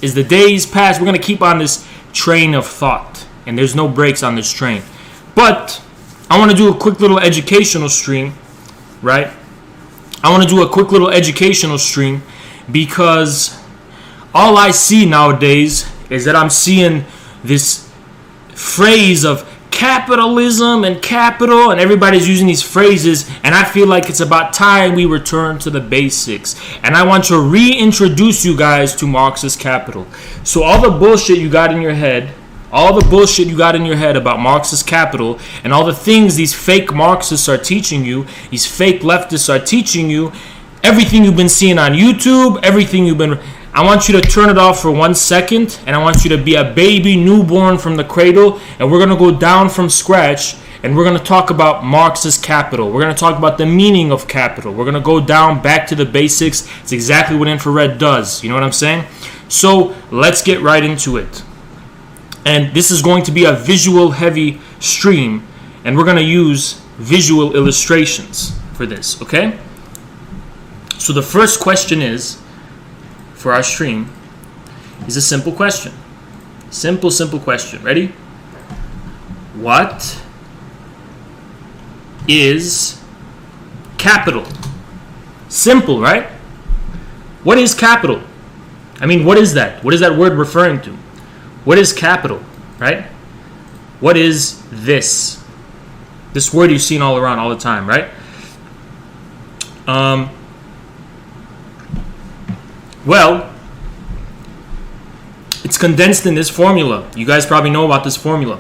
as the days pass, we're going to keep on this train of thought. And there's no brakes on this train. But I want to do a quick little educational stream, right? I want to do a quick little educational stream because all I see nowadays is that I'm seeing this phrase of capitalism and capital, and everybody's using these phrases, and I feel like it's about time we return to the basics. And I want to reintroduce you guys to Marxist capital. So all the bullshit you got in your head, about Marxist capital, and all the things these fake Marxists are teaching you, these fake leftists are teaching you, everything you've been seeing on YouTube, I want you to turn it off for 1 second, and I want you to be a baby newborn from the cradle, and we're going to go down from scratch, and we're going to talk about Marxist capital. We're going to talk about the meaning of capital. We're going to go down back to the basics. It's exactly what Infrared does. You know what I'm saying? So let's get right into it. And this is going to be a visual heavy stream, and we're going to use visual illustrations for this, okay? So the first question is, for our stream, is a simple question. Simple question. Ready? What is capital? Simple, right? What is capital? I mean, what is that? What is that word referring to? What is capital, right? What is this? This word you've seen all around all the time, right? Well, it's condensed in this formula. You guys probably know about this formula.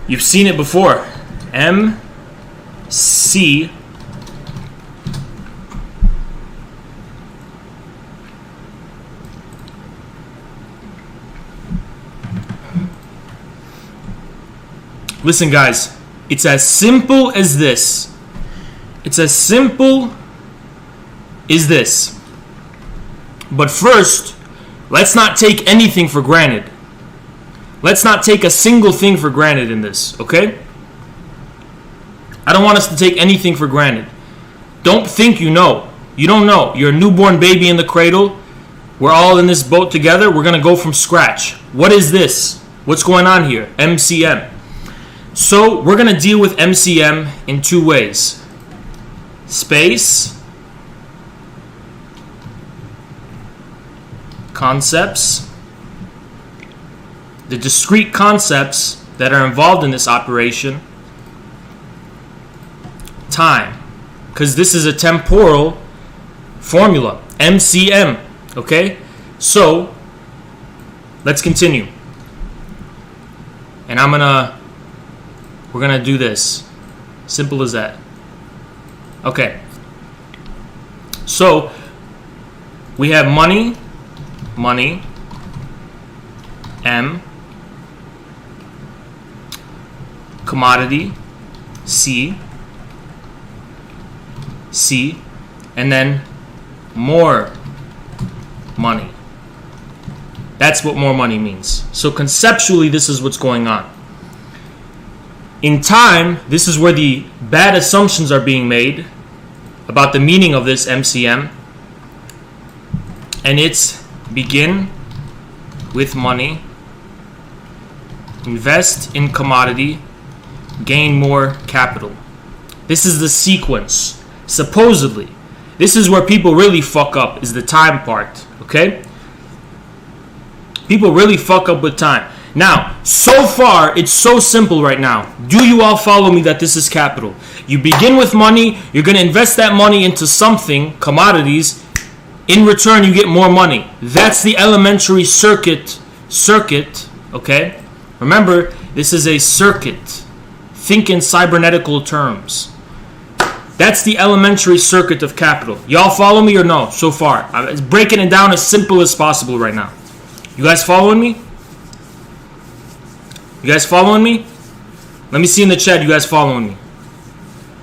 You've seen it before. MC Listen, guys, it's as simple as this. It's as simple as this. But first, let's not take anything for granted. Let's not take a single thing for granted in this, okay? I don't want us to take anything for granted. Don't think you know. You don't know. You're a newborn baby in the cradle. We're all in this boat together. We're going to go from scratch. What is this? What's going on here? MCM. So we're going to deal with MCM in two ways. Space, concepts, the discrete concepts that are involved in this operation, time, because this is a temporal formula, MCM, okay? So, let's continue. And we're gonna do this. Simple as that. Okay. So, we have money, M, commodity, C, and then more money. That's what more money means. So conceptually, this is what's going on. In time, this is where the bad assumptions are being made about the meaning of this MCM. And it's begin with money, invest in commodity, gain more capital. This is the sequence. Supposedly. This is where people really fuck up, is the time part. Okay? People really fuck up with time. Now, so far, it's so simple right now. Do you all follow me that this is capital? You begin with money, you're going to invest that money into something, commodities. In return, you get more money. That's the elementary circuit, okay? Remember, this is a circuit. Think in cybernetical terms. That's the elementary circuit of capital. Y'all follow me or no so far? I'm breaking it down as simple as possible right now. You guys following me? You guys following me? Let me see in the chat you guys following me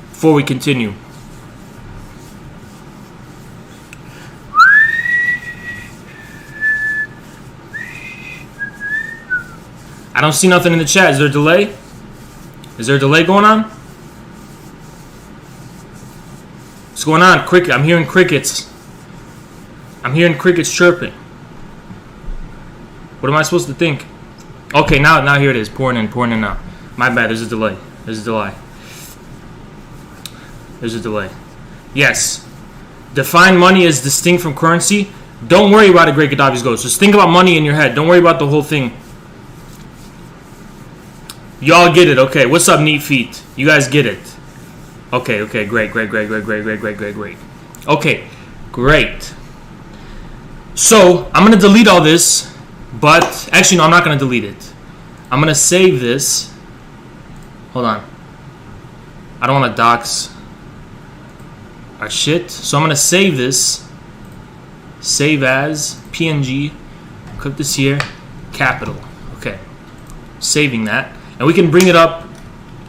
before we continue. I don't see nothing in the chat. Is there a delay? Is there a delay going on? What's going on? Cricket. I'm hearing crickets. I'm hearing crickets chirping. What am I supposed to think? Okay, now here it is. Pouring in now. My bad. There's a delay. Yes. Define money as distinct from currency. Don't worry about it, Great Gaddafi's Ghost. Just think about money in your head. Don't worry about the whole thing. Y'all get it. Okay. What's up, Neat Feet? You guys get it. Okay. Great. Okay. Great. So, I'm going to delete all this. But, actually, no, I'm not going to delete it. I'm going to save this. Hold on. I don't want to dox our shit. So, I'm going to save this. Save as PNG. Clip this here. Capital. Okay. Saving that. And we can bring it up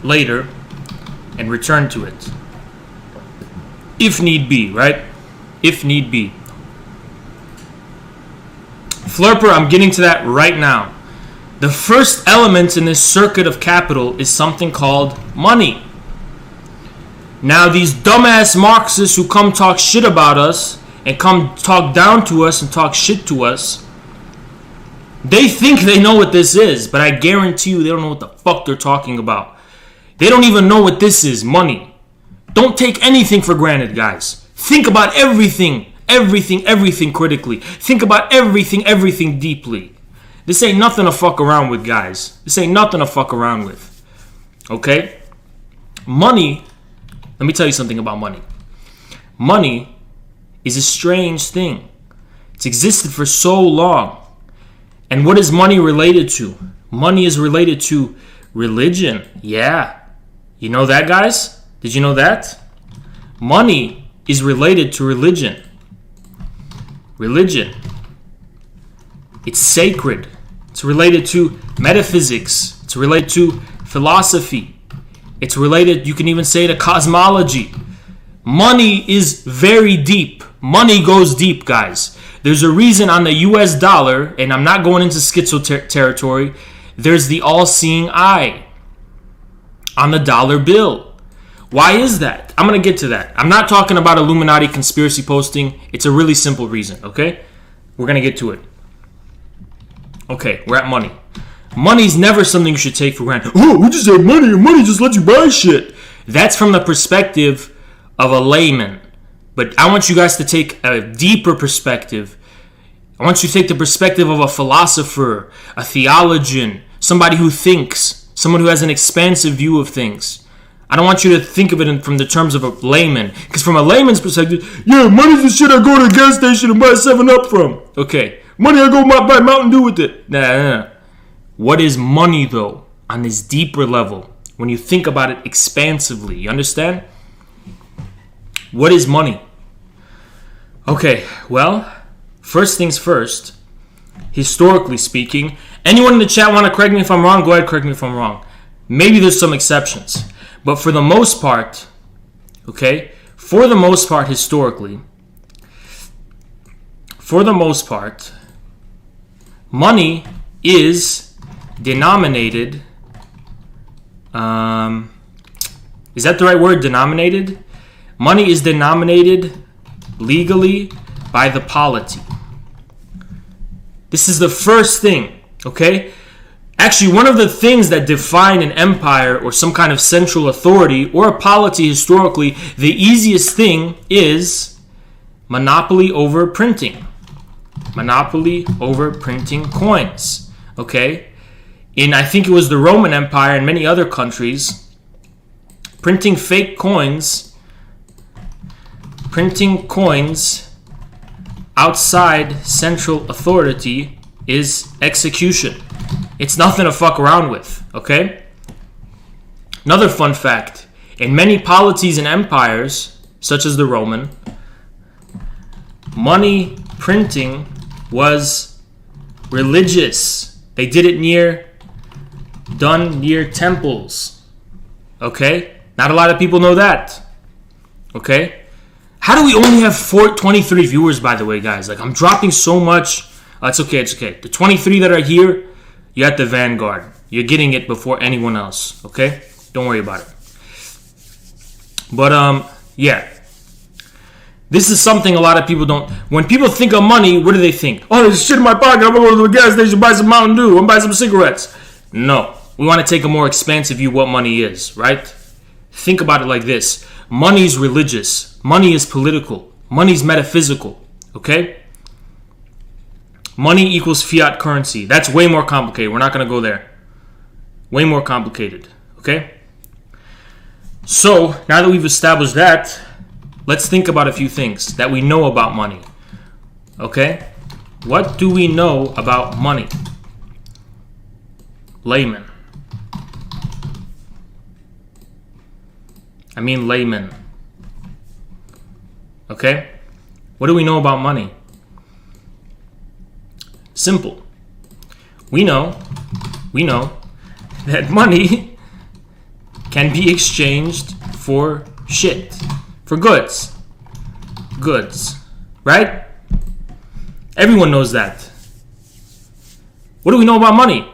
later and return to it. If need be, right? If need be. Flurper, I'm getting to that right now. The first element in this circuit of capital is something called money. Now, these dumbass Marxists who come talk shit about us and come talk down to us and talk shit to us, they think they know what this is, but I guarantee you they don't know what the fuck they're talking about. They don't even know what this is, money. Don't take anything for granted, guys. Think about everything critically. Think about everything deeply. This ain't nothing to fuck around with, guys. This ain't nothing to fuck around with. Okay? Money, let me tell you something about money. Money is a strange thing. It's existed for so long. And what is money related to? Money is related to religion. Yeah. You know that, guys? Did you know that? Money is related to religion. Religion. It's sacred. It's related to metaphysics. It's related to philosophy. It's related, you can even say, to cosmology. Money is very deep. Money goes deep, guys. There's a reason on the US dollar, and I'm not going into schizo territory, there's the all-seeing eye on the dollar bill. Why is that? I'm going to get to that. I'm not talking about Illuminati conspiracy posting. It's a really simple reason, okay? We're going to get to it. Okay, we're at money. Money's never something you should take for granted. Oh, we just have money, and money just lets you buy shit. That's from the perspective of a layman. But I want you guys to take a deeper perspective. I want you to take the perspective of a philosopher, a theologian, somebody who thinks, someone who has an expansive view of things. I don't want you to think of it from the terms of a layman. Because from a layman's perspective, yeah, money's the shit I go to the gas station and buy 7-Up from. Okay, money I go buy Mountain Dew with it. Nah. What is money, though, on this deeper level? When you think about it expansively, you understand? What is money? Okay, well, first things first, historically speaking, anyone in the chat want to correct me if I'm wrong? Go ahead, correct me if I'm wrong. Maybe there's some exceptions. But for the most part, okay, historically, money is denominated, is that the right word, denominated? Money is denominated legally by the polity. This is the first thing, okay? Actually, one of the things that define an empire or some kind of central authority or a polity historically, the easiest thing is monopoly over printing. Monopoly over printing coins, okay? In, I think it was the Roman Empire and many other countries, printing coins outside central authority is execution. It's nothing to fuck around with, okay? Another fun fact, in many polities and empires, such as the Roman, money printing was religious. They did it done near temples, okay? Not a lot of people know that, okay? How do we only have 23 viewers, by the way, guys? Like, I'm dropping so much. It's okay. The 23 that are here, you're at the vanguard. You're getting it before anyone else, okay? Don't worry about it. But, yeah. This is something a lot of people don't. When people think of money, what do they think? Oh, there's shit in my pocket. I'm going to go to the gas station, buy some Mountain Dew, and buy some cigarettes. No. We want to take a more expansive view of what money is, right? Think about it like this. Money is religious. Money is political. Money is metaphysical. Okay? Money equals fiat currency. That's way more complicated. We're not going to go there. Way more complicated. Okay? So, now that we've established that, let's think about a few things that we know about money. Okay? What do we know about money? Layman. Okay? What do we know about money? Simple. We know that money can be exchanged for shit, for goods, right? Everyone knows that. What do we know about money?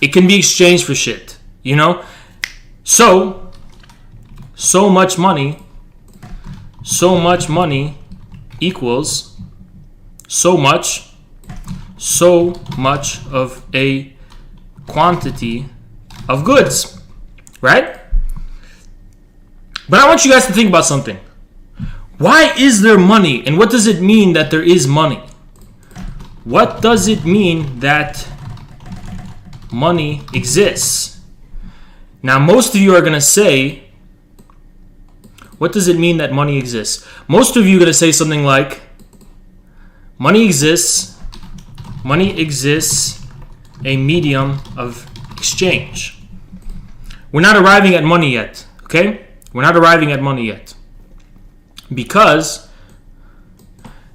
It can be exchanged for shit, you know? So much money equals so much of a quantity of goods, right? But I want you guys to think about something. Why is there money, and what does it mean that there is money? What does it mean that money exists? Now, most of you are going to say, what does it mean that money exists? Most of you are going to say something like, money exists a medium of exchange. We're not arriving at money yet, okay? We're not arriving at money yet. Because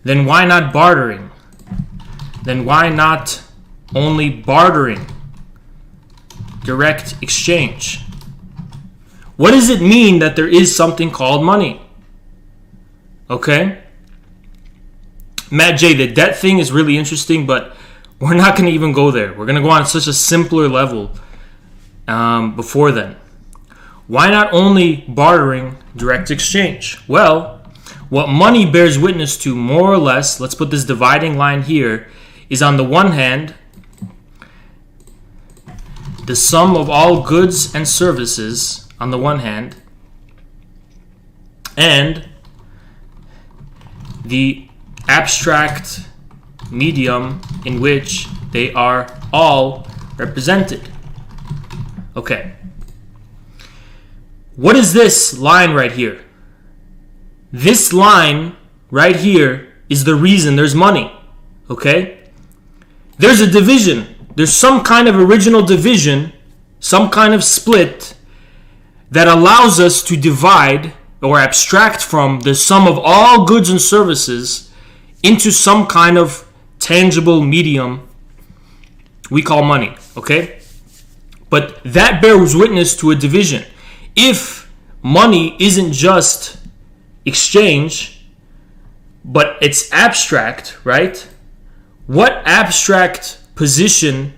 then why not bartering? Then why not only bartering? Direct exchange. What does it mean that there is something called money? Okay? Matt J, the debt thing is really interesting, but we're not going to even go there. We're going to go on such a simpler level before then. Why not only bartering, direct exchange? Well, what money bears witness to, more or less, let's put this dividing line here, is on the one hand, the sum of all goods and services on the one hand, and the abstract medium in which they are all represented. Okay. What is this line right here? This line right here is the reason there's money. Okay? There's a division. There's some kind of original division, some kind of split that allows us to divide or abstract from the sum of all goods and services into some kind of tangible medium we call money. Okay? But that bears witness to a division. If money isn't just exchange, but it's abstract, right? What abstract position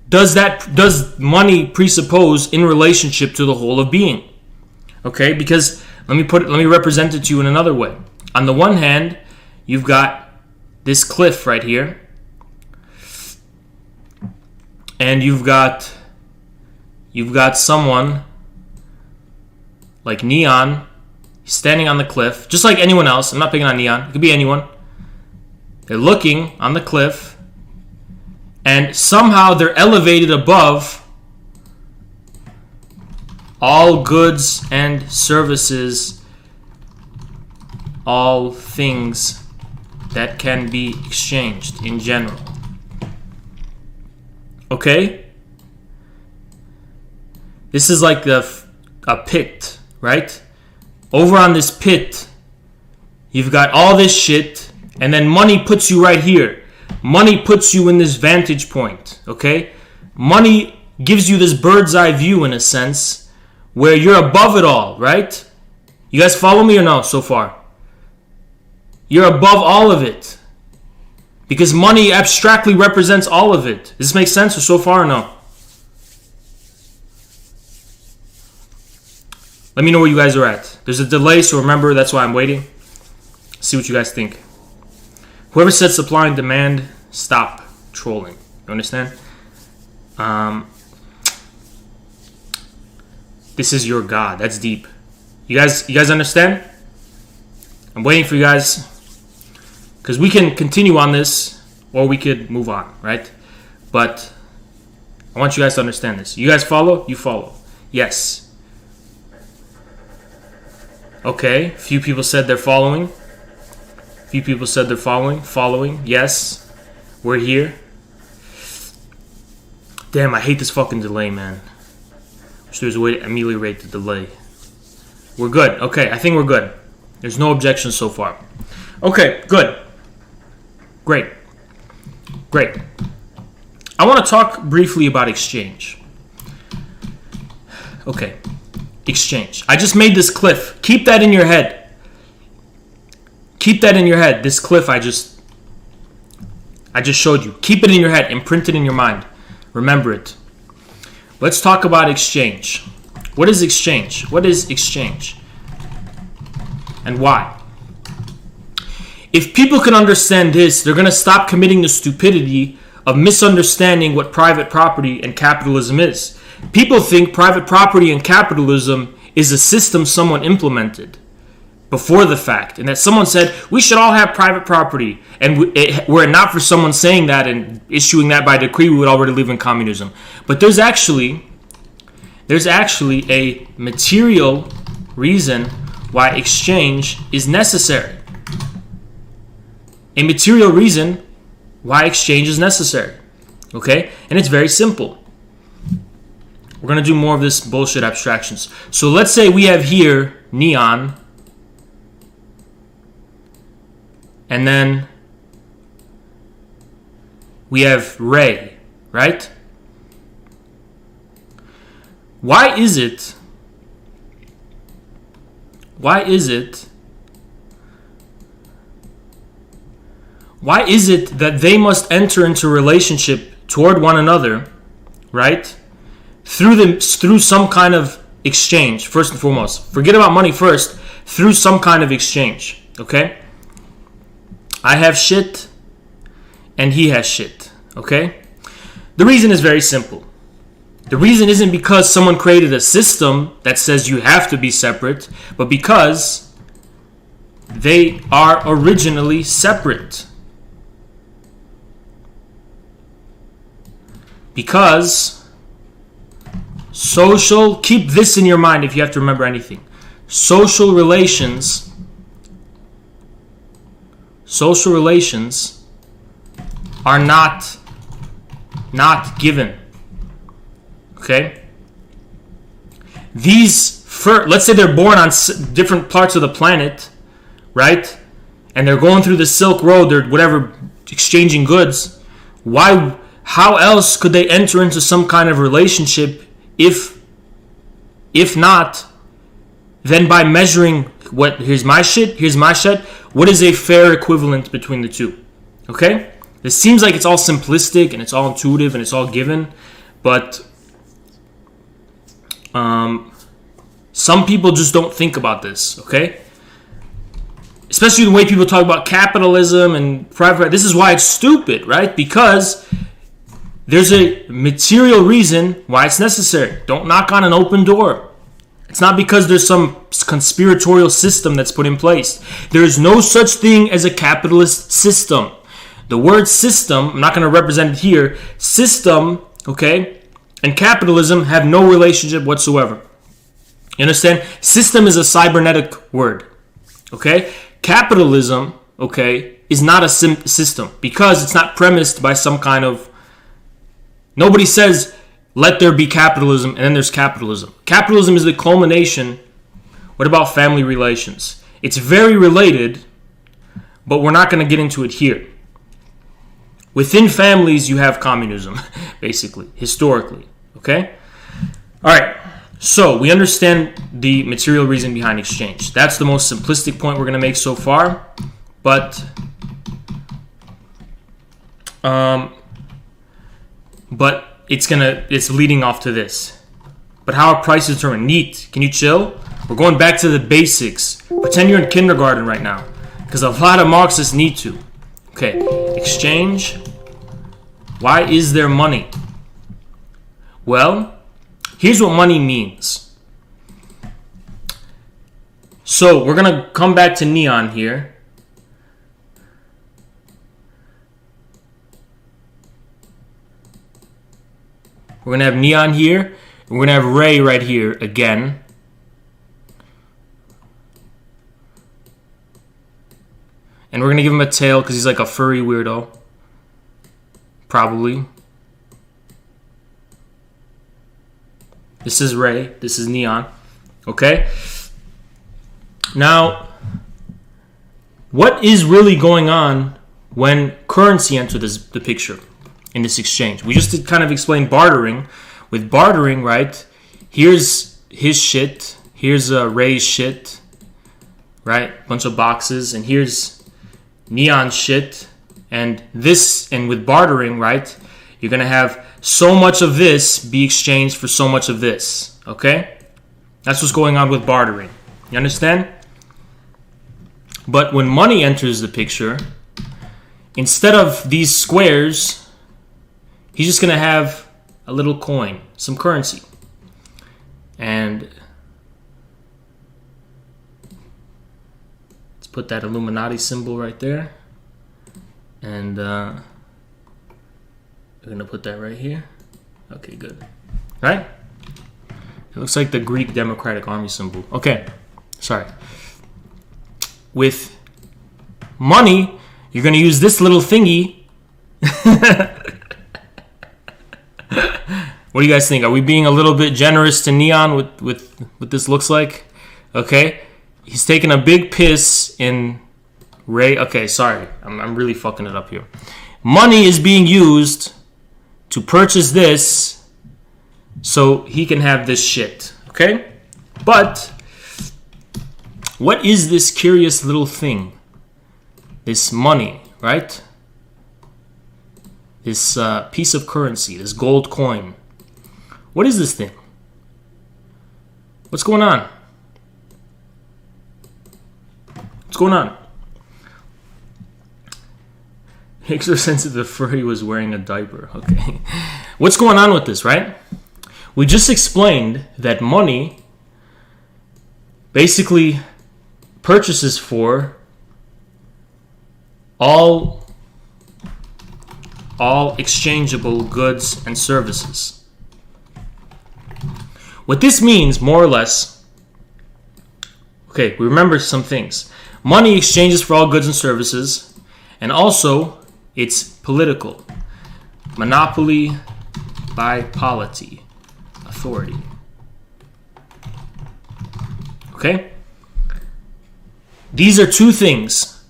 does money presuppose in relationship to the whole of being? Okay, because let me represent it to you in another way. On the one hand, you've got this cliff right here, and you've got someone like Neon standing on the cliff, just like anyone else. I'm not picking on Neon. It could be anyone. They're looking on the cliff, and somehow they're elevated above all goods and services, all things that can be exchanged in general. Okay? This is like a pit, right? Over on this pit, you've got all this shit, and then money puts you right here. Money puts you in this vantage point, okay? Money gives you this bird's eye view, in a sense, where you're above it all, right? You guys follow me or no so far? You're above all of it. Because money abstractly represents all of it. Does this make sense or so far or no? Let me know where you guys are at. There's a delay, so remember, that's why I'm waiting. See what you guys think. Whoever said supply and demand, stop trolling. You understand? This is your God. That's deep. You guys understand? I'm waiting for you guys, because we can continue on this or we could move on, right? But I want you guys to understand this. You guys follow? You follow. Yes. Okay. Few people said they're following. Few people said they're following. Following. Yes. We're here. Damn, I hate this fucking delay, man. Wish there was a way to ameliorate the delay. We're good. Okay, I think we're good. There's no objections so far. Okay, good. Great. Great. I want to talk briefly about exchange. Okay. Exchange. I just made this cliff. Keep that in your head. Keep that in your head. This cliff I just showed you. Keep it in your head. Imprint it in your mind. Remember it. Let's talk about exchange. What is exchange? What is exchange? And why? If people can understand this, they're going to stop committing the stupidity of misunderstanding what private property and capitalism is. People think private property and capitalism is a system someone implemented before the fact, and that someone said we should all have private property, and were it not for someone saying that and issuing that by decree, we would already live in communism. But there's actually a material reason why exchange is necessary. A material reason why exchange is necessary. Okay? And it's very simple. We're going to do more of this bullshit abstractions. So let's say we have here neon, and then we have ray, right? Why is it that they must enter into relationship toward one another, right? Through some kind of exchange, first and foremost. Forget about money first, through some kind of exchange, okay? I have shit, and he has shit, okay? The reason is very simple. The reason isn't because someone created a system that says you have to be separate, but because they are originally separate. Because keep this in your mind if you have to remember anything. Social relations are not given. Okay? Let's say they're born on different parts of the planet, right? And they're going through the Silk Road, or whatever, exchanging goods. How else could they enter into some kind of relationship if not, then by measuring here's my shit, what is a fair equivalent between the two? Okay? This seems like it's all simplistic and it's all intuitive and it's all given, but some people just don't think about this, okay? Especially the way people talk about capitalism and private. This is why it's stupid, right? Because there's a material reason why it's necessary. Don't knock on an open door. It's not because there's some conspiratorial system that's put in place. There is no such thing as a capitalist system. The word system, I'm not going to represent it here, system, okay, and capitalism have no relationship whatsoever. You understand? System is a cybernetic word, okay? Capitalism, okay, is not a system because it's not premised by some kind of... Nobody says, let there be capitalism, and then there's capitalism. Capitalism is the culmination. What about family relations? It's very related, but we're not going to get into it here. Within families, you have communism, basically, historically, okay? All right, so we understand the material reason behind exchange. That's the most simplistic point we're going to make so far, but it's leading off to this. But how are prices determined? Neat. Can you chill? We're going back to the basics. Pretend you're in kindergarten right now. Because a lot of Marxists need to. Okay, exchange. Why is there money? Well, here's what money means. So we're going to come back to neon here. We're going to have neon here. And we're going to have Ray right here again. And we're going to give him a tail because he's like a furry weirdo. Probably. This is Ray. This is neon. Okay? Now, what is really going on when currency enters the picture in this exchange? We just kind of explained bartering. With bartering, right, here's his shit. Here's Ray's shit. Right? Bunch of boxes. And here's neon shit. And this, and with bartering, right, you're going to have so much of this be exchanged for so much of this. Okay? That's what's going on with bartering. You understand? But when money enters the picture, instead of these squares, he's just going to have a little coin, some currency. And let's put that Illuminati symbol right there. And we're going to put that right here. Okay, good. Right? It looks like the Greek Democratic Army symbol. Okay, sorry. With money, you're going to use this little thingy. What do you guys think? Are we being a little bit generous to neon with what this looks like? Okay. He's taking a big piss in Ray. Okay, sorry. I'm really fucking it up here. Money is being used to purchase this so he can have this shit. Okay? But what is this curious little thing? This money, right? This piece of currency, this gold coin. What is this thing? What's going on? What's going on? Makes no sense that the furry was wearing a diaper. Okay. What's going on with this, right? We just explained that money basically purchases for all exchangeable goods and services. What this means, more or less, okay, we remember some things. Money exchanges for all goods and services, and also it's political. Monopoly by polity, authority. Okay? These are two things.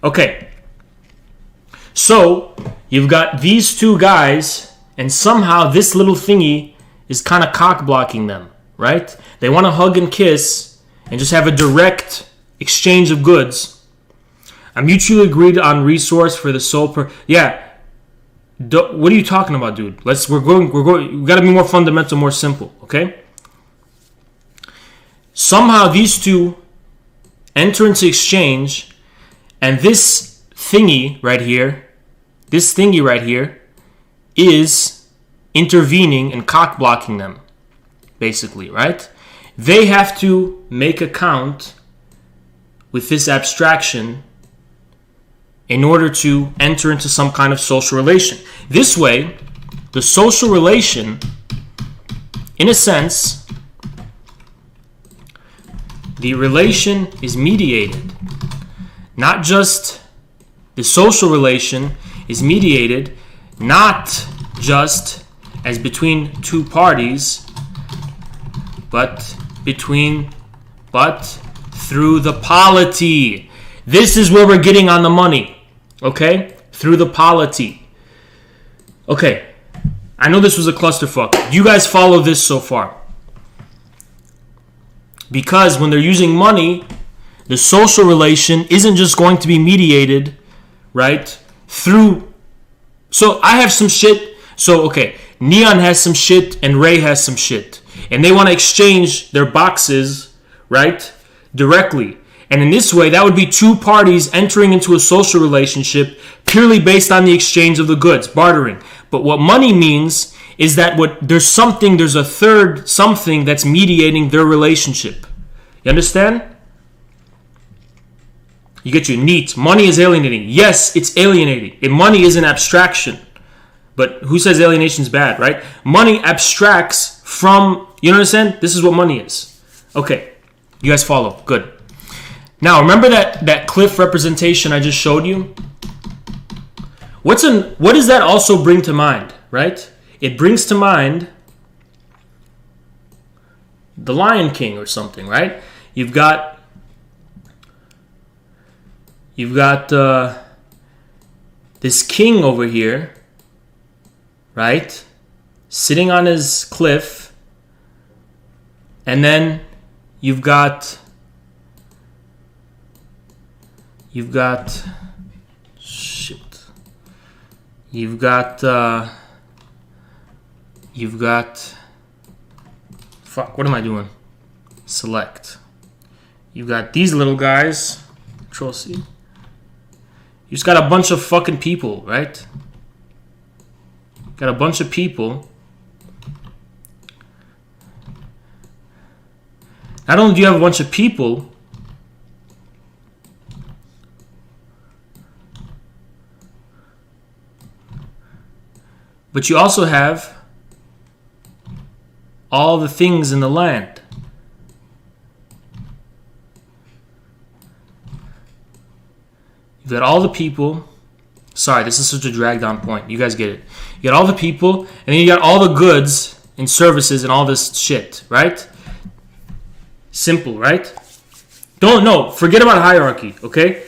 Okay. So, you've got these two guys, and somehow this little thingy is kind of cock blocking them, right? They want to hug and kiss and just have a direct exchange of goods. A mutually agreed on resource for the sole yeah. What are you talking about, dude? We're going. We got to be more fundamental, more simple, okay? Somehow these two enter into exchange, and this thingy right here is intervening and cock blocking them, basically, right? They have to make a count with this abstraction in order to enter into some kind of social relation. This way, the social relation, in a sense, the relation is mediated. Not just the social relation is mediated, not just as between two parties, but through the polity. This is where we're getting on the money, okay? Through the polity. Okay, I know this was a clusterfuck. You guys follow this so far? Because when they're using money, the social relation isn't just going to be mediated, right? Through. So I have some shit. So, okay, Neon has some shit and Ray has some shit. And they want to exchange their boxes, right? Directly. And in this way, that would be two parties entering into a social relationship purely based on the exchange of the goods, bartering. But what money means is that there's a third something that's mediating their relationship. You understand? You get your neat. Money is alienating. Yes, it's alienating. And money is an abstraction. But who says alienation is bad, right? Money abstracts from, you understand? This is what money is. Okay, you guys follow. Good. Now, remember that cliff representation I just showed you? What does that also bring to mind, right? It brings to mind the Lion King or something, right? You've got this king over here, right? Sitting on his cliff. And then you've got fuck, what am I doing? Select. You've got these little guys. Control C. You just got a bunch of fucking people, right? Got a bunch of people. Not only do you have a bunch of people, but you also have all the things in the land. You've got all the people. Sorry, this is such a dragged on point. You guys get it. You got all the people, and then you got all the goods and services and all this shit, right? Simple, right? Forget about hierarchy, okay?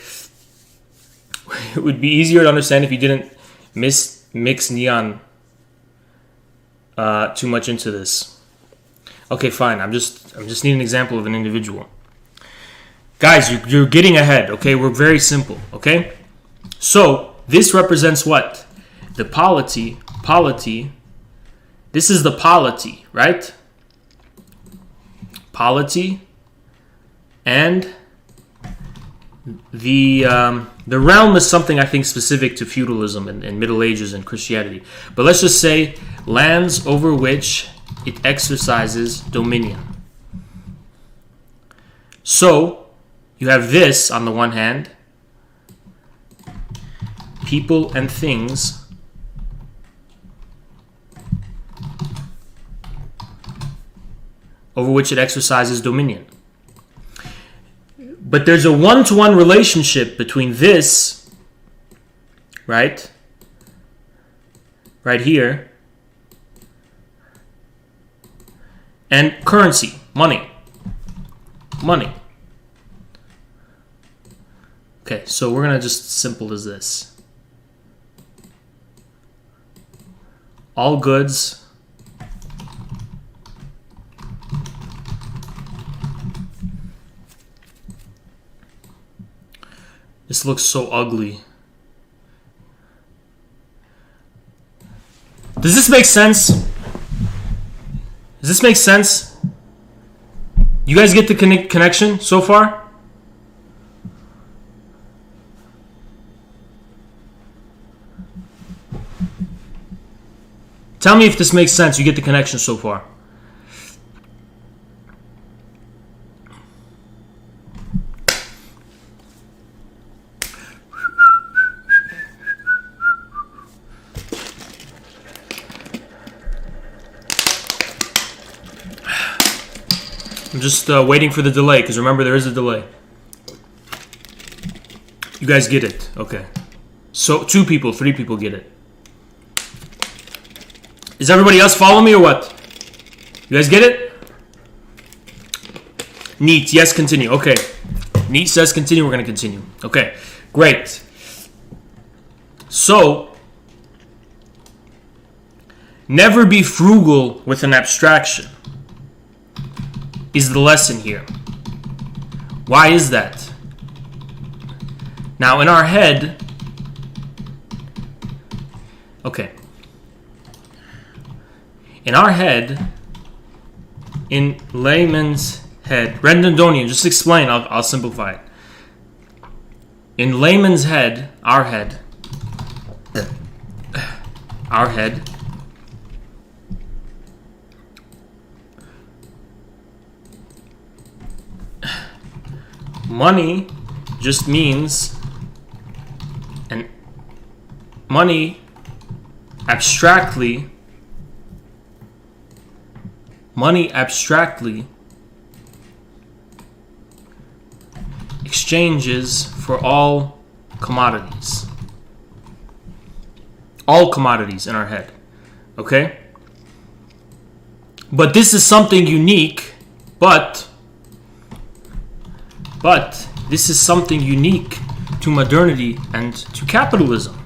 It would be easier to understand if you didn't mix neon too much into this. Okay, fine. I'm just need an example of an individual. Guys, you're getting ahead, okay? We're very simple, okay? So, this represents what? The polity. This is the polity, right? Polity. And the realm is something I think specific to feudalism and Middle Ages and Christianity. But let's just say lands over which it exercises dominion. So, you have this on the one hand, people and things over which it exercises dominion. But there's a one-to-one relationship between this, right here, and currency, money. Okay, so we're gonna just simple as this. All goods this looks so ugly. Does this make sense? Does this make sense? You guys get the connection so far? Tell me if this makes sense. You get the connection so far. I'm just waiting for the delay, because remember, there is a delay. You guys get it. Okay. So 2 people, 3 people get it. Is everybody else following me or what? You guys get it? Neat. Yes, continue. Okay. Neat says continue. We're going to continue. Okay. Great. So, never be frugal with an abstraction is the lesson here. Why is that? Now, in our head... Okay. In our head, in layman's head, Rendondonian, just explain, I'll simplify it. in layman's head, our head, money just means, and money abstractly exchanges for all commodities. All commodities in our head. Okay? But this is something unique, but this is something unique to modernity and to capitalism.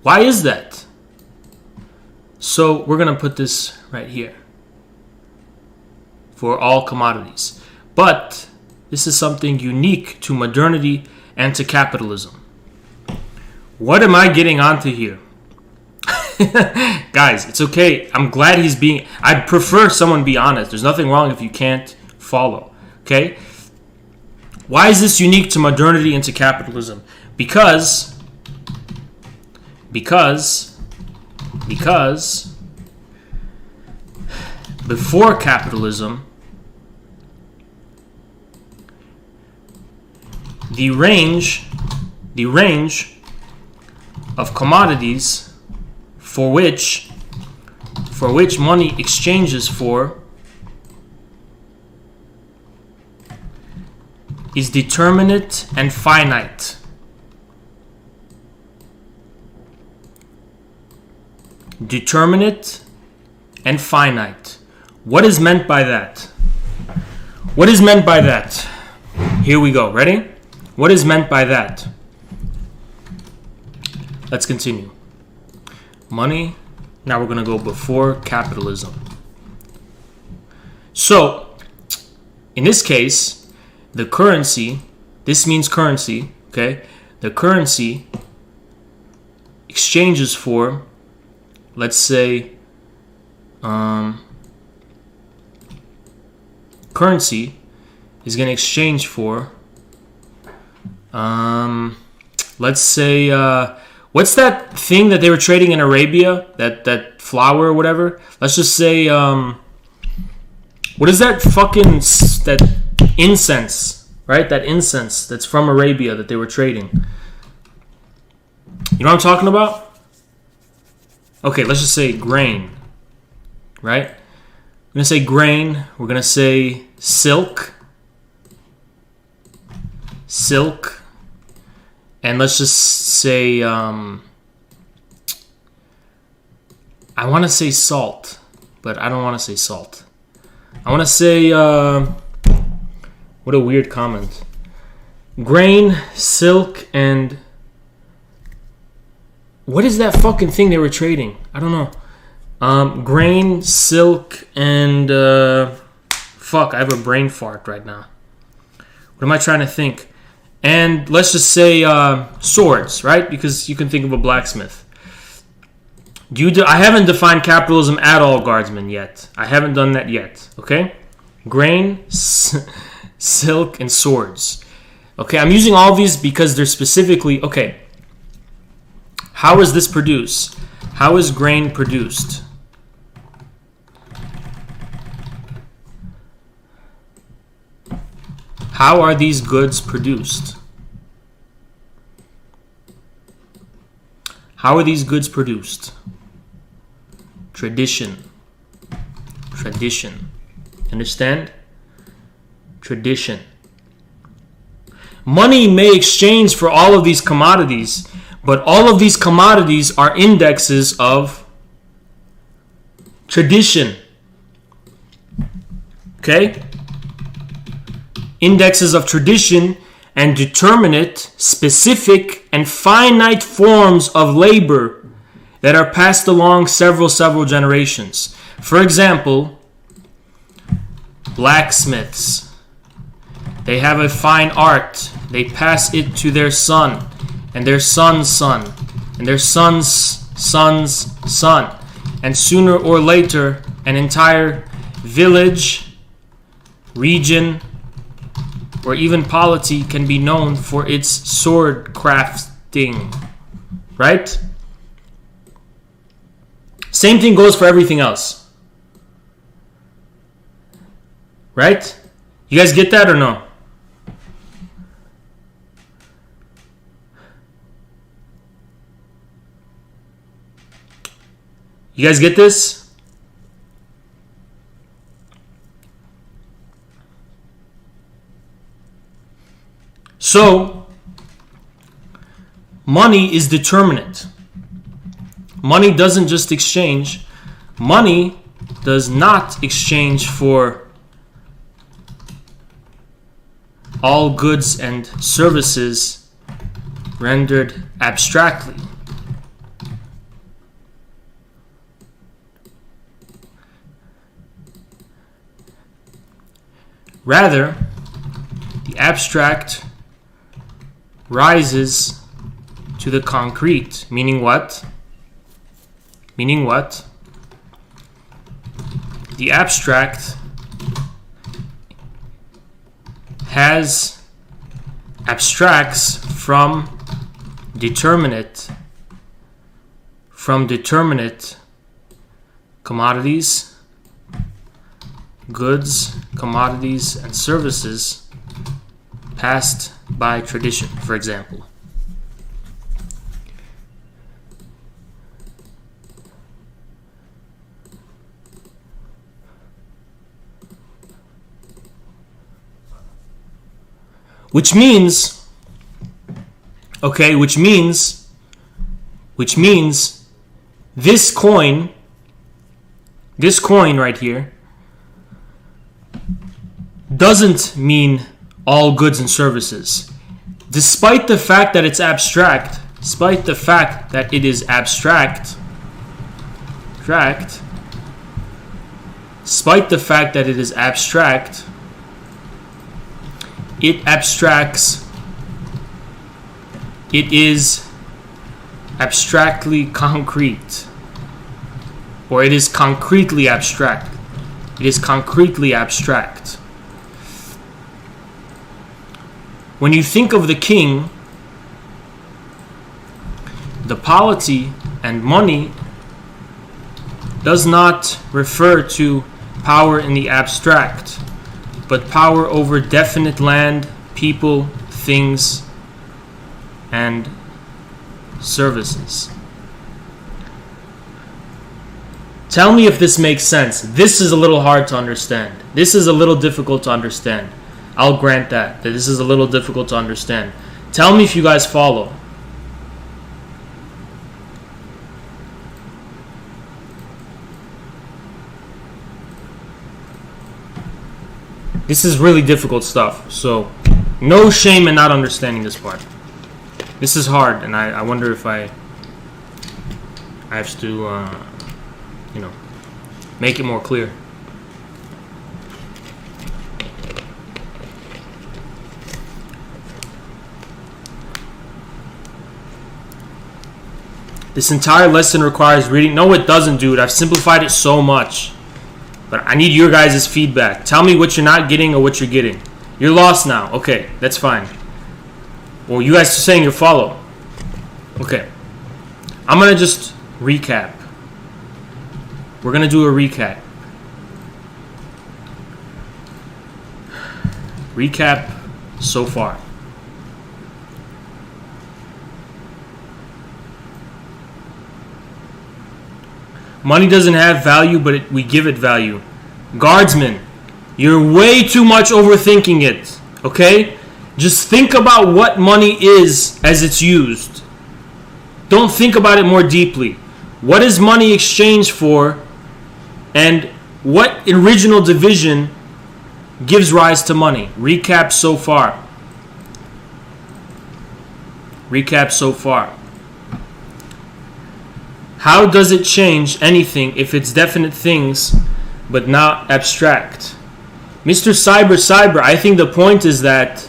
Why is that? So we're going to put this right here. For all commodities. But this is something unique to modernity and to capitalism. What am I getting onto here? Guys, it's okay. I'm glad he's being... I'd prefer someone be honest. There's nothing wrong if you can't follow. Okay? Why is this unique to modernity and to capitalism? Because before capitalism, the range of commodities for which money exchanges for is determinate and finite. Determinate and finite. What is meant by that? What is meant by that? Here we go. Ready? What is meant by that? Let's continue. Money. Now we're going to go before capitalism. So, in this case, the currency, this means currency, okay? The currency exchanges for, let's say, currency is going to exchange for, let's say, what's that thing that they were trading in Arabia? That flour or whatever? Let's just say, what is that fucking, that incense, right? That incense that's from Arabia that they were trading. You know what I'm talking about? Okay, let's just say grain, right? We're going to say grain. We're going to say silk. Silk. And let's just say, I want to say salt, but I don't want to say salt. I want to say, what a weird comment. Grain, silk, and what is that fucking thing they were trading? I don't know. Grain, silk, and fuck, I have a brain fart right now. What am I trying to think? And let's just say swords, right? Because you can think of a blacksmith. I haven't defined capitalism at all, guardsmen, yet. I haven't done that yet, okay? Grain, silk, and swords. Okay, I'm using all these because they're specifically... Okay, how is this produced? How is grain produced? How are these goods produced? How are these goods produced? Tradition. Tradition. Understand? Tradition. Money may exchange for all of these commodities, but all of these commodities are indexes of tradition. Okay? Indexes of tradition and determinate, specific, and finite forms of labor that are passed along several generations. For example, blacksmiths. They have a fine art. They pass it to their son, and their son's son, and their son's son's son. And sooner or later, an entire village, region, or even polity can be known for its sword crafting, right? Same thing goes for everything else, right? You guys get that or no? You guys get this? So, money is determinate. Money doesn't just exchange. Money does not exchange for all goods and services rendered abstractly. Rather, the abstract rises to the concrete, meaning what? Meaning what? The abstract abstracts from determinate commodities, goods, commodities, and services passed by tradition, for example. Which means this coin right here doesn't mean all goods and services. Despite the fact that it's abstract, despite the fact that it is abstract, it is abstractly concrete, or it is concretely abstract. It is concretely abstract. When you think of the king, the polity and money does not refer to power in the abstract, but power over definite land, people, things, and services. Tell me if this makes sense. This is a little hard to understand. This is a little difficult to understand. I'll grant that this is a little difficult to understand. Tell me if you guys follow. This is really difficult stuff, so no shame in not understanding this part. This is hard, and I wonder if I have to, make it more clear. This entire lesson requires reading. No, it doesn't, dude. I've simplified it so much. But I need your guys' feedback. Tell me what you're not getting or what you're getting. You're lost now. Okay, that's fine. Well, you guys are saying you follow. Okay. I'm going to just recap. We're going to do a recap. Recap so far. Money doesn't have value, but we give it value. Guardsmen, you're way too much overthinking it, okay? Just think about what money is as it's used. Don't think about it more deeply. What is money exchanged for, and what original division gives rise to money? Recap so far. Recap so far. How does it change anything if it's definite things but not abstract? Mr. Cyber, I think the point is that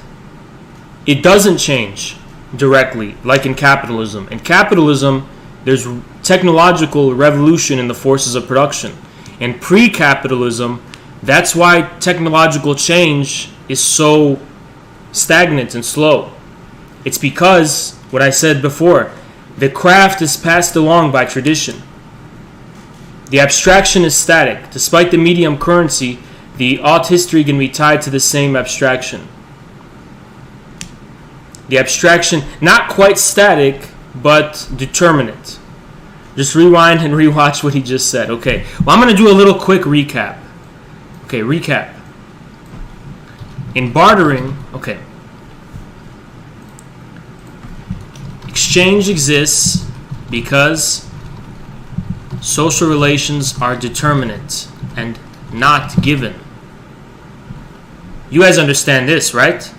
it doesn't change directly like in capitalism. In capitalism, there's technological revolution in the forces of production. In pre-capitalism, that's why technological change is so stagnant and slow. It's because, what I said before, the craft is passed along by tradition. The abstraction is static. Despite the medium currency, the art history can be tied to the same abstraction. The abstraction, not quite static, but determinate. Just rewind and rewatch what he just said. Okay, well, I'm going to do a little quick recap. Okay, recap. In bartering, okay. Exchange exists because social relations are determinate and not given. You guys understand this, right?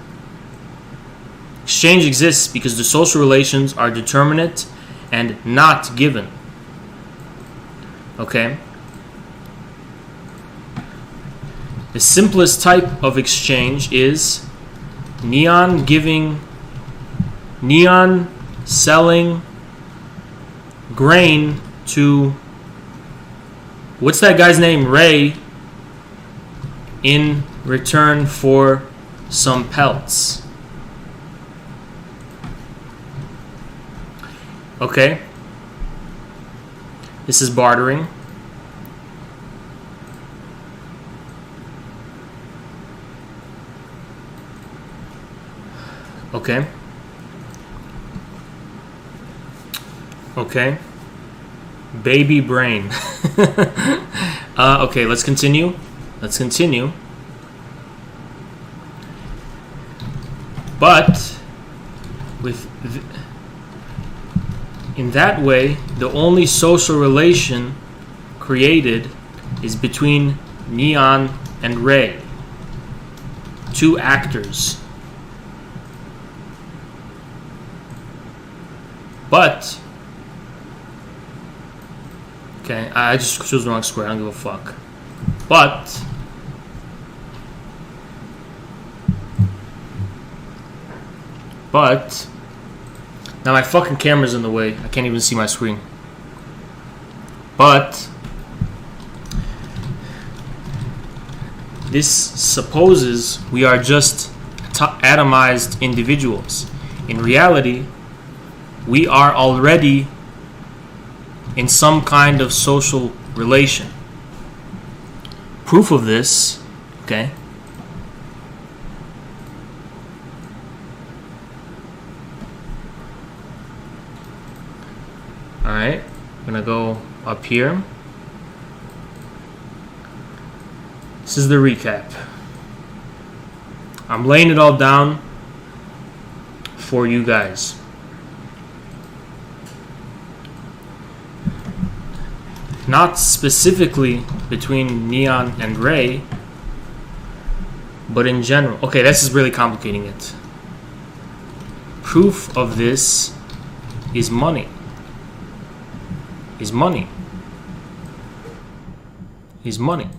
Exchange exists because the social relations are determinate and not given. Okay? The simplest type of exchange is neon selling grain to, what's that guy's name? Ray, in return for some pelts. Okay? This is bartering. Okay. Okay. Baby brain. Okay, let's continue. Let's continue. But in that way, the only social relation created is between Neon and Ray, two actors. But, okay, I just chose the wrong square, I don't give a fuck. But, now my fucking camera's in the way, I can't even see my screen. But, this supposes we are just atomized individuals. In reality, we are already in some kind of social relation. Proof of this, okay? Alright, I'm gonna go up here. This is the recap. I'm laying it all down for you guys. Not specifically between Neon and Ray, but in general. Okay, this is really complicating it. Proof of this is money. Is money. Is money.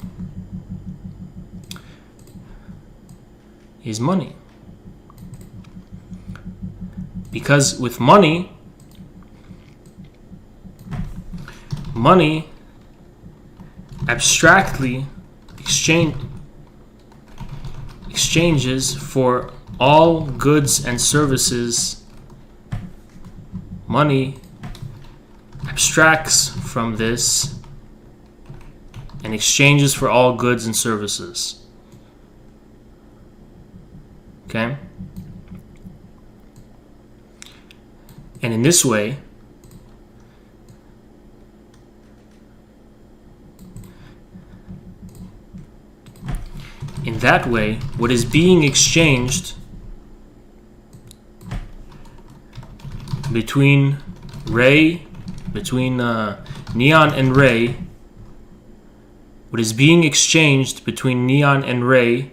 Is money. Because with money abstractly exchanges for all goods and services. Money abstracts from this and exchanges for all goods and services. Okay? And in this way, what is being exchanged between Neon and Ray, what is being exchanged between Neon and Ray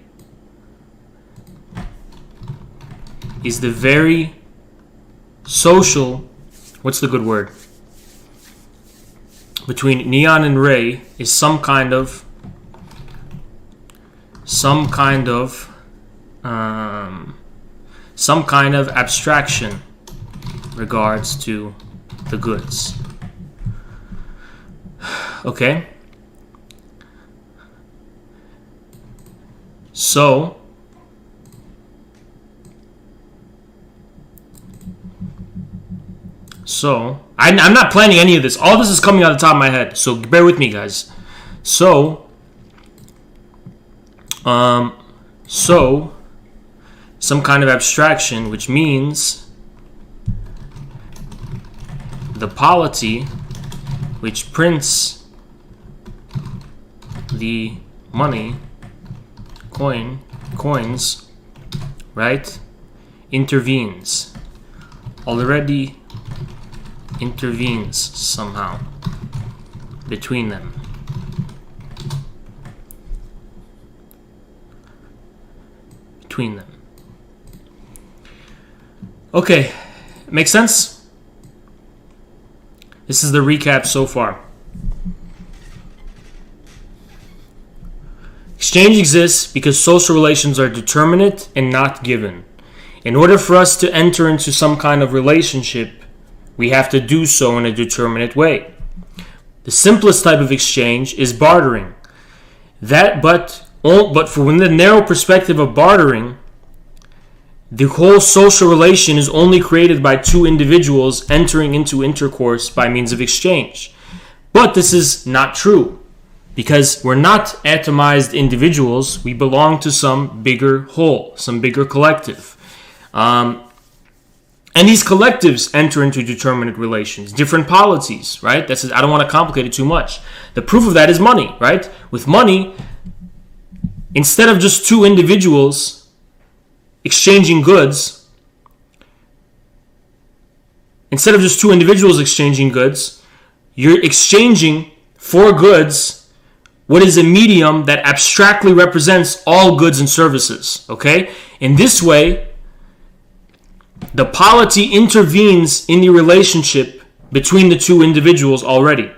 is the very social, what's the good word? Between Neon and Ray is some kind of abstraction regards to the goods. Okay? So So, I'm not planning any of this. All this is coming out of the top of my head. So, bear with me, guys. So, some kind of abstraction, which means the polity which prints the money, coins, right, intervenes. Already intervenes somehow between them. Okay, makes sense? This is the recap so far. Exchange exists because social relations are determinate and not given. In order for us to enter into some kind of relationship, we have to do so in a determinate way. The simplest type of exchange is bartering. But from the narrow perspective of bartering, the whole social relation is only created by two individuals entering into intercourse by means of exchange. But this is not true, because we're not atomized individuals. We belong to some bigger whole, some bigger collective. And these collectives enter into determinate relations, different polities, right? I don't want to complicate it too much. The proof of that is money, right? With money, instead of just two individuals exchanging goods, you're exchanging for goods what is a medium that abstractly represents all goods and services, okay? In this way, the polity intervenes in the relationship between the two individuals already.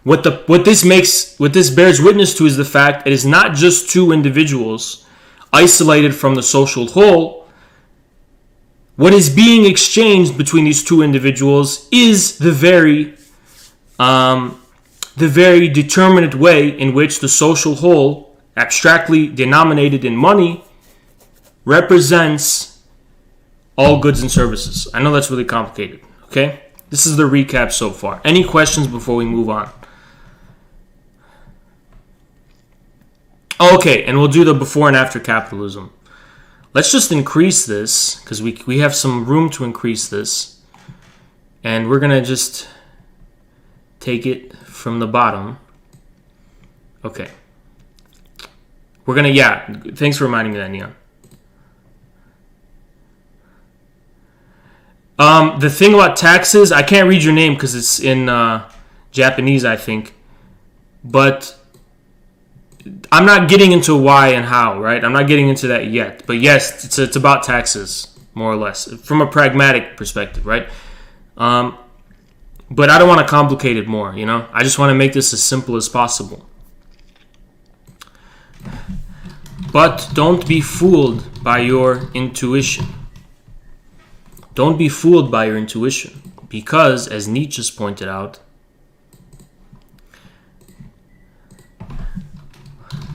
What this bears witness to is the fact it is not just two individuals isolated from the social whole. What is being exchanged between these two individuals is the very determinate way in which the social whole, abstractly denominated in money, represents all goods and services. I know that's really complicated, okay? This is the recap so far. Any questions before we move on? Okay, and we'll do the before and after capitalism. Let's just increase this, because we have some room to increase this. And we're going to just take it from the bottom. Okay. We're going to, thanks for reminding me of that, Neon. The thing about taxes, I can't read your name because it's in Japanese, I think. But I'm not getting into why and how, right? I'm not getting into that yet. But yes, it's about taxes, more or less, from a pragmatic perspective, right? But I don't want to complicate it more, you know? I just want to make this as simple as possible. But don't be fooled by your intuition. Don't be fooled by your intuition, because, as Nietzsche pointed out,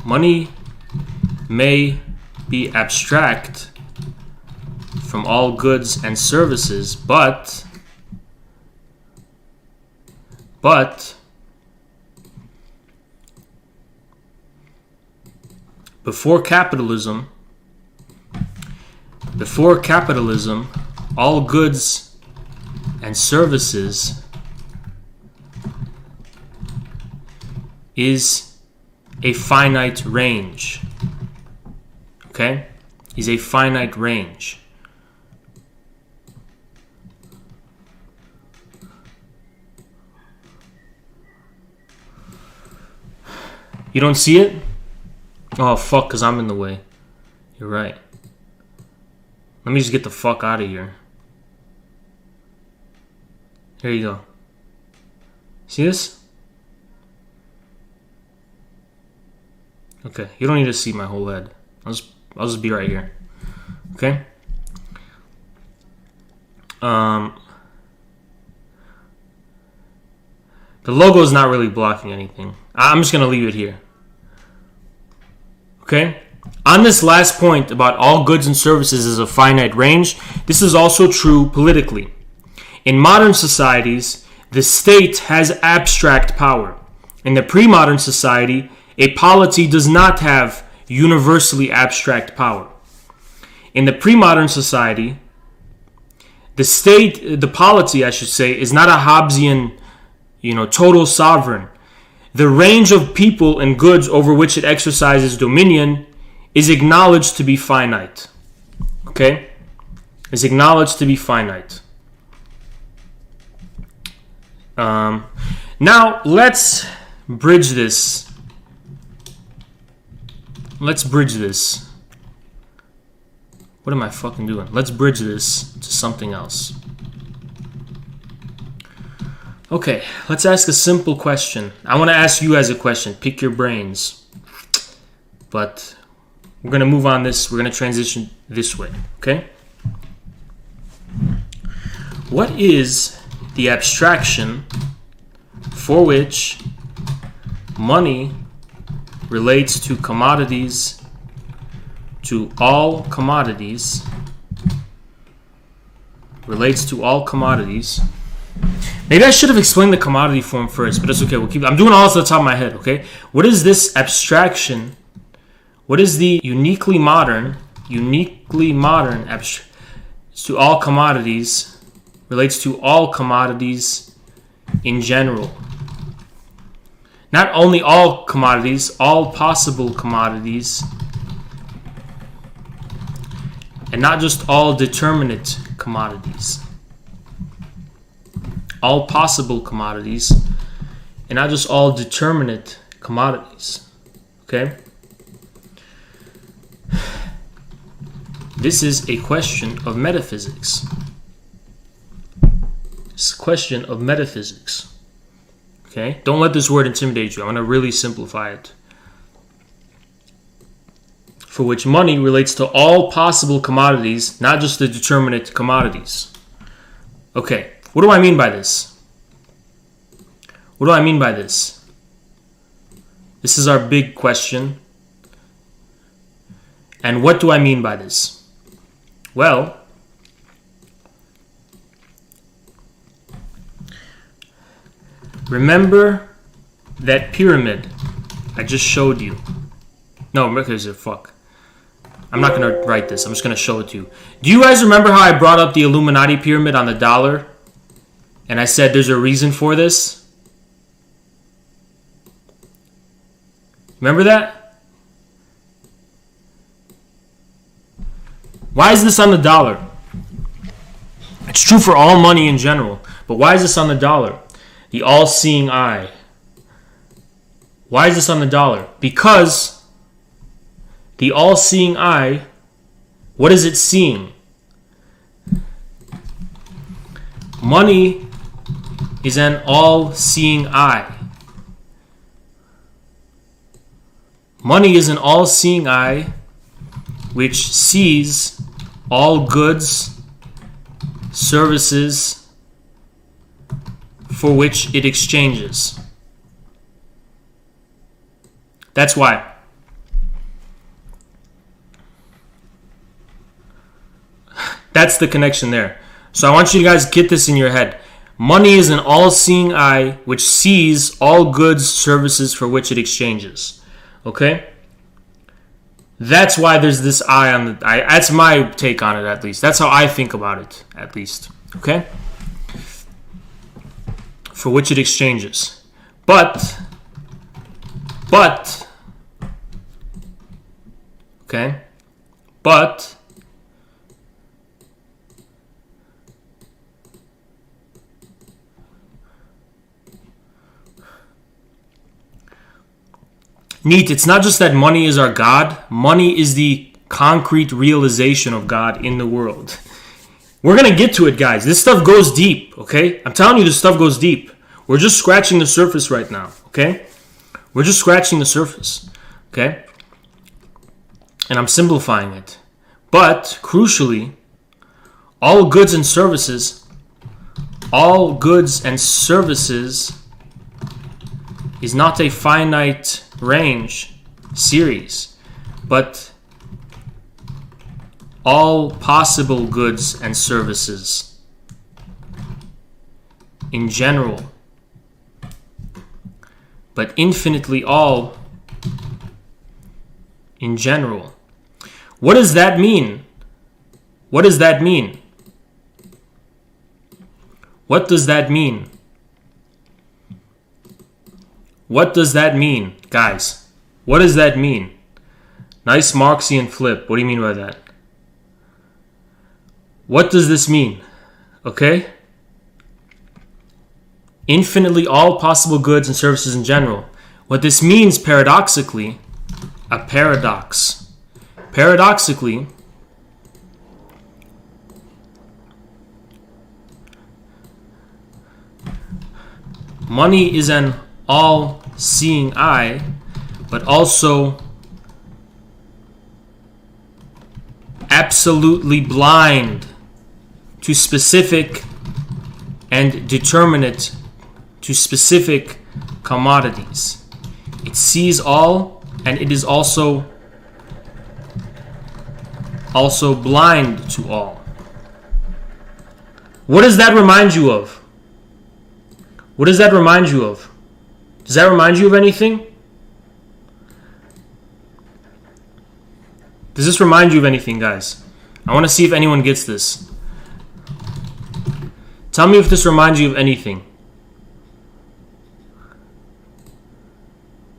money may be abstract from all goods and services, but before capitalism, all goods and services is a finite range. Okay? Is a finite range. You don't see it? Oh, fuck, because I'm in the way. You're right. Let me just get the fuck out of here. Here you go. See this? Okay, you don't need to see my whole head. I'll just be right here. Okay? The logo is not really blocking anything. I'm just gonna leave it here. Okay? On this last point about all goods and services is a finite range, this is also true politically. In modern societies, the state has abstract power. In the pre-modern society, a polity does not have universally abstract power. In the pre-modern society, the polity, I should say, is not a Hobbesian, total sovereign. The range of people and goods over which it exercises dominion is acknowledged to be finite. Okay? Is acknowledged to be finite. Now, let's bridge this. What am I fucking doing? Let's bridge this to something else. Okay, let's ask a simple question. I want to ask you guys a question. Pick your brains. But we're going to move on this. We're going to transition this way. Okay? What is the abstraction for which money relates to commodities, to all commodities, relates to all commodities? Maybe I should have explained the commodity form first, but it's okay. I'm doing all this off the top of my head, okay? What is this abstraction? What is the uniquely modern abstraction to all commodities, relates to all commodities in general? Not only all commodities, all possible commodities, and not just all determinate commodities. All possible commodities, and not just all determinate commodities. Okay? This is a question of metaphysics. It's a question of metaphysics. Okay? Don't let this word intimidate you. I'm going to really simplify it. For which money relates to all possible commodities, not just the determinate commodities. Okay. What do I mean by this? What do I mean by this? This is our big question. And what do I mean by this? Well, remember that pyramid I just showed you. No, fuck. I'm not going to write this. I'm just going to show it to you. Do you guys remember how I brought up the Illuminati pyramid on the dollar? And I said there's a reason for this? Remember that? Why is this on the dollar? It's true for all money in general. But why is this on the dollar? The all-seeing eye. Why is this on the dollar? Because the all-seeing eye, what is it seeing? Money is an all-seeing eye. Money is an all-seeing eye which sees all goods, services for which it exchanges. That's why. That's the connection there. So I want you guys to get this in your head. Money is an all-seeing eye which sees all goods, services for which it exchanges. Okay? That's why there's this eye on the eye. That's my take on it, at least. That's how I think about it, at least. Okay? For which it exchanges. But, okay? But, neat, it's not just that money is our God. Money is the concrete realization of God in the world. We're going to get to it, guys. This stuff goes deep, okay? I'm telling you, this stuff goes deep. We're just scratching the surface right now, okay? We're just scratching the surface, okay? And I'm simplifying it. But, crucially, all goods and services is not a finite range series, but all possible goods and services in general, but infinitely all in general. What does that mean? What does that mean? What does that mean? What does that mean, guys? What does that mean? Nice Marxian flip. What do you mean by that? What does this mean? Okay? Infinitely all possible goods and services in general. What this means, paradoxically, a paradox. Paradoxically, money is an all-seeing eye, but also absolutely blind to specific and determinate to specific commodities. It sees all, and it is also blind to all. What does that remind you of? What does that remind you of? Does that remind you of anything? Does this remind you of anything, guys? I want to see if anyone gets this. Tell me if this reminds you of anything.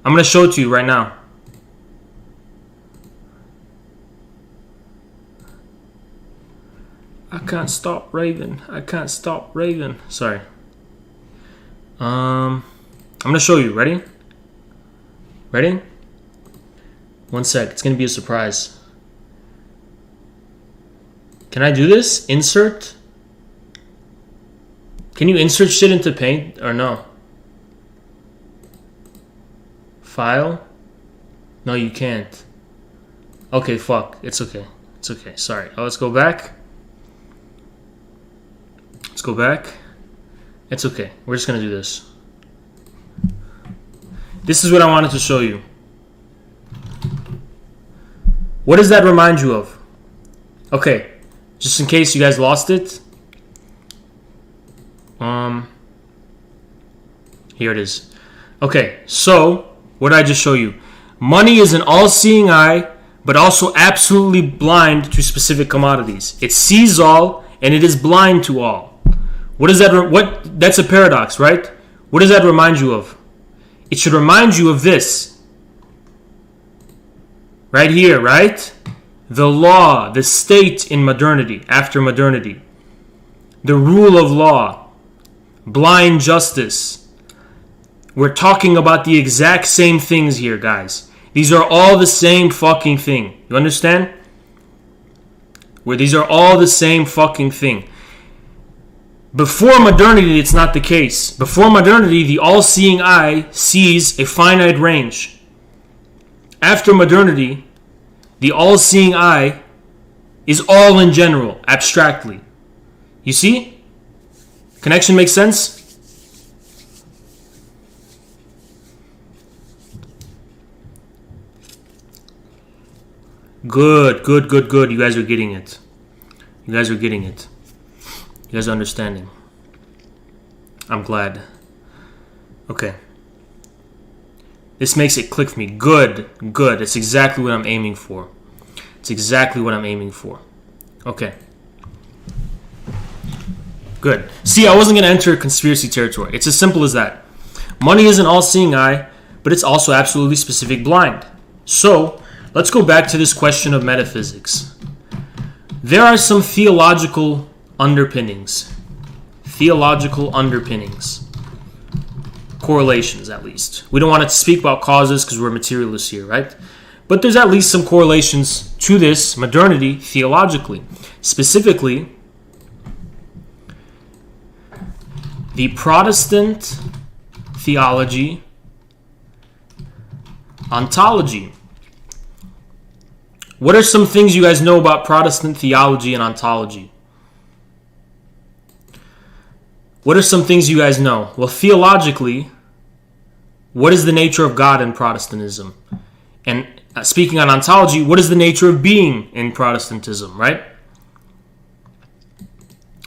I'm going to show it to you right now. I can't stop raving. I can't stop raving. Sorry. I'm going to show you. Ready? Ready? One sec. It's going to be a surprise. Can I do this? Insert? Can you insert shit into Paint or no? File? No, you can't. Okay, fuck. It's okay. It's okay. Sorry. Oh, let's go back. Let's go back. It's okay. We're just going to do this. This is what I wanted to show you. What does that remind you of? Okay. Just in case you guys lost it. Here it is. Okay, so what did I just show you? Money is an all-seeing eye, but also absolutely blind to specific commodities. It sees all, and it is blind to all. What is that? That's a paradox, right? What does that remind you of? It should remind you of this. Right here, right? The law, the state in modernity, after modernity. The rule of law. Blind justice. We're talking about the exact same things here, guys. These are all the same fucking thing. You understand? These are all the same fucking thing. Before modernity, it's not the case. Before modernity, the all-seeing eye sees a finite range. After modernity, the all-seeing eye is all in general, abstractly. You see? Connection makes sense? Good. You guys are getting it. You guys are getting it. You guys are understanding. I'm glad. Okay. This makes it click for me. Good. It's exactly what I'm aiming for. Okay. Good. See, I wasn't going to enter conspiracy territory. It's as simple as that. Money is an all-seeing eye, but it's also absolutely specific blind. So, let's go back to this question of metaphysics. There are some theological underpinnings. Correlations, at least. We don't want to speak about causes because we're materialists here, right? But there's at least some correlations to this modernity theologically. Specifically, the Protestant theology, ontology. What are some things you guys know about Protestant theology and ontology? What are some things you guys know? Well, theologically, what is the nature of God in Protestantism? And speaking on ontology, what is the nature of being in Protestantism, right?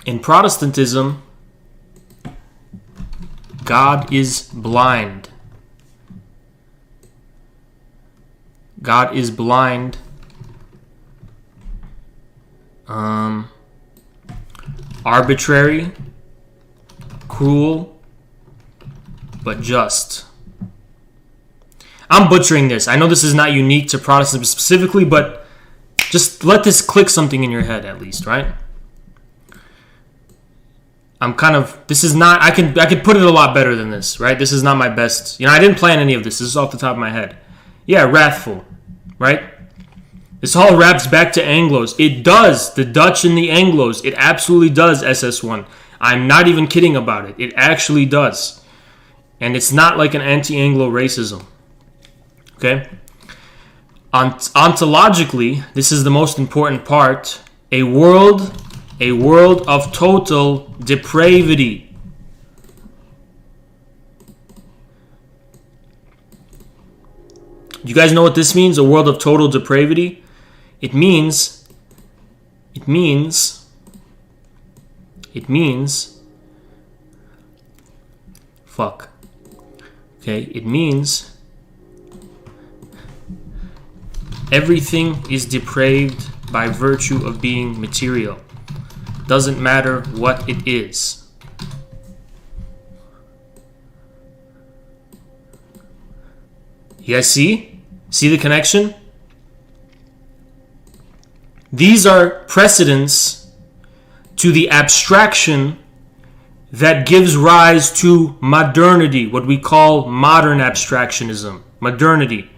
In Protestantism, God is blind. God is blind. Arbitrary, cruel, but just. I'm butchering this. I know this is not unique to Protestantism specifically, but just let this click something in your head at least, right? This is not, I could put it a lot better than this, right? This is not my best. I didn't plan any of this. This is off the top of my head. Yeah, wrathful, right? This all wraps back to Anglos. It does. The Dutch and the Anglos. It absolutely does, SS1. I'm not even kidding about it. It actually does. And it's not like an anti-Anglo racism. Okay? Ontologically, this is the most important part. A world of total depravity. You guys know what this means? A world of total depravity? It means fuck. Okay, it means everything is depraved by virtue of being material. Doesn't matter what it is. You guys see? See the connection? These are precedents to the abstraction that gives rise to modernity, what we call modern abstractionism. Modernity.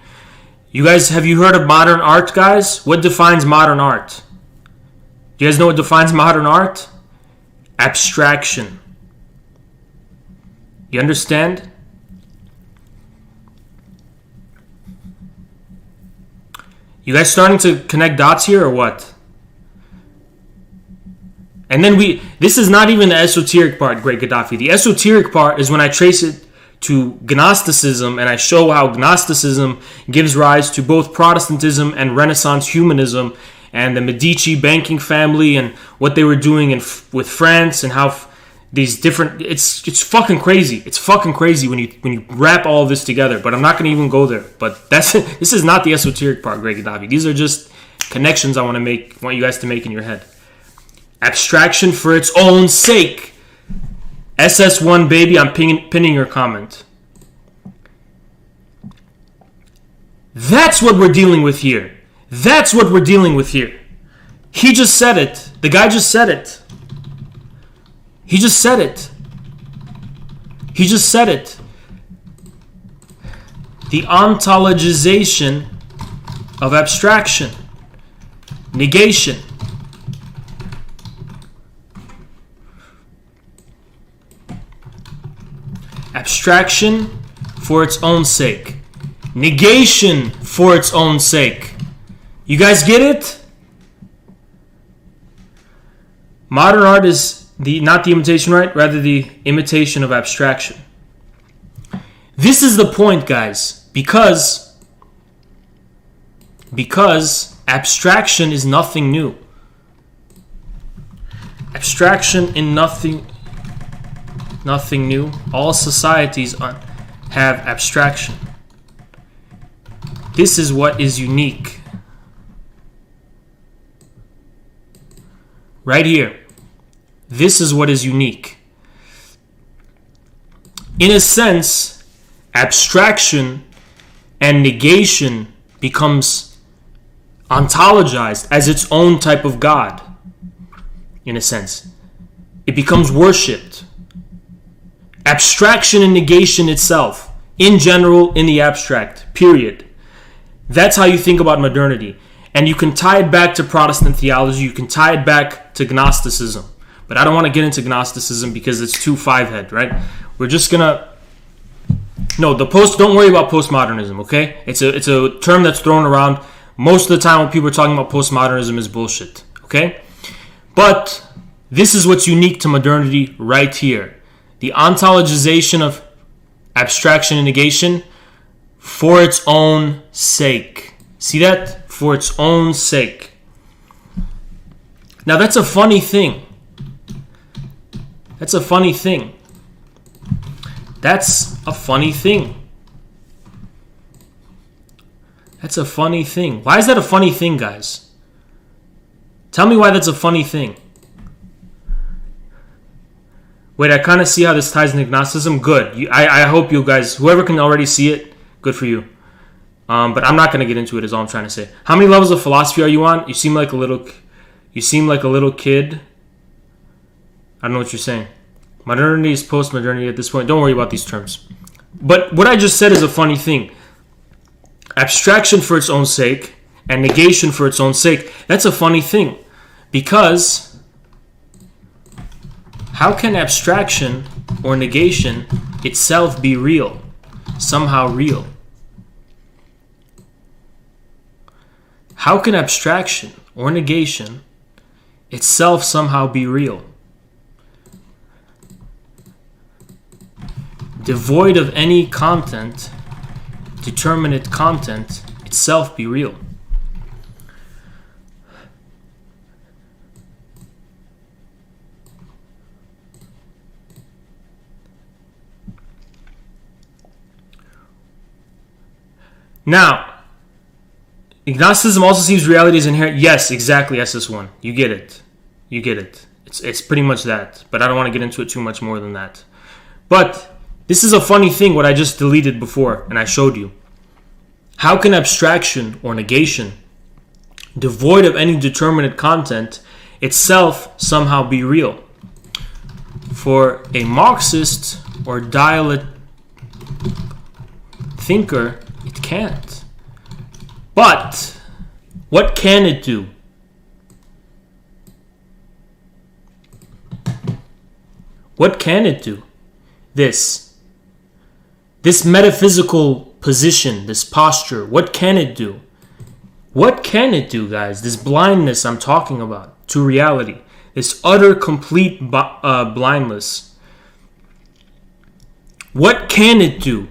Have you heard of modern art, guys? What defines modern art? Do you guys know what defines modern art? Abstraction. You understand? You guys starting to connect dots here or what? And then this is not even the esoteric part, Great Gaddafi. The esoteric part is when I trace it to Gnosticism and I show how Gnosticism gives rise to both Protestantism and Renaissance humanism and the Medici banking family and what they were doing with France and how these different... It's fucking crazy. It's fucking crazy when you wrap all of this together. But I'm not going to even go there. But this is not the esoteric part, Great Gaddafi. These are just connections I want you guys to make in your head. Abstraction for its own sake. SS1, baby, I'm pinning your comment. That's what we're dealing with here. That's what we're dealing with here. He just said it. The guy just said it. He just said it. He just said it. The ontologization of abstraction. Negation. Abstraction for its own sake. Negation for its own sake. You guys get it? Modern art is not the imitation, right? Rather the imitation of abstraction. This is the point, guys. Because abstraction is nothing new. Abstraction in nothing new. All societies have abstraction. This is what is unique. Right here. This is what is unique. In a sense, abstraction and negation becomes ontologized as its own type of God. In a sense. It becomes worshipped. Abstraction and negation itself, in general, in the abstract, period. That's how you think about modernity. And you can tie it back to Protestant theology, you can tie it back to Gnosticism. But I don't want to get into Gnosticism because it's too five-head, right? We're just gonna... No, don't worry about postmodernism, okay? It's a term that's thrown around. Most of the time when people are talking about postmodernism is bullshit, okay? But this is what's unique to modernity right here. The ontologization of abstraction and negation for its own sake. See that? For its own sake. Now that's a funny thing. That's a funny thing. That's a funny thing. That's a funny thing. Why is that a funny thing, guys? Tell me why that's a funny thing. Wait, I kind of see how this ties into Gnosticism. Good. I hope you guys, whoever can already see it, good for you. But I'm not going to get into it, is all I'm trying to say. How many levels of philosophy are you on? You seem like a little kid. I don't know what you're saying. Modernity is post-modernity at this point. Don't worry about these terms. But what I just said is a funny thing. Abstraction for its own sake and negation for its own sake. That's a funny thing. Because how can abstraction or negation itself be real? Somehow real. How can abstraction or negation itself somehow be real? Devoid of any content, determinate content itself be real. Now, Gnosticism also sees reality as inherent. Yes, exactly, SS1. You get it. It's pretty much that. But I don't want to get into it too much more than that. But this is a funny thing, what I just deleted before, and I showed you. How can abstraction or negation, devoid of any determinate content, itself somehow be real? For a Marxist or dialect thinker, it can't. But what can it do? What can it do? This metaphysical position, this posture, what can it do? What can it do, guys? This blindness I'm talking about to reality, this utter, complete blindness. What can it do?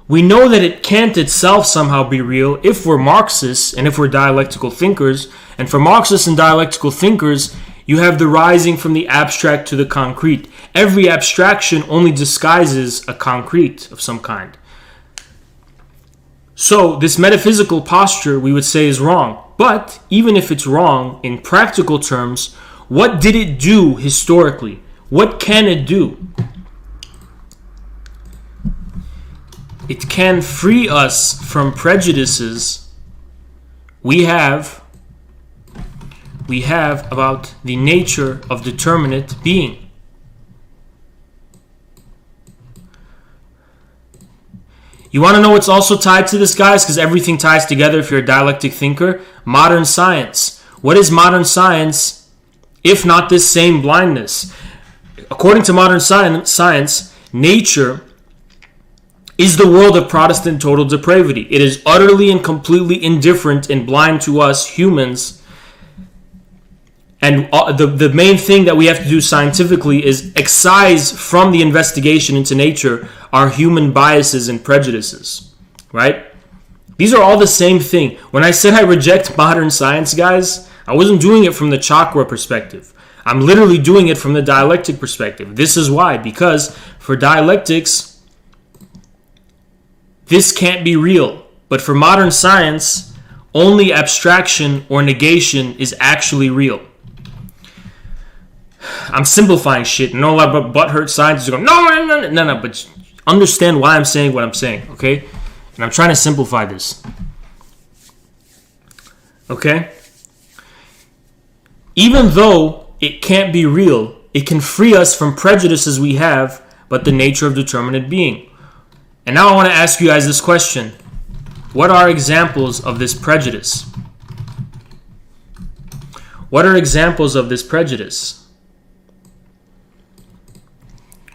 We know that it can't itself somehow be real if we're Marxists and if we're dialectical thinkers. And for Marxists and dialectical thinkers, you have the rising from the abstract to the concrete. Every abstraction only disguises a concrete of some kind. So this metaphysical posture, we would say, is wrong. But even if it's wrong, in practical terms, what did it do historically? What can it do? It can free us from prejudices we have about the nature of determinate being. You want to know what's also tied to this, guys? Because everything ties together if you're a dialectic thinker. Modern science. What is modern science if not this same blindness? According to modern science, nature is the world of Protestant total depravity. It is utterly and completely indifferent and blind to us humans. And the main thing that we have to do scientifically is excise from the investigation into nature our human biases and prejudices, right? These are all the same thing. When I said I reject modern science, guys, I wasn't doing it from the chakra perspective. I'm literally doing it from the dialectic perspective. This is why. Because for dialectics, this can't be real. But for modern science, only abstraction or negation is actually real. I'm simplifying shit. I know a lot of butthurt scientists are going, no, but understand why I'm saying what I'm saying, okay? And I'm trying to simplify this. Okay? Even though it can't be real, it can free us from prejudices we have about the nature of determinate being. And now I want to ask you guys this question. What are examples of this prejudice? What are examples of this prejudice?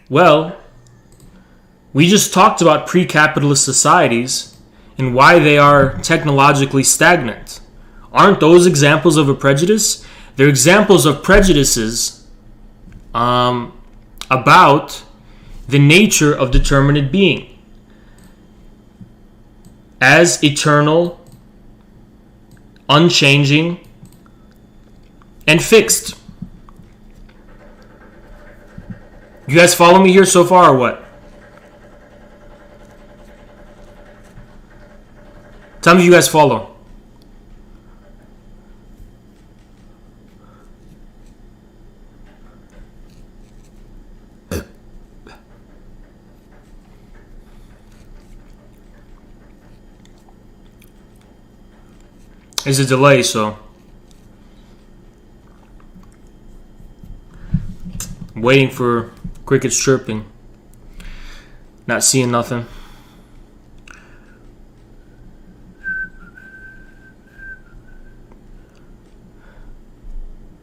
Well, we just talked about pre-capitalist societies and why they are technologically stagnant. Aren't those examples of a prejudice? They're examples of prejudices about the nature of determinate being as eternal, unchanging, and fixed. You guys follow me here so far or what? Tell me if you guys follow. There's a delay, so I'm waiting for crickets chirping. Not seeing nothing.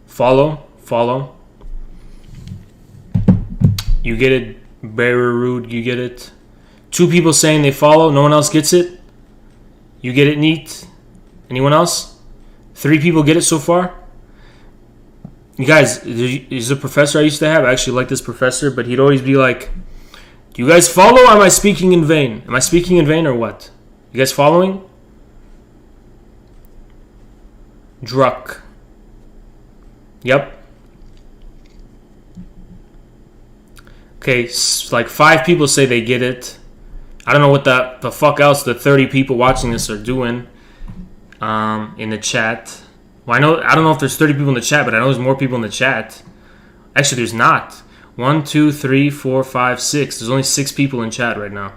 Follow. You get it, very rude. You get it. 2 people saying they follow. No one else gets it. You get it, neat. Anyone else? 3 people get it so far. You guys, there's a professor I used to have. I actually like this professor, but he'd always be like, "Do you guys follow? Or am I speaking in vain? Am I speaking in vain or what? You guys following?" Druck. Yep. Okay, like 5 people say they get it. I don't know what the fuck else the 30 people watching this are doing in the chat. Well, I don't know if there's 30 people in the chat, but I know there's more people in the chat. Actually, there's not. 1, 2, 3, 4, 5, 6. There's only 6 people in chat right now.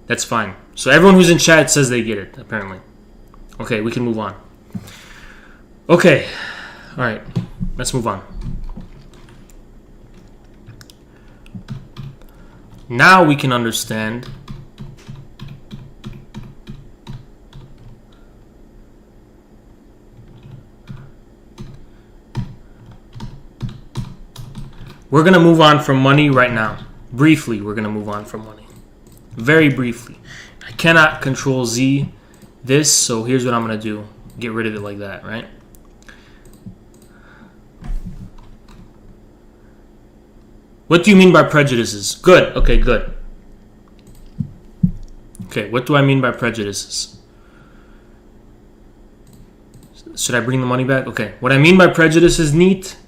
That's fine. So everyone who's in chat says they get it, apparently. Okay, we can move on. Okay. All right. Let's move on. Now we can understand we're going to move on from money right now. Briefly, we're going to move on from money. Very briefly. I cannot control Z this, so here's what I'm going to do. Get rid of it like that, right? What do you mean by prejudices? Good. Okay, good. Okay, what do I mean by prejudices? Should I bring the money back? Okay, what I mean by prejudices, neat,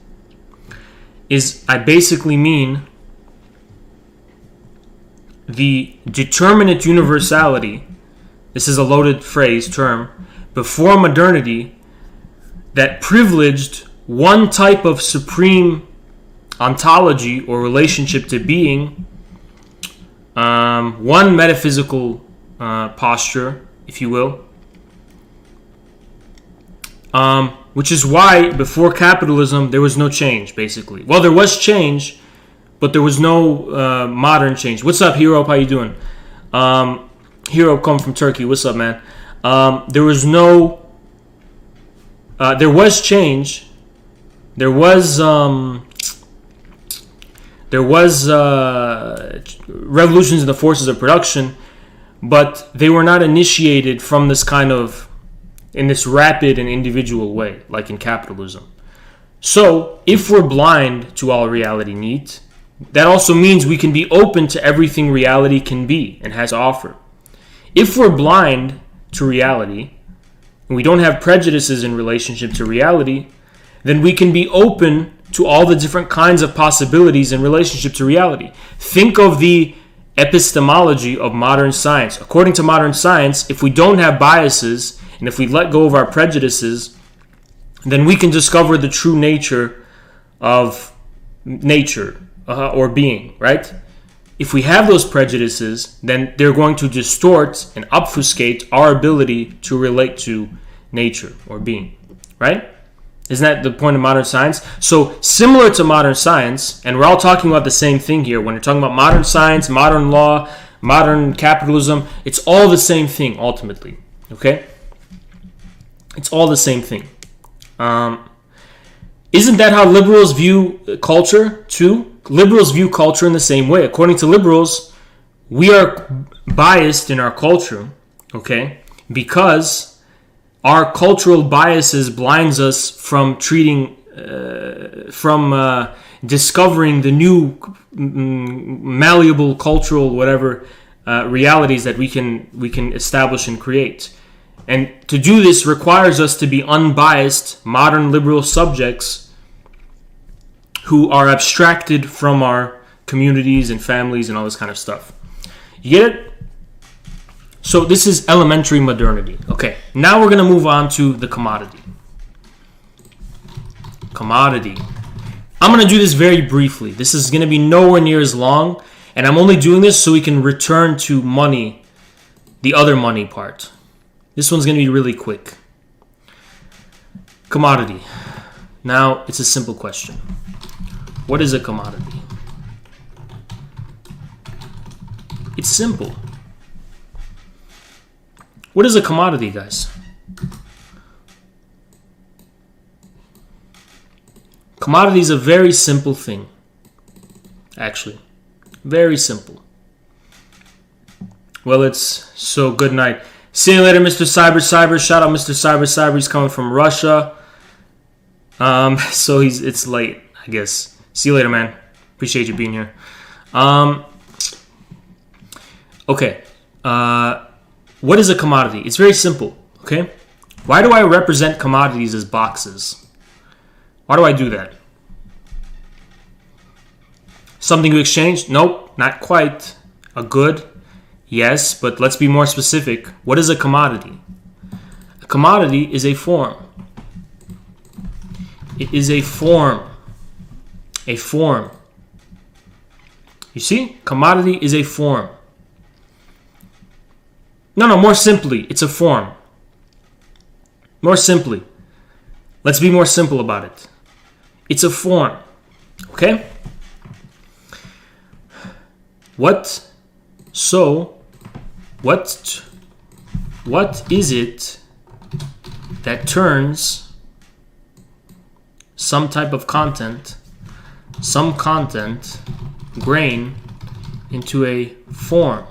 is I basically mean the determinate universality, this is a loaded phrase, term, before modernity that privileged one type of supreme ontology or relationship to being, one metaphysical posture, if you will, which is why before capitalism there was no change, basically. Well, there was change, but there was no modern change. What's up, Hero? How you doing? Hero come from Turkey. What's up, man? There was change. There was revolutions in the forces of production, but they were not initiated from this kind of, in this rapid and individual way, like in capitalism. So, if we're blind to all reality needs, that also means we can be open to everything reality can be and has to offer. If we're blind to reality, and we don't have prejudices in relationship to reality, then we can be open to all the different kinds of possibilities in relationship to reality. Think of the epistemology of modern science. According to modern science, if we don't have biases, and if we let go of our prejudices, then we can discover the true nature of nature or being, right? If we have those prejudices, then they're going to distort and obfuscate our ability to relate to nature or being, right? Isn't that the point of modern science? So similar to modern science, and we're all talking about the same thing here. When you're talking about modern science, modern law, modern capitalism, it's all the same thing ultimately, okay? It's all the same thing. Isn't that how liberals view culture too? Liberals view culture in the same way. According to liberals, we are biased in our culture, okay? Because our cultural biases blinds us from discovering the new malleable cultural whatever realities that we can establish and create. And to do this requires us to be unbiased, modern liberal subjects who are abstracted from our communities and families and all this kind of stuff. You get it? So this is elementary modernity. Okay, now we're going to move on to the commodity. Commodity. I'm going to do this very briefly. This is going to be nowhere near as long, and I'm only doing this so we can return to money, the other money part. This one's going to be really quick. Commodity. Now, it's a simple question. What is a commodity? It's simple. What is a commodity, guys? Commodity is a very simple thing. Actually, very simple. Well, it's so good night. See you later, Mr. Cyber. Shout out Mr. Cyber. He's coming from Russia. So it's late, I guess. See you later, man. Appreciate you being here. Okay. What is a commodity? It's very simple, okay? Why do I represent commodities as boxes? Why do I do that? Something to exchange? Nope, not quite. A good? Yes, but let's be more specific. What is a commodity? A commodity is a form. It is a form. A form. You see? Commodity is a form. No, more simply, it's a form. More simply. Let's be more simple about it. It's a form. Okay? What is it that turns some type of content, grain, into a form?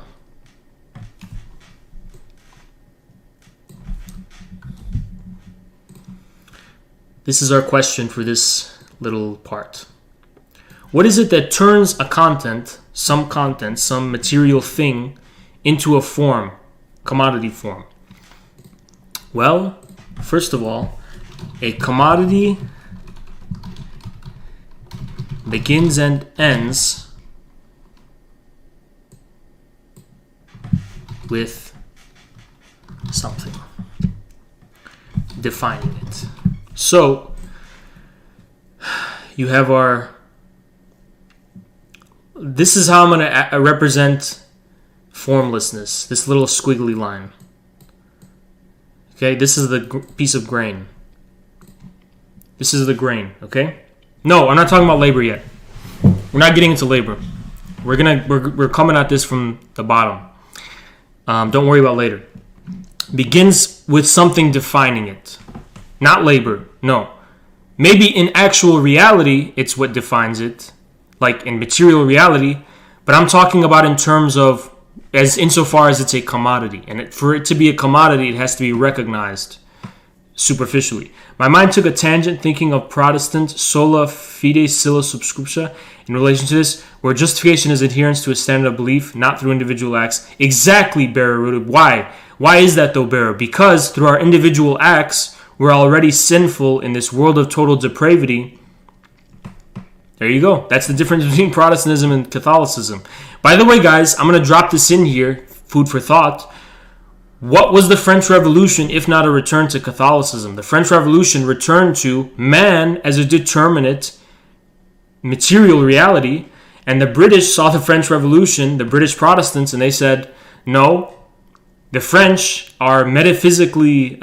This is our question for this little part. What is it that turns a content, some material thing, into a form, commodity form? Well, first of all, a commodity begins and ends with something, defining it. So, you have this is how I'm going to represent formlessness, this little squiggly line. Okay, this is the piece of grain. This is the grain, okay? No, I'm not talking about labor yet. We're not getting into labor. We're coming at this from the bottom. Don't worry about later. Begins with something defining it. Not labor, no. Maybe in actual reality, it's what defines it, like in material reality, but I'm talking about in terms of, insofar as it's a commodity. And for it to be a commodity, it has to be recognized superficially. My mind took a tangent thinking of Protestant sola fide silla subscriptia in relation to this, where justification is adherence to a standard of belief, not through individual acts. Exactly, Bearer. Why? Why is that though, Bearer? Because through our individual acts, we're already sinful in this world of total depravity. There you go. That's the difference between Protestantism and Catholicism. By the way, guys, I'm going to drop this in here, food for thought. What was the French Revolution if not a return to Catholicism? The French Revolution returned to man as a determinate material reality, and the British saw the French Revolution, the British Protestants, and they said, no, the French are metaphysically...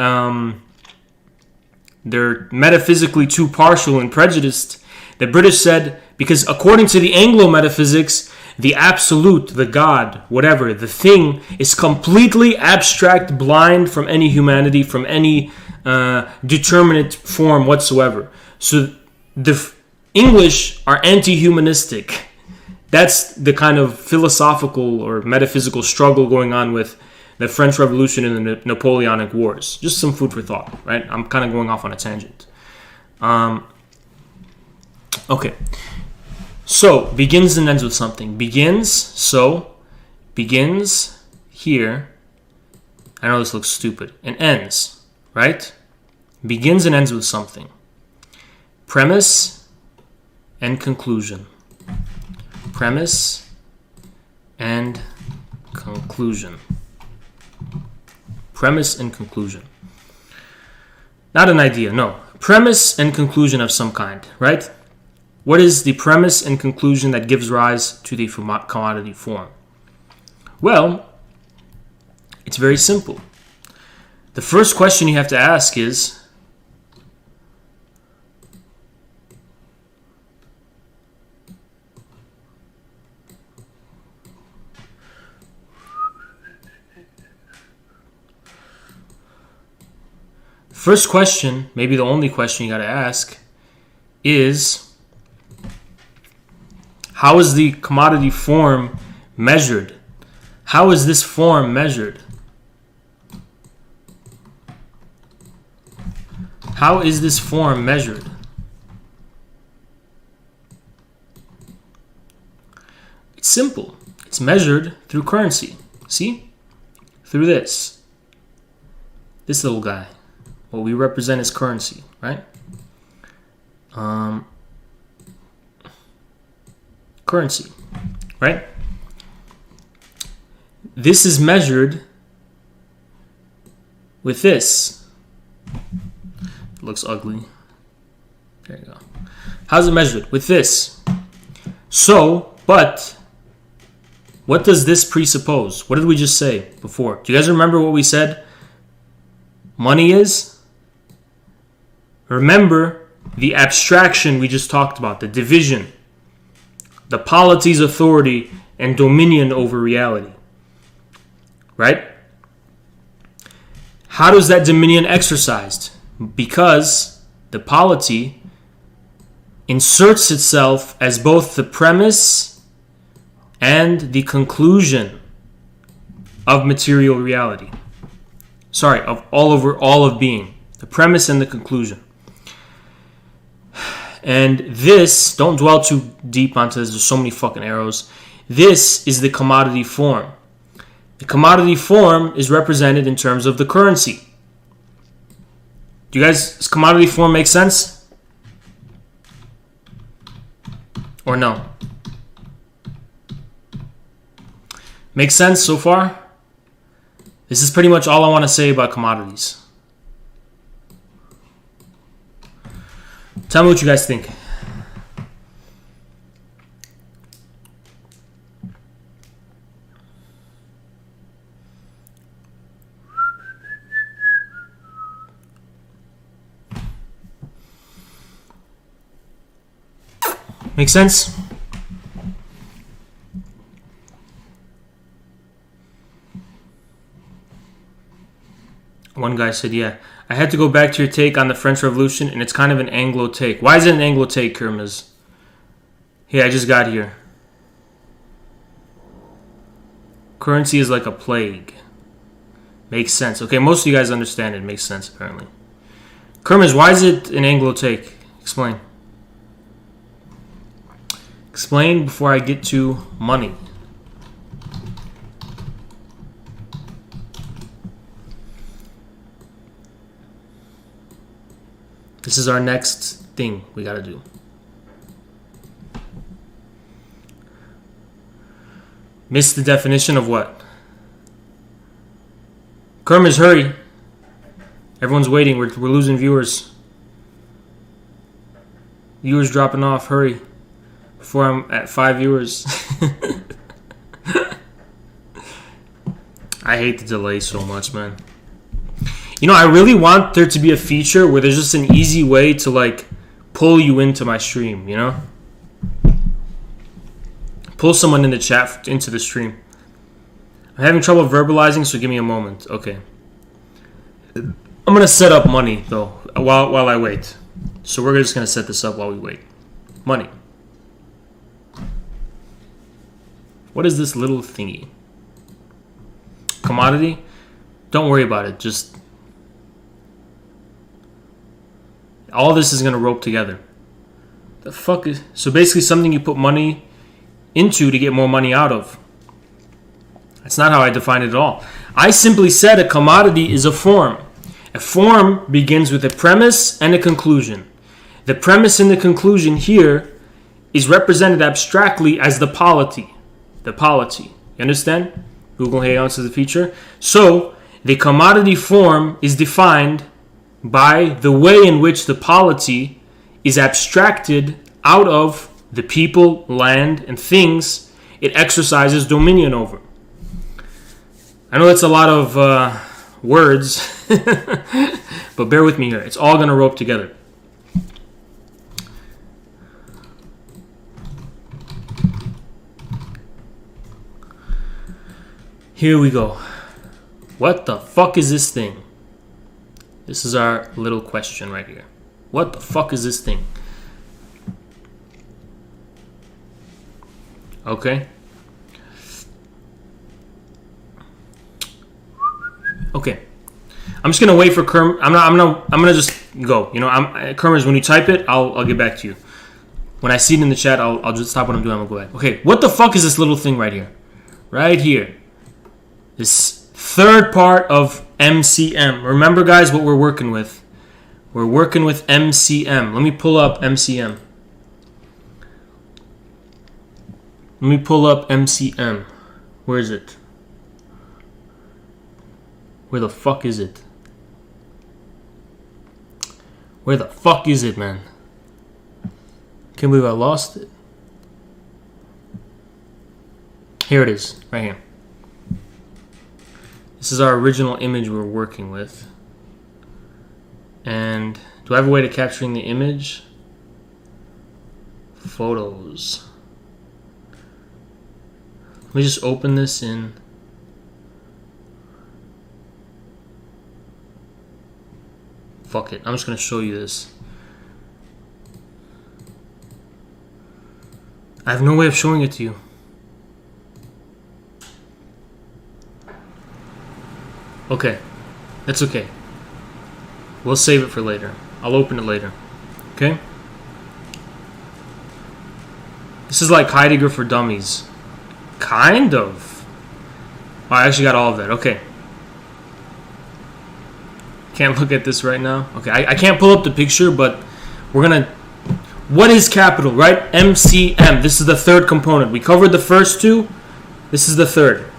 they're metaphysically too partial and prejudiced. The British said, because according to the Anglo metaphysics, the absolute, the God, whatever, the thing is completely abstract, blind from any humanity, from any determinate form whatsoever. So the English are anti-humanistic. That's the kind of philosophical or metaphysical struggle going on with the French Revolution and the Napoleonic Wars. Just some food for thought, right? I'm kind of going off on a tangent. Okay. So, begins and ends with something. Begins here. I know this looks stupid. And ends, right? Begins and ends with something. Premise and conclusion. Premise and conclusion. Premise and conclusion. Not an idea, no. Premise and conclusion of some kind, right? What is the premise and conclusion that gives rise to the commodity form? Well, it's very simple. The first question you have to ask is, first question, maybe the only question you got to ask, is how is the commodity form measured? How is this form measured? How is this form measured? It's simple. It's measured through currency. See? Through this. This little guy. What we represent is currency, right? Currency, right? This is measured with this. It looks ugly. There you go. How's it measured? With this. So, but what does this presuppose? What did we just say before? Do you guys remember what we said money is? Remember the abstraction we just talked about, the division, the polity's authority and dominion over reality. Right? How does that dominion exercised? Because the polity inserts itself as both the premise and the conclusion of material reality. Sorry, of all of being. The premise and the conclusion. And this, don't dwell too deep onto this, there's so many fucking arrows. This is the commodity form. The commodity form is represented in terms of the currency. Do you guys, does commodity form make sense? Or no? Makes sense so far? This is pretty much all I want to say about commodities. Tell me what you guys think. Make sense? One guy said, yeah. I had to go back to your take on the French Revolution, and it's kind of an Anglo take. Why is it an Anglo take, Kermaz? Hey, I just got here. Currency is like a plague. Makes sense. Okay, most of you guys understand it. Makes sense, apparently. Kermaz, why is it an Anglo take? Explain. Explain before I get to money. This is our next thing we gotta do. Missed the definition of what? Kermaz, hurry. Everyone's waiting. We're losing viewers. Viewers dropping off. Hurry. Before I'm at 5 viewers. I hate the delay so much, man. You know, I really want there to be a feature where there's just an easy way to, like, pull you into my stream, you know? Pull someone in the chat into the stream. I'm having trouble verbalizing, so give me a moment. Okay. I'm going to set up money, though, while I wait. So we're just going to set this up while we wait. Money. What is this little thingy? Commodity? Don't worry about it. Just... all this is going to rope together. The fuck is... so basically something you put money into to get more money out of. That's not how I define it at all. I simply said a commodity is a form. A form begins with a premise and a conclusion. The premise and the conclusion here is represented abstractly as the polity. The polity. You understand? Google Hey answers the feature. So, The commodity form is defined by the way in which the polity is abstracted out of the people, land, and things it exercises dominion over. I know that's a lot of words, but bear with me here. It's all going to rope together. Here we go. What the fuck is this thing? This is our little question right here. What the fuck is this thing? Okay. Okay. I'm just gonna wait for Kerm. I'm gonna just go. You know, Kermers, when you type it, I'll get back to you. When I see it in the chat, I'll just stop what I'm doing. I'm gonna go back. Okay. What the fuck is this little thing right here? Right here. This third part of MCM. Remember, guys, what we're working with. We're working with MCM. Let me pull up MCM. Let me pull up MCM. Where is it? Where the fuck is it? Where the fuck is it, man? Can't believe I lost it. Here it is, right here. This is our original image we're working with. And do I have a way to capturing the image? Photos. Let me just open this in. Fuck it. I'm just going to show you this. I have no way of showing it to you. Okay. That's okay. We'll save it for later. I'll open it later. Okay? This is like Heidegger for dummies. Kind of. Oh, I actually got all of that. Okay. Can't look at this right now. Okay, I can't pull up the picture, but we're gonna... What is capital, right? MCM. This is the third component. We covered the first two. This is the third.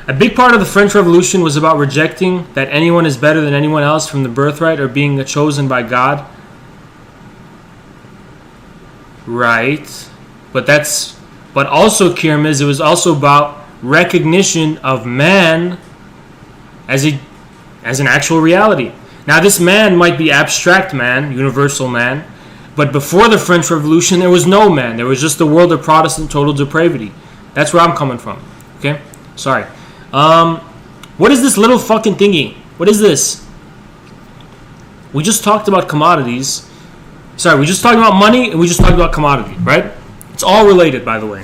A big part of the French Revolution was about rejecting that anyone is better than anyone else from the birthright or being chosen by God. Right. But also, Kirmiz, it was also about recognition of man as an actual reality. Now, this man might be abstract man, universal man, but before the French Revolution, there was no man. There was just a world of Protestant total depravity. That's where I'm coming from. Okay? Sorry. What is this little fucking thingy? What is this? We just talked about commodities. Sorry, we just talked about money and we just talked about commodity, right? It's all related, by the way.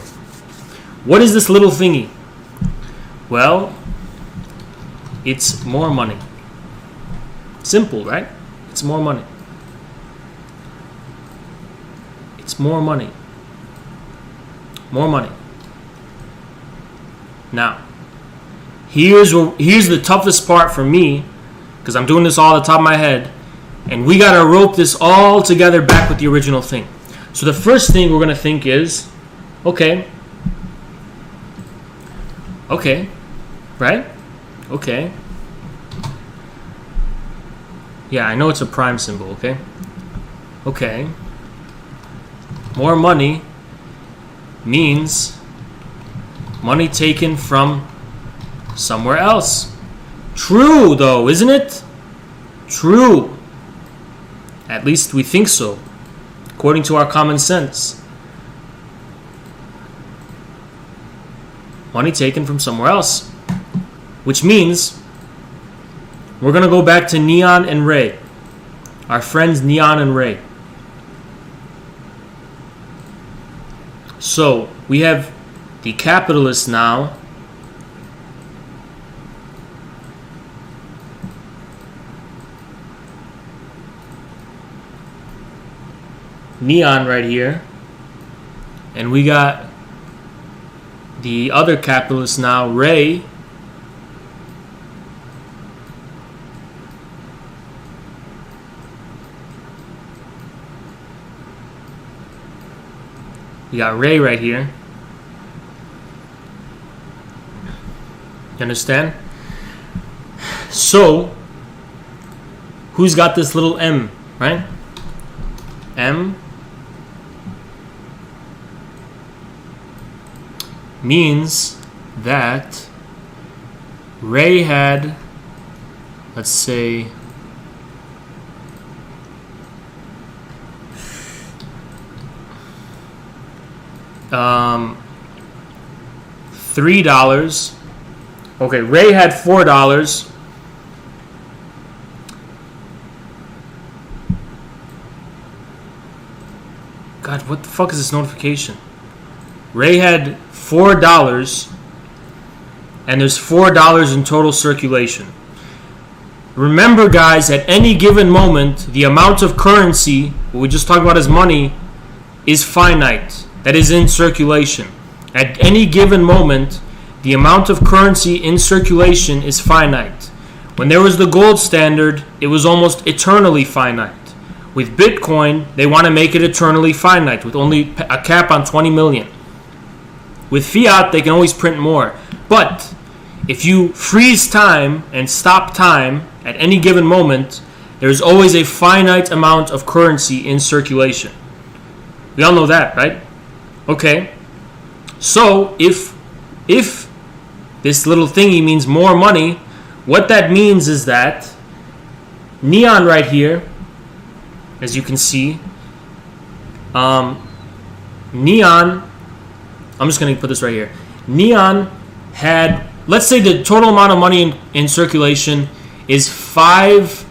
What is this little thingy? Well, it's more money. Simple, right? It's more money. It's more money. More money. Now, here's the toughest part for me, because I'm doing this all at the top of my head, and we got to rope this all together back with the original thing. So the first thing we're going to think is, okay, right? Okay. Yeah, I know it's a prime symbol, okay? Okay. More money means money taken from somewhere else. True, though, isn't it? True. At least we think so, according to our common sense. Money taken from somewhere else. Which means we're going to go back to Neon and Ray. Our friends Neon and Ray. So, we have the capitalists now. Neon right here. And we got the other capitalist now, Ray. We got Ray right here. You understand? So, who's got this little M, right? M means that Ray had, let's say, $3. Okay, Ray had $4. God, what the fuck is this notification? Ray had $4, and there's $4 in total circulation. Remember, guys, at any given moment, the amount of currency, what we just talked about as money, is finite. That is in circulation. At any given moment, the amount of currency in circulation is finite. When there was the gold standard, it was almost eternally finite. With Bitcoin, they want to make it eternally finite with only a cap on 20 million. With fiat, they can always print more. But if you freeze time and stop time at any given moment, there's always a finite amount of currency in circulation. We all know that, right? Okay. So if this little thingy means more money, what that means is that neon right here, as you can see, neon, I'm just going to put this right here. Neon had, let's say the total amount of money in circulation is 5.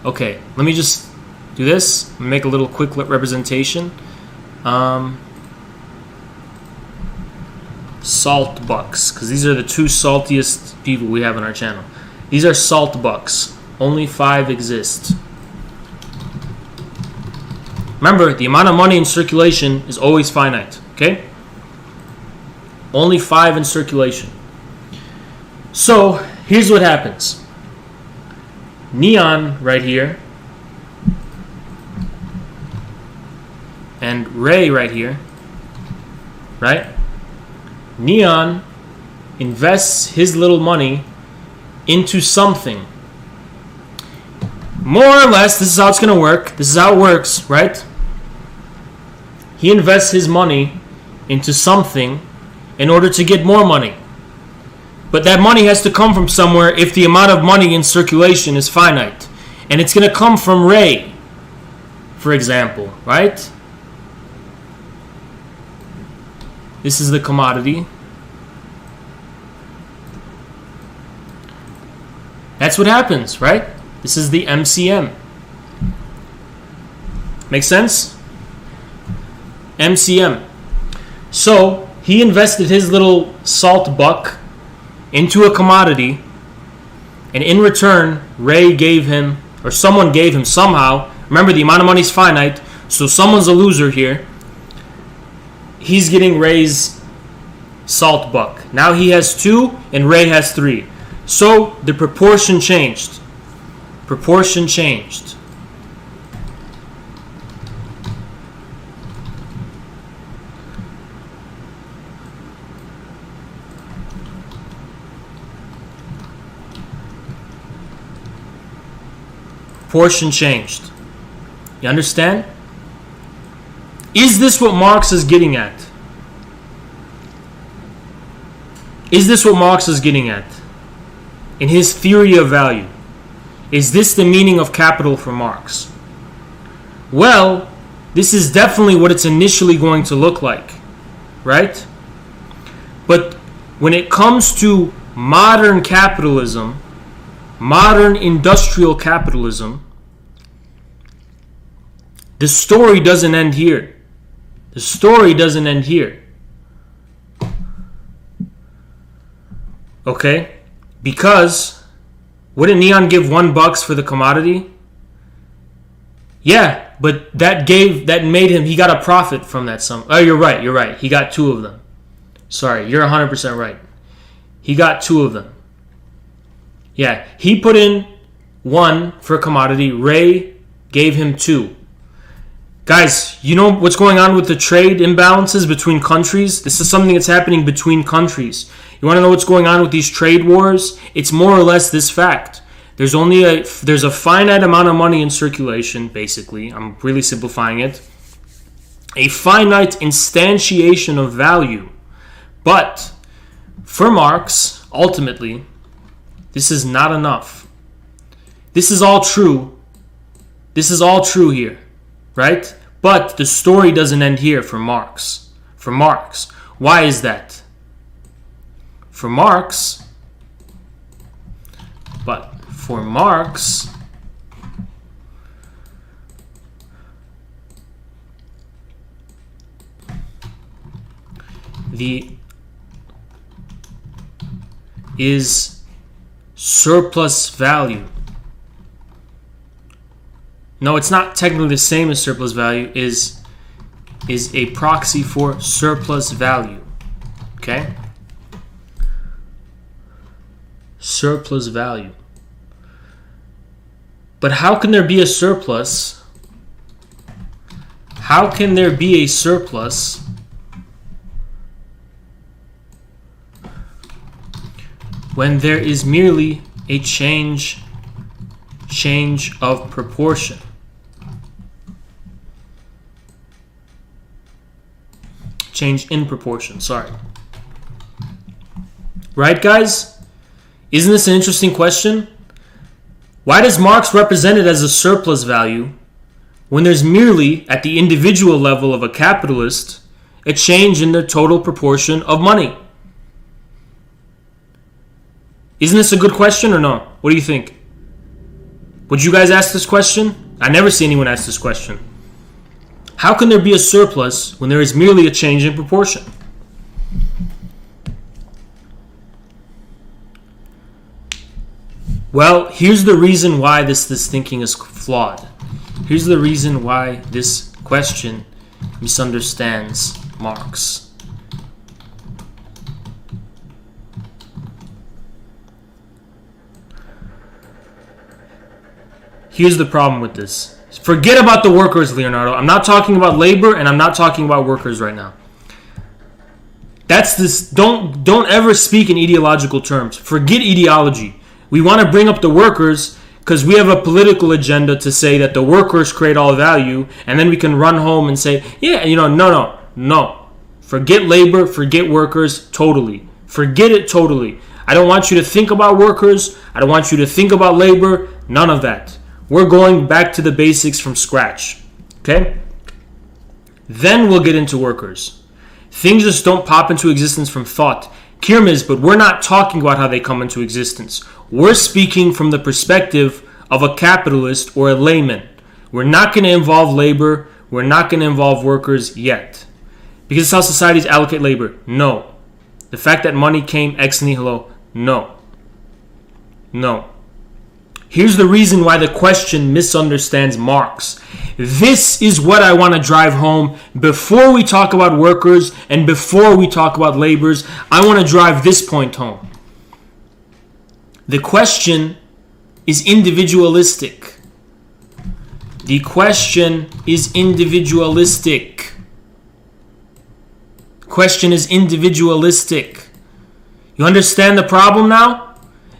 Okay, let me just do this. Make a little quick representation. Salt bucks, because these are the two saltiest people we have on our channel. These are salt bucks. Only 5 exist. Remember, the amount of money in circulation is always finite, okay? Only 5 in circulation. So, here's what happens. Neon right here, and Ray right here, right? Neon invests his little money into something. More or less, this is how it's going to work. This is how it works, right? He invests his money into something in order to get more money. But that money has to come from somewhere if the amount of money in circulation is finite. And it's going to come from Ray, for example, right? This is the commodity. That's what happens, right? This is the MCM. Make sense? MCM. So, he invested his little salt buck into a commodity, and in return, Ray gave him, or someone gave him somehow, remember the amount of money is finite, so someone's a loser here. He's getting Ray's salt buck. Now he has 2 and Ray has 3. So the proportion changed. Proportion changed. Proportion changed. You understand? Is this what Marx is getting at? Is this what Marx is getting at? In his theory of value? Is this the meaning of capital for Marx? Well, this is definitely what it's initially going to look like, right? But when it comes to modern capitalism, modern industrial capitalism, the story doesn't end here. The story doesn't end here. Okay? Because wouldn't Neon give $1 for the commodity? Yeah, but that made him, he got a profit from that sum. Oh, you're right. He got 2 of them. Sorry, you're 100% right. He got 2 of them. Yeah, he put in 1 for a commodity. Ray gave him 2. Guys, you know what's going on with the trade imbalances between countries? This is something that's happening between countries. You want to know what's going on with these trade wars? It's more or less this fact. There's a finite amount of money in circulation, basically. I'm really simplifying it. A finite instantiation of value. But for Marx, ultimately, this is not enough. This is all true. This is all true here, right? But the story doesn't end here for Marx. For Marx. Why is that? For Marx, the is surplus value. No, it's not technically the same as surplus value, is a proxy for surplus value. Okay? Surplus value. But how can there be a surplus? How can there be a surplus when there is merely a change of proportion? Change in proportion, sorry. Right, guys? Isn't this an interesting question? Why does Marx represent it as a surplus value when there's merely, at the individual level of a capitalist, a change in the total proportion of money? Isn't this a good question or no? What do you think? Would you guys ask this question? I never see anyone ask this question. How can there be a surplus when there is merely a change in proportion? Well, here's the reason why this thinking is flawed. Here's the reason why this question misunderstands Marx. Here's the problem with this. Forget about the workers, Leonardo. I'm not talking about labor and I'm not talking about workers right now. That's this. Don't ever speak in ideological terms. Forget ideology. We want to bring up the workers because we have a political agenda to say that the workers create all value, and then we can run home and say, yeah, no. Forget labor, forget workers, totally. Forget it totally. I don't want you to think about workers. I don't want you to think about labor. None of that. We're going back to the basics from scratch. Okay? Then we'll get into workers. Things just don't pop into existence from thought. Kirmiz, but we're not talking about how they come into existence. We're speaking from the perspective of a capitalist or a layman. We're not going to involve labor. We're not going to involve workers yet. Because it's how societies allocate labor. No. The fact that money came ex nihilo. No. Here's the reason why the question misunderstands Marx. This is what I want to drive home before we talk about workers and before we talk about laborers. I want to drive this point home. The question is individualistic. The question is individualistic. Question is individualistic. You understand the problem now?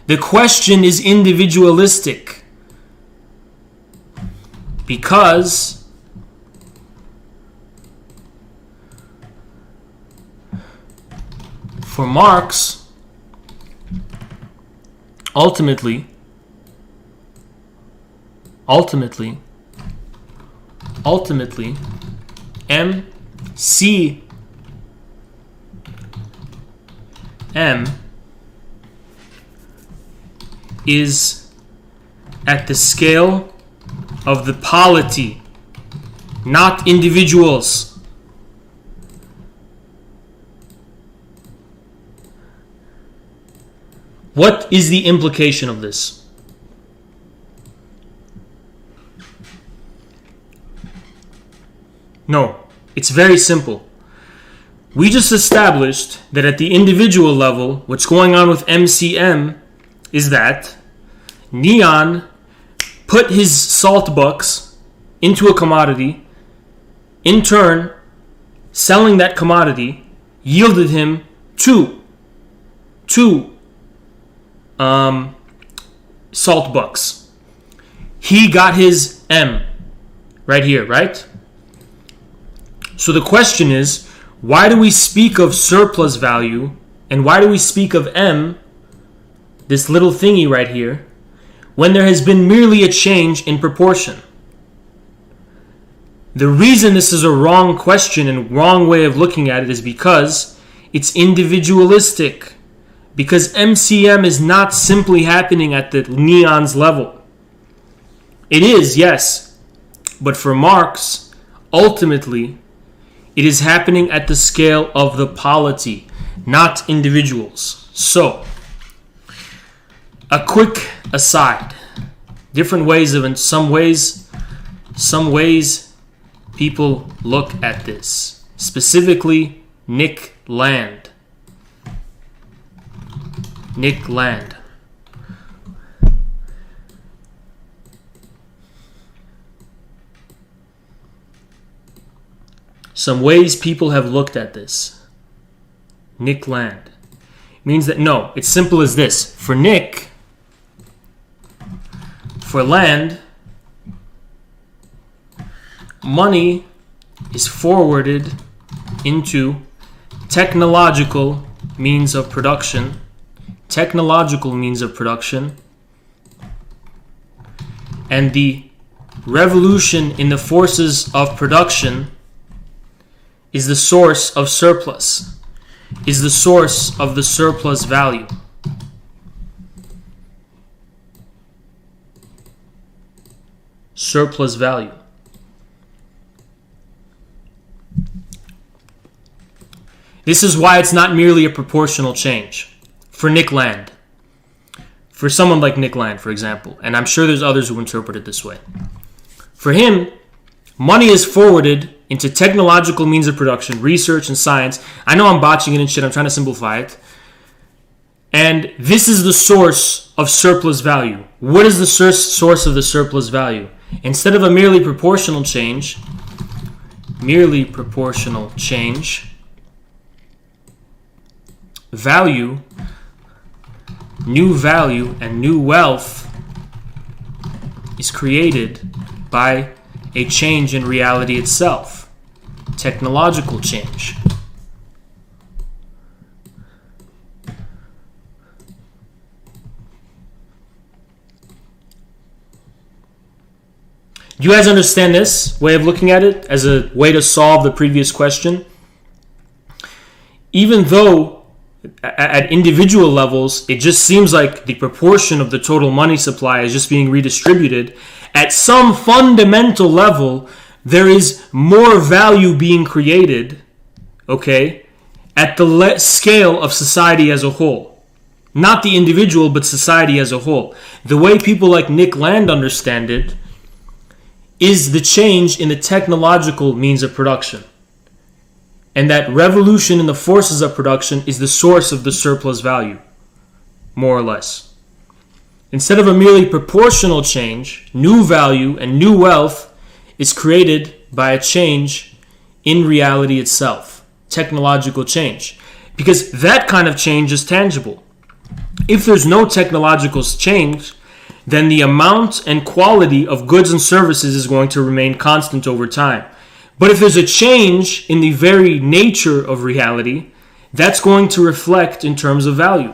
The question is individualistic because for Marx, ultimately, M is at the scale of the polity, not individuals. What is the implication of this? No, it's very simple. We just established that at the individual level, what's going on with MCM is that Neon put his salt bucks into a commodity In turn, selling that commodity yielded him two salt bucks. He got his M right here, right? So the question is, why do we speak of surplus value and why do we speak of M, this little thingy right here, when there has been merely a change in proportion? The reason this is a wrong question and wrong way of looking at it is because it's individualistic. Because MCM is not simply happening at the neon's level. It is, yes, but for Marx, ultimately, it is happening at the scale of the polity, not individuals. So, a quick aside. Different ways of, in some ways, people look at this. Specifically, Nick Land. Some ways people have looked at this. Nick Land. Means that, no, it's simple as this. For Nick, for Land, money is forwarded into technological means of production. And the revolution in the forces of production is the source of surplus, is the source of the surplus value. Surplus value. This is why it's not merely a proportional change. For Nick Land. For someone like Nick Land, for example. And I'm sure there's others who interpret it this way. For him, money is forwarded into technological means of production, research and science. I know I'm botching it and shit. I'm trying to simplify it. And this is the source of surplus value. What is the source of the surplus value? Instead of a merely proportional change, value, new value and new wealth is created by a change in reality itself. Technological change. Do you guys understand this way of looking at it as a way to solve the previous question? Even though at individual levels, it just seems like the proportion of the total money supply is just being redistributed. At some fundamental level, there is more value being created, okay, at the scale of society as a whole. Not the individual, but society as a whole. The way people like Nick Land understand it is the change in the technological means of production. And that revolution in the forces of production is the source of the surplus value, more or less. Instead of a merely proportional change, new value and new wealth is created by a change in reality itself, technological change. Because that kind of change is tangible. If there's no technological change, then the amount and quality of goods and services is going to remain constant over time. But if there's a change in the very nature of reality, that's going to reflect in terms of value.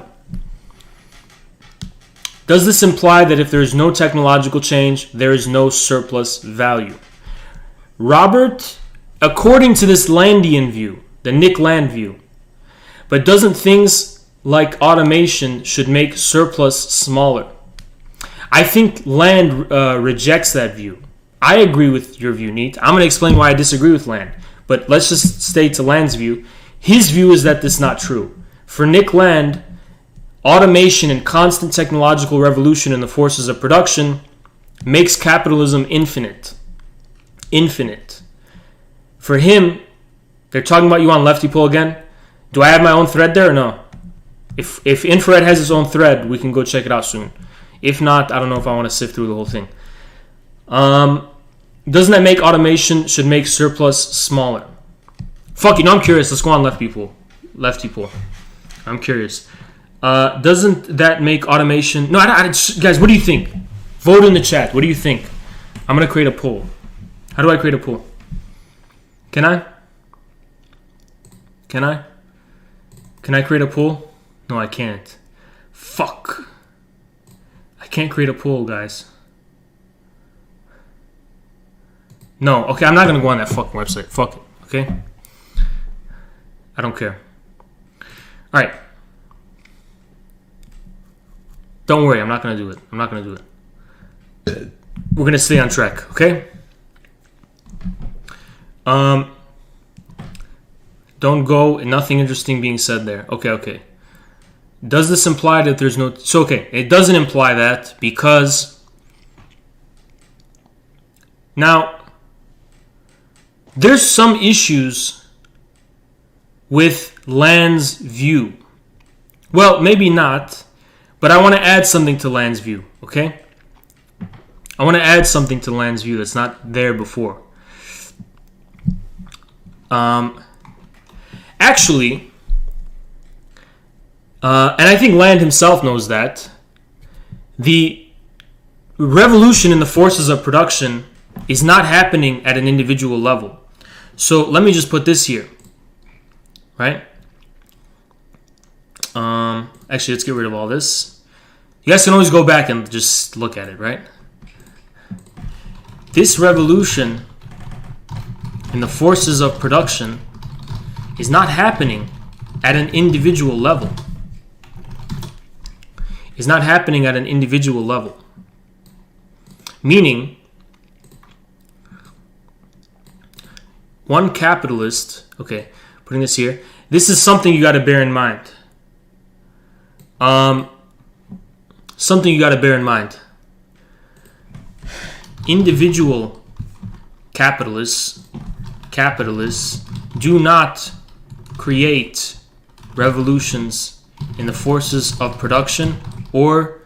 Does this imply that if there is no technological change, there is no surplus value? Robert, according to this Landian view, the Nick Land view, but doesn't things like automation should make surplus smaller? I think Land rejects that view. I agree with your view, Neat. I'm going to explain why I disagree with Land. But let's just stay to Land's view. His view is that this is not true. For Nick Land, automation and constant technological revolution in the forces of production makes capitalism infinite. Infinite. For him, they're talking about you on Lefty Pull again. Do I have my own thread there or no? If Infrared has its own thread, we can go check it out soon. If not, I don't know if I want to sift through the whole thing. Doesn't that make automation should make surplus smaller? Fuck you. No, I'm curious. Let's go on left people. I'm curious. Doesn't that make automation... No, guys, what do you think? Vote in the chat. What do you think? I'm going to create a poll. How do I create a poll? Can I create a poll? No, I can't. Fuck. I can't create a poll, guys. No, okay, I'm not going to go on that fucking website. Fuck it, okay? I don't care. All right. Don't worry, I'm not going to do it. We're going to stay on track, okay? Don't go, nothing interesting being said there. Okay. Does this imply that there's no... So, okay, it doesn't imply that because... Now, there's some issues with Land's view. Well, maybe not, but I want to add something to Land's view, okay? I want to add something to Land's view that's not there before. Actually, and I think Land himself knows that, the revolution in the forces of production is not happening at an individual level. So let me just put this here, right? Actually, let's get rid of all this. You guys can always go back and just look at it, right? This revolution in the forces of production is not happening at an individual level. It's not happening at an individual level. Meaning, one capitalist, okay, putting this here, this is something you got to bear in mind. Something you got to bear in mind. Individual capitalists do not create revolutions in the forces of production or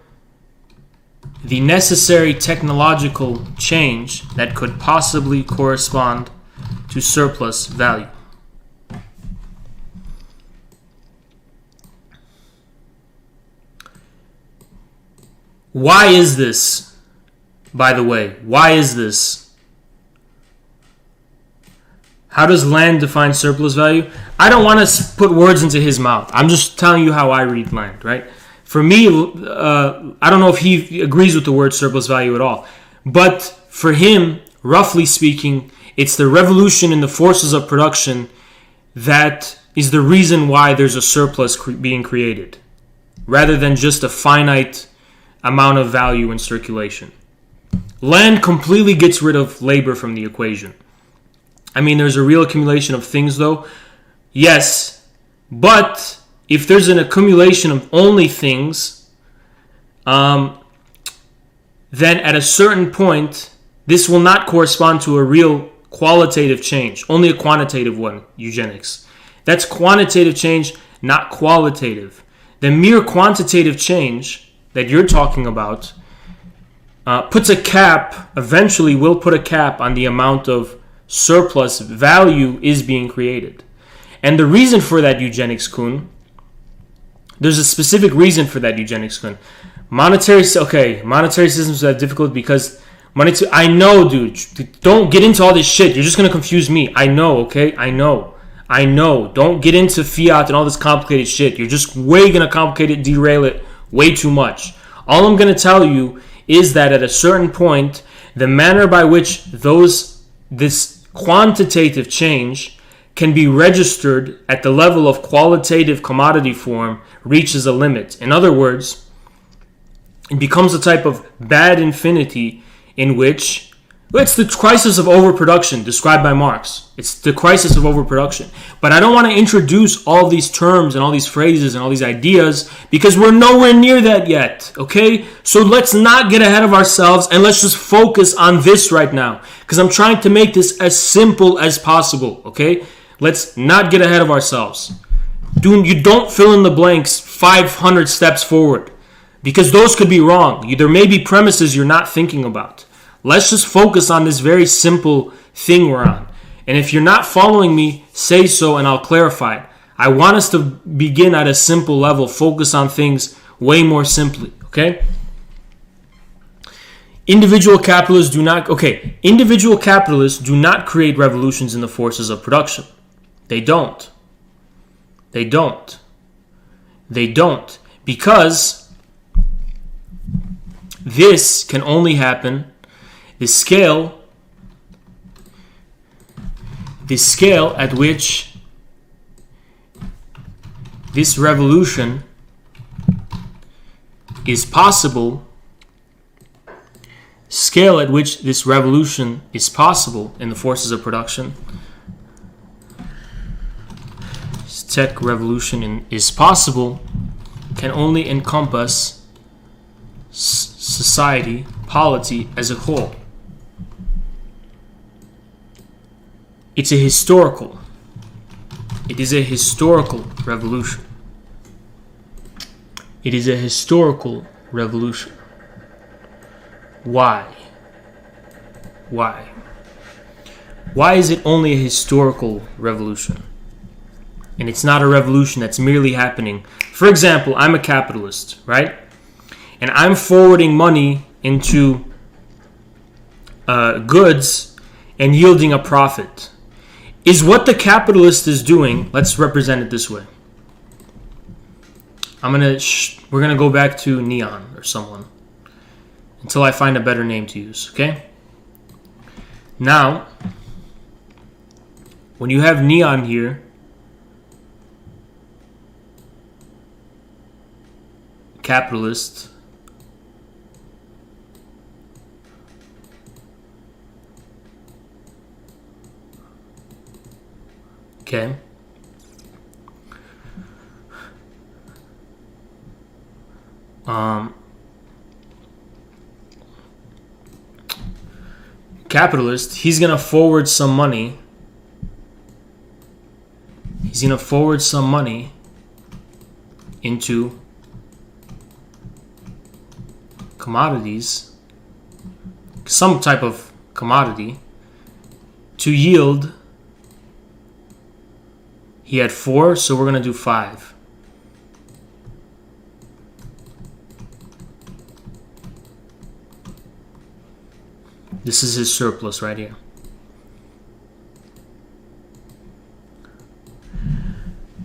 the necessary technological change that could possibly correspond to surplus value. Why is this, by the way? Why is this? How does Land define surplus value? I don't want to put words into his mouth. I'm just telling you how I read Land, right? For me, I don't know if he agrees with the word surplus value at all. But for him, roughly speaking, it's the revolution in the forces of production that is the reason why there's a surplus being created, rather than just a finite amount of value in circulation. Land completely gets rid of labor from the equation. I mean, there's a real accumulation of things, though. Yes, but if there's an accumulation of only things, then at a certain point, this will not correspond to a real qualitative change, only a quantitative one, eugenics. That's quantitative change, not qualitative. The mere quantitative change that you're talking about puts a cap, eventually will put a cap on the amount of surplus value is being created. And the reason for that, eugenics kun, there's a specific reason for that, eugenics kun. Monetary systems are difficult because I know, dude, don't get into all this shit. You're just going to confuse me. I know, okay? I know. Don't get into fiat and all this complicated shit. You're just way going to complicate it, derail it way too much. All I'm going to tell you is that at a certain point, the manner by which this quantitative change can be registered at the level of qualitative commodity form reaches a limit. In other words, it becomes a type of bad infinity in which it's the crisis of overproduction described by Marx. It's the crisis of overproduction. But I don't want to introduce all these terms and all these phrases and all these ideas because we're nowhere near that yet, okay? So let's not get ahead of ourselves and let's just focus on this right now because I'm trying to make this as simple as possible, okay? Let's not get ahead of ourselves. You don't fill in the blanks 500 steps forward because those could be wrong. There may be premises you're not thinking about. Let's just focus on this very simple thing we're on. And if you're not following me, say so and I'll clarify it. I want us to begin at a simple level, focus on things way more simply, okay? Individual capitalists do not create revolutions in the forces of production. They don't. Because this can only happen, the scale at which this revolution is possible, in the forces of production, tech revolution is possible, can only encompass society, polity as a whole. It is a historical revolution. It is a historical revolution. Why? Why is it only a historical revolution? And it's not a revolution that's merely happening. For example, I'm a capitalist, right? And I'm forwarding money into goods and yielding a profit. Is what the capitalist is doing, let's represent it this way. We're gonna go back to Neon or someone until I find a better name to use, okay? Now, when you have Neon here, capitalist, okay? Capitalist, he's gonna forward some money. He's gonna forward some money into commodities, some type of commodity, to yield. He had 4, so we're gonna do 5. This is his surplus right here.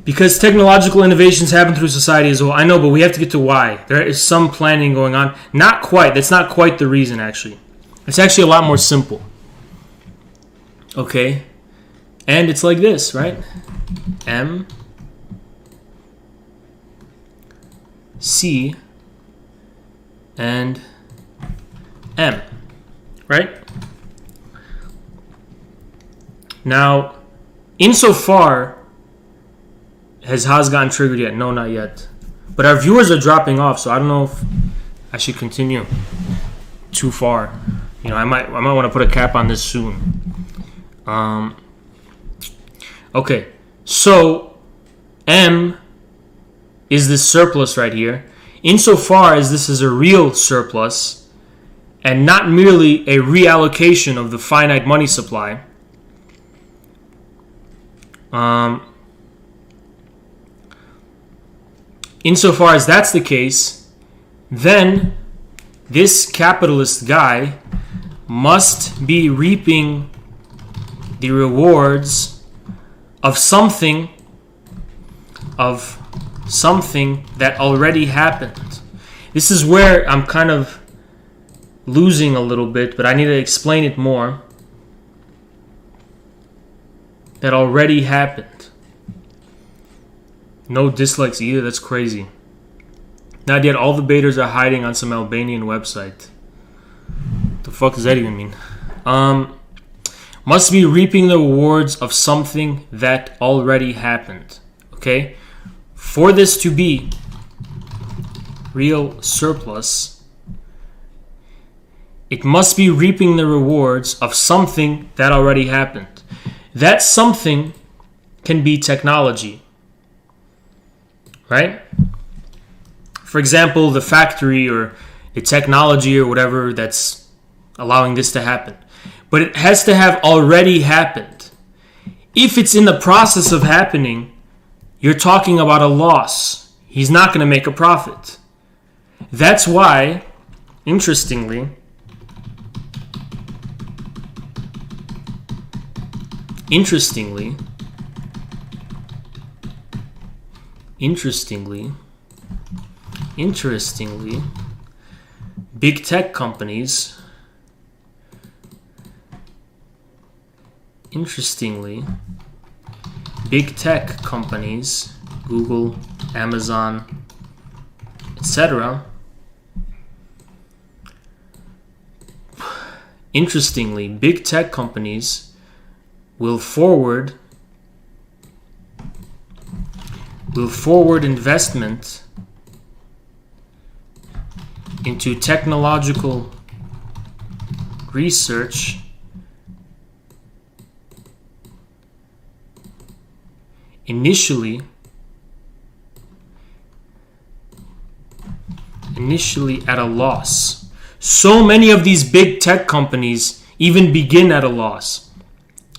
Because technological innovations happen through society as well. I know, but we have to get to why. There is some planning going on. Not quite. That's not quite the reason, actually. It's actually a lot more simple. Okay? And it's like this, right? M, C, and M. Right? Now, insofar, has Haas gotten triggered yet? No, not yet. But our viewers are dropping off, so I don't know if I should continue too far. You know, I might want to put a cap on this soon. Okay, so M is this surplus right here. Insofar as this is a real surplus, and not merely a reallocation of the finite money supply, insofar as that's the case, then this capitalist guy must be reaping the rewards of something that already happened. This is where I'm kind of losing a little bit, but I need to explain it more. That already happened. No dislikes either, that's crazy. Not yet, all the baiters are hiding on some Albanian website. What the fuck does that even mean? Must be reaping the rewards of something that already happened. Okay? For this to be real surplus, it must be reaping the rewards of something that already happened. That something can be technology. Right? For example, the factory or the technology or whatever that's allowing this to happen. But it has to have already happened. If it's in the process of happening, you're talking about a loss. He's not going to make a profit. That's why, interestingly, big tech companies, Google, Amazon, etc., interestingly, big tech companies will forward investment into technological research initially at a loss. So many of these big tech companies even begin at a loss.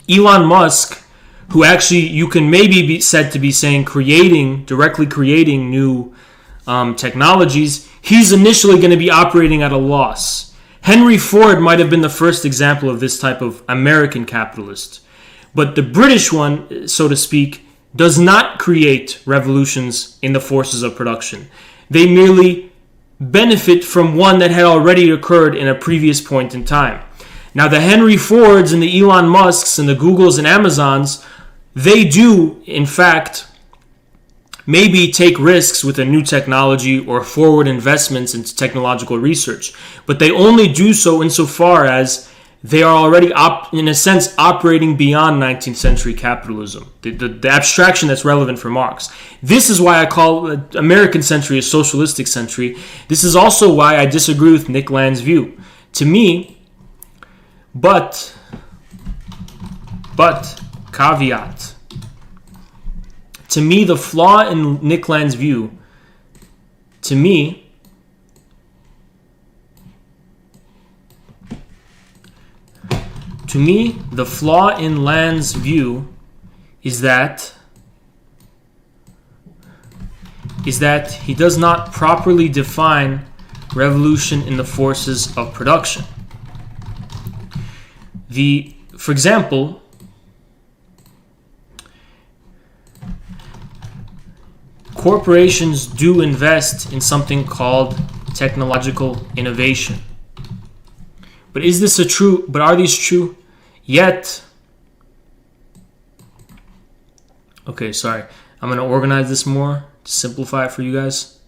Elon Musk, who actually you can maybe be said to be saying directly creating new technologies, he's initially going to be operating at a loss. Henry Ford might have been the first example of this type of American capitalist. But the British one, so to speak, does not create revolutions in the forces of production. They merely benefit from one that had already occurred in a previous point in time. Now, the Henry Fords and the Elon Musks and the Googles and Amazons, they do, in fact, maybe take risks with a new technology or forward investments into technological research. But they only do so insofar as they are already, in a sense, operating beyond 19th century capitalism, the abstraction that's relevant for Marx. This is why I call American century a socialistic century. This is also why I disagree with Nick Land's view. To me, but, caveat, to me, the flaw in Nick Land's view, the flaw in Land's view is that he does not properly define revolution in the forces of production. For example, corporations do invest in something called technological innovation. But are these true? Yet, okay, sorry. I'm going to organize this more to simplify it for you guys.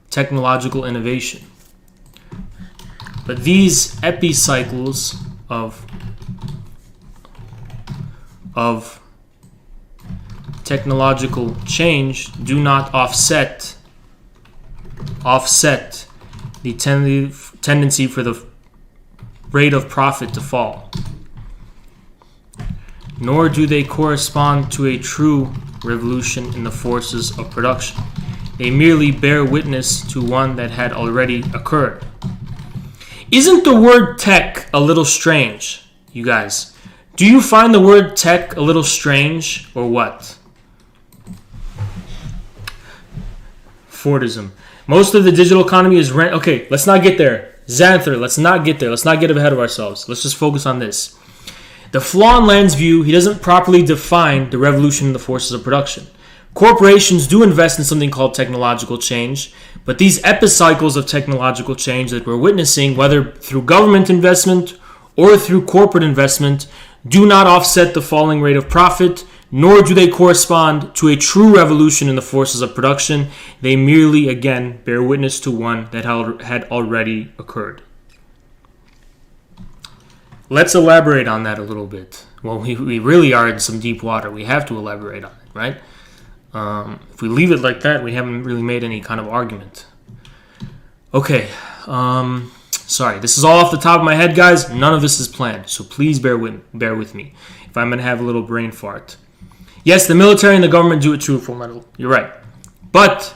Technological innovation. But these epicycles of technological change do not offset the tendency for the rate of profit to fall, nor do they correspond to a true revolution in the forces of production. They merely bear witness to one that had already occurred. Isn't the word tech a little strange, you guys? Do you find the word tech a little strange, or what? Fordism. Most of the digital economy is rent. Okay, let's not get there. Xanther, let's not get there. Let's not get ahead of ourselves. Let's just focus on this. The flaw in Land's view, he doesn't properly define the revolution in the forces of production. Corporations do invest in something called technological change, but these epicycles of technological change that we're witnessing, whether through government investment or through corporate investment, do not offset the falling rate of profit, nor do they correspond to a true revolution in the forces of production. They merely, again, bear witness to one that had already occurred. Let's elaborate on that a little bit. Well, we really are in some deep water. We have to elaborate on it, right? If we leave it like that, we haven't really made any kind of argument. Okay, sorry. This is all off the top of my head, guys. None of this is planned, so please bear with me if I'm going to have a little brain fart. Yes, the military and the government do it too, Full Metal. You're right. But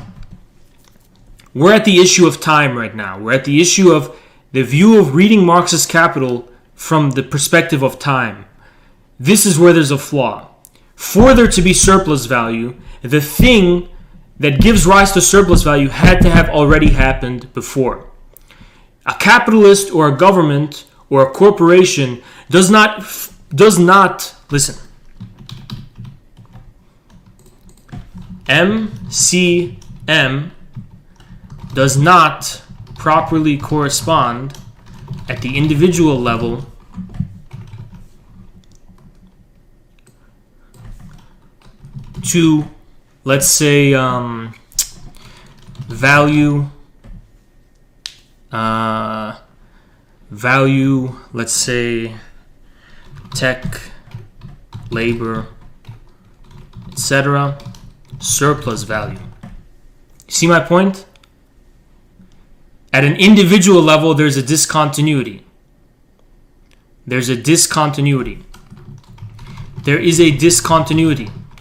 we're at the issue of time right now. We're at the issue of the view of reading Marx's Capital from the perspective of time. This is where there's a flaw. For there to be surplus value, the thing that gives rise to surplus value had to have already happened before. A capitalist or a government or a corporation does not listen. MCM does not properly correspond at the individual level to, let's say, value, let's say, tech, labor, etc., surplus value. You see my point? At an individual level, there's a discontinuity. There is a discontinuity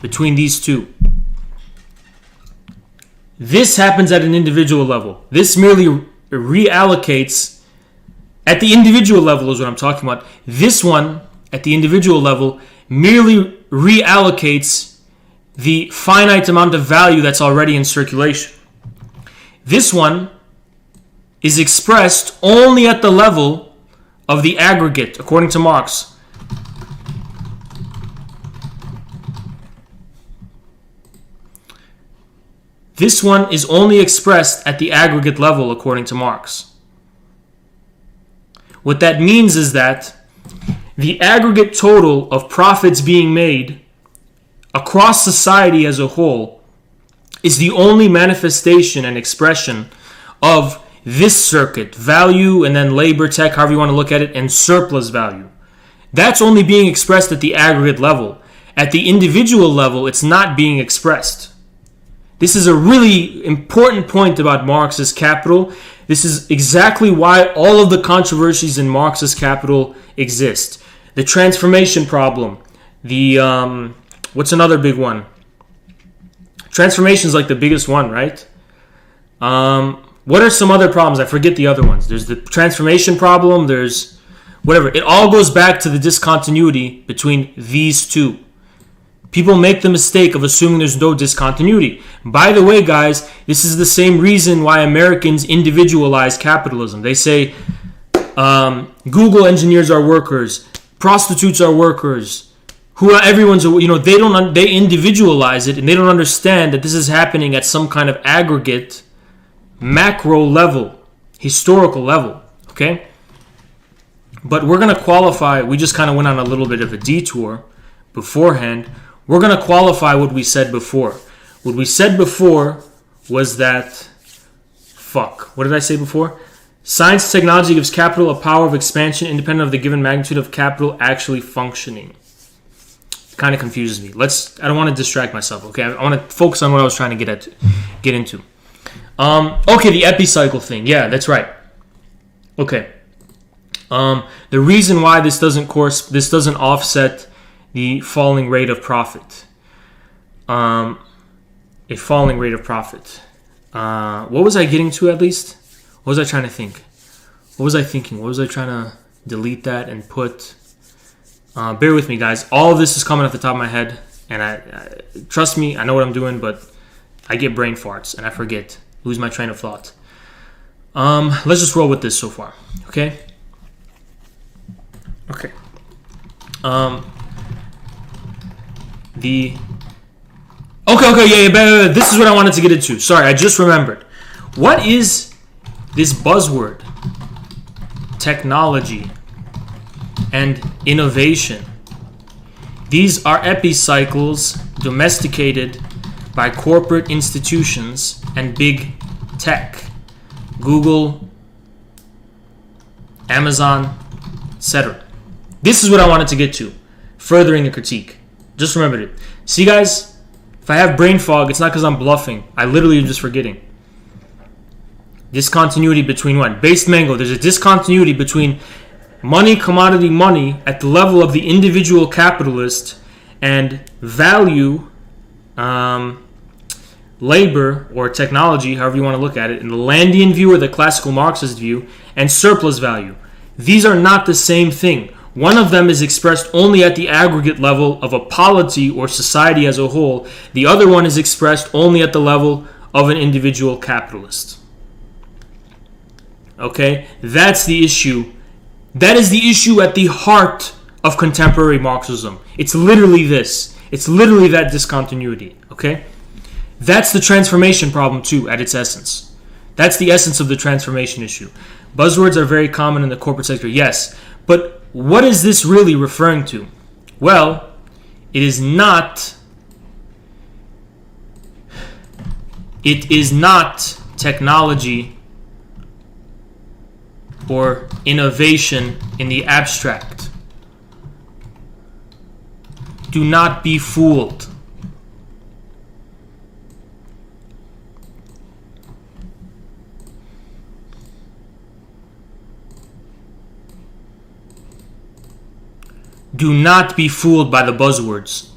between these two. This happens at an individual level. This merely reallocates at the individual level is what I'm talking about. This one, at the individual level, merely reallocates the finite amount of value that's already in circulation. This one is expressed only at the level of the aggregate, according to Marx. This one is only expressed at the aggregate level, according to Marx. What that means is that the aggregate total of profits being made across society as a whole is the only manifestation and expression of this circuit, value and then labor, tech, however you want to look at it, and surplus value. That's only being expressed at the aggregate level. At the individual level, it's not being expressed. This is a really important point about Marx's Capital. This is exactly why all of the controversies in Marx's Capital exist. The transformation problem. What's another big one? Transformation is like the biggest one, right? What are some other problems? I forget the other ones. There's the transformation problem. There's whatever. It all goes back to the discontinuity between these two. People make the mistake of assuming there's no discontinuity. By the way, guys, this is the same reason why Americans individualize capitalism. They say Google engineers are workers, prostitutes are workers, they individualize it, and they don't understand that this is happening at some kind of aggregate, macro level, historical level. Okay, but we're gonna qualify. We just kind of went on a little bit of a detour beforehand. We're going to qualify what we said before. What we said before was that... What did I say before? Science and technology gives capital a power of expansion independent of the given magnitude of capital actually functioning. It kind of confuses me. I don't want to distract myself, okay? I want to focus on what I was trying to get into. Okay, the epicycle thing. Yeah, that's right. Okay. The reason why this doesn't offset the falling rate of profit. A falling rate of profit. What was I getting to at least? What was I trying to think? What was I thinking? What was I trying to delete that and put? Bear with me, guys. All of this is coming off the top of my head. And I trust me, I know what I'm doing, but I get brain farts and I forget. Lose my train of thought. Let's just roll with this so far. Okay? Okay. Yeah, this is what I wanted to get into. Sorry, I just remembered. What is this buzzword? Technology and innovation. These are epicycles domesticated by corporate institutions and big tech. Google, Amazon, etc. This is what I wanted to get to. Furthering the critique. Just remembered it. See, guys, if I have brain fog, it's not because I'm bluffing. I literally am just forgetting. Discontinuity between what? Based mango. There's a discontinuity between money, commodity money, at the level of the individual capitalist and value, labor or technology, however you want to look at it, in the Landian view or the classical Marxist view, and surplus value. These are not the same thing. One of them is expressed only at the aggregate level of a polity or society as a whole. The other one is expressed only at the level of an individual capitalist. Okay? That's the issue. That is the issue at the heart of contemporary Marxism. It's literally this. It's literally that discontinuity. Okay? That's the transformation problem too, at its essence. That's the essence of the transformation issue. Buzzwords are very common in the corporate sector, yes. But what is this really referring to? Well, it is not technology or innovation in the abstract. Do not be fooled. Do not be fooled by the buzzwords.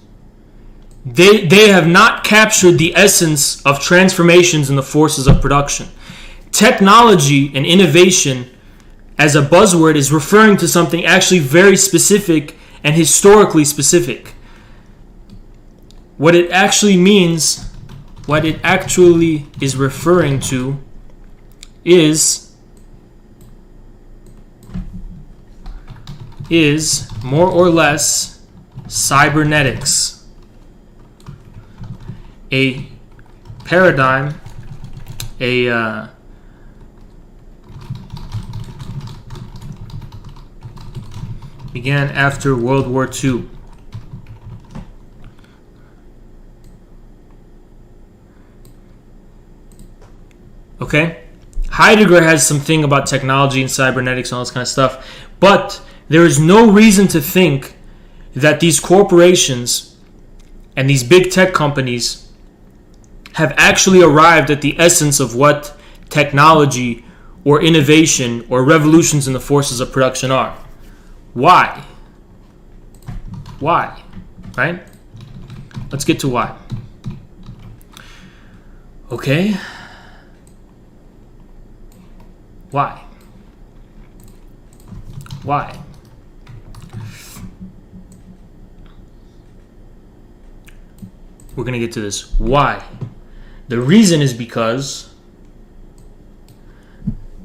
They have not captured the essence of transformations in the forces of production. Technology and innovation as a buzzword is referring to something actually very specific and historically specific. What it actually means, what it actually is referring to is more or less cybernetics, a paradigm, began after World War II. Okay? Heidegger has something about technology and cybernetics and all this kind of stuff, but there is no reason to think that these corporations and these big tech companies have actually arrived at the essence of what technology or innovation or revolutions in the forces of production are. Why? Why? Right? Let's get to why. Okay? Why? Why? We're going to get to this. Why? The reason is because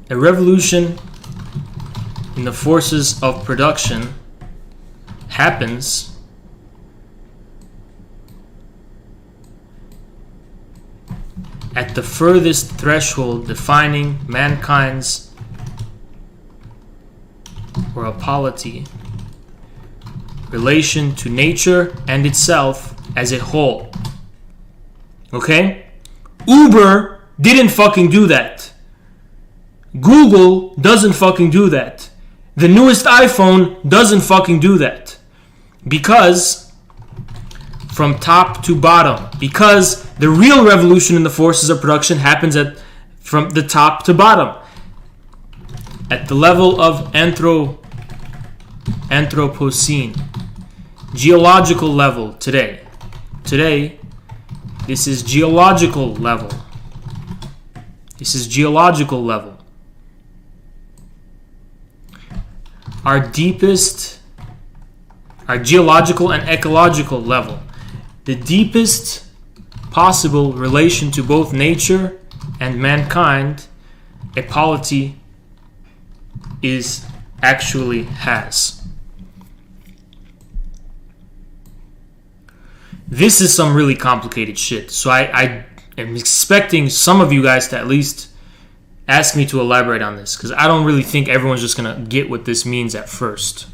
a revolution in the forces of production happens at the furthest threshold defining mankind's or a polity relation to nature and itself as a whole. Okay? Uber didn't fucking do that. Google doesn't fucking do that. The newest iPhone doesn't fucking do that. Because from top to bottom. Because the real revolution in the forces of production happens from the top to bottom. At the level of Anthropocene. Geological level today. Today, this is geological level. This is geological level. Our deepest, our geological and ecological level. The deepest possible relation to both nature and mankind a polity actually has. This is some really complicated shit. So I am expecting some of you guys to at least ask me to elaborate on this, because I don't really think everyone's just going to get what this means at first.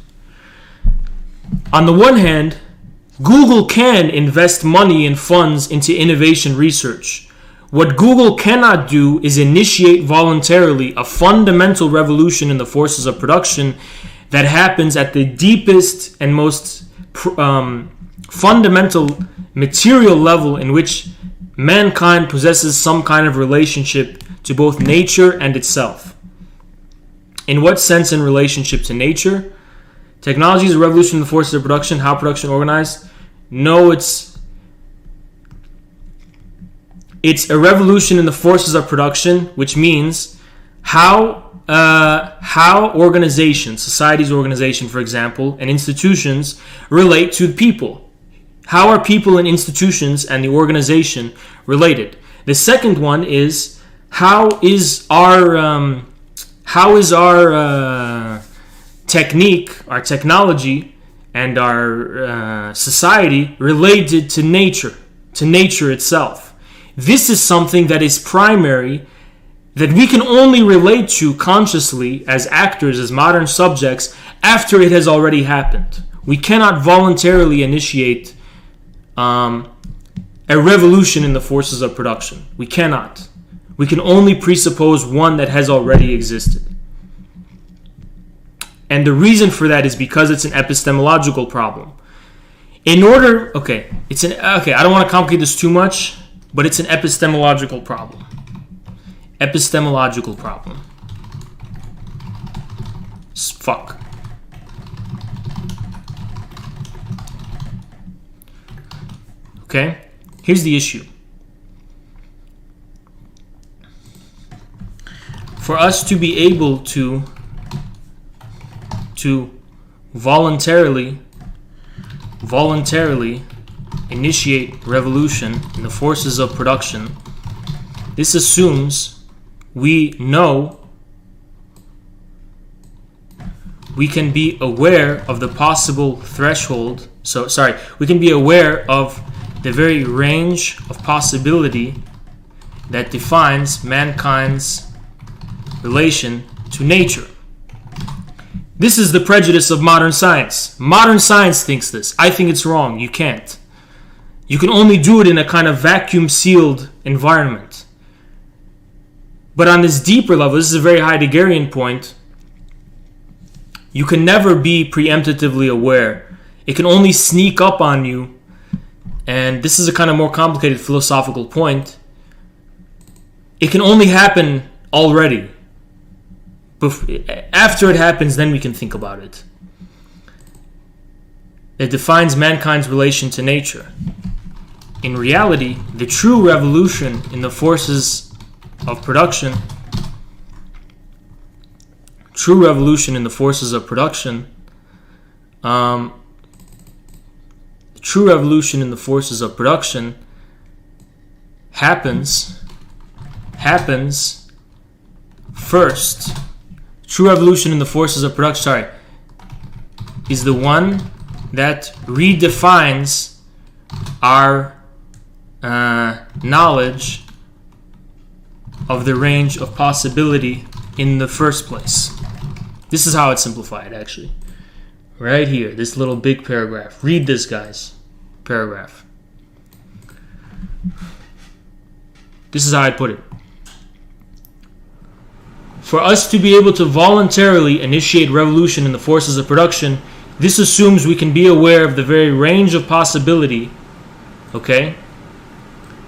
On the one hand, Google can invest money and funds into innovation research. What Google cannot do is initiate voluntarily a fundamental revolution in the forces of production that happens at the deepest and most fundamental material level in which mankind possesses some kind of relationship to both nature and itself. In what sense in relationship to nature? Technology is a revolution in the forces of production. How production organized? No, it's It's a revolution in the forces of production, which means how organizations, society's organization, for example, and institutions relate to people. How are people and institutions and the organization related? The second one is how is our technique, our technology, and our society related to nature itself. This is something that is primary, that we can only relate to consciously as actors, as modern subjects, after it has already happened. We cannot voluntarily initiate a revolution in the forces of production. We cannot. We can only presuppose one that has already existed. And the reason for that is because it's an epistemological problem. I don't want to complicate this too much, but it's an epistemological problem. Epistemological problem. Fuck. Okay? Here's the issue. For us to be able to voluntarily initiate revolution in the forces of production, this assumes we know, we can be aware of the possible threshold. We can be aware of the very range of possibility that defines mankind's relation to nature. This is the prejudice of modern science. Modern science thinks this. I think it's wrong. You can't. You can only do it in a kind of vacuum-sealed environment. But on this deeper level, this is a very Heideggerian point, you can never be preemptively aware. It can only sneak up on you. And this is a kind of more complicated philosophical point. It can only happen already. After it happens, then we can think about it. It defines mankind's relation to nature. In reality, the true revolution in the forces of production, happens first. True revolution in the forces of production, is the one that redefines our knowledge of the range of possibility in the first place. This is how it's simplified, actually. Right here, this little big paragraph. Read this, guys. Paragraph. This is how I'd put it. For us to be able to voluntarily initiate revolution in the forces of production, this assumes we can be aware of the very range of possibility, okay?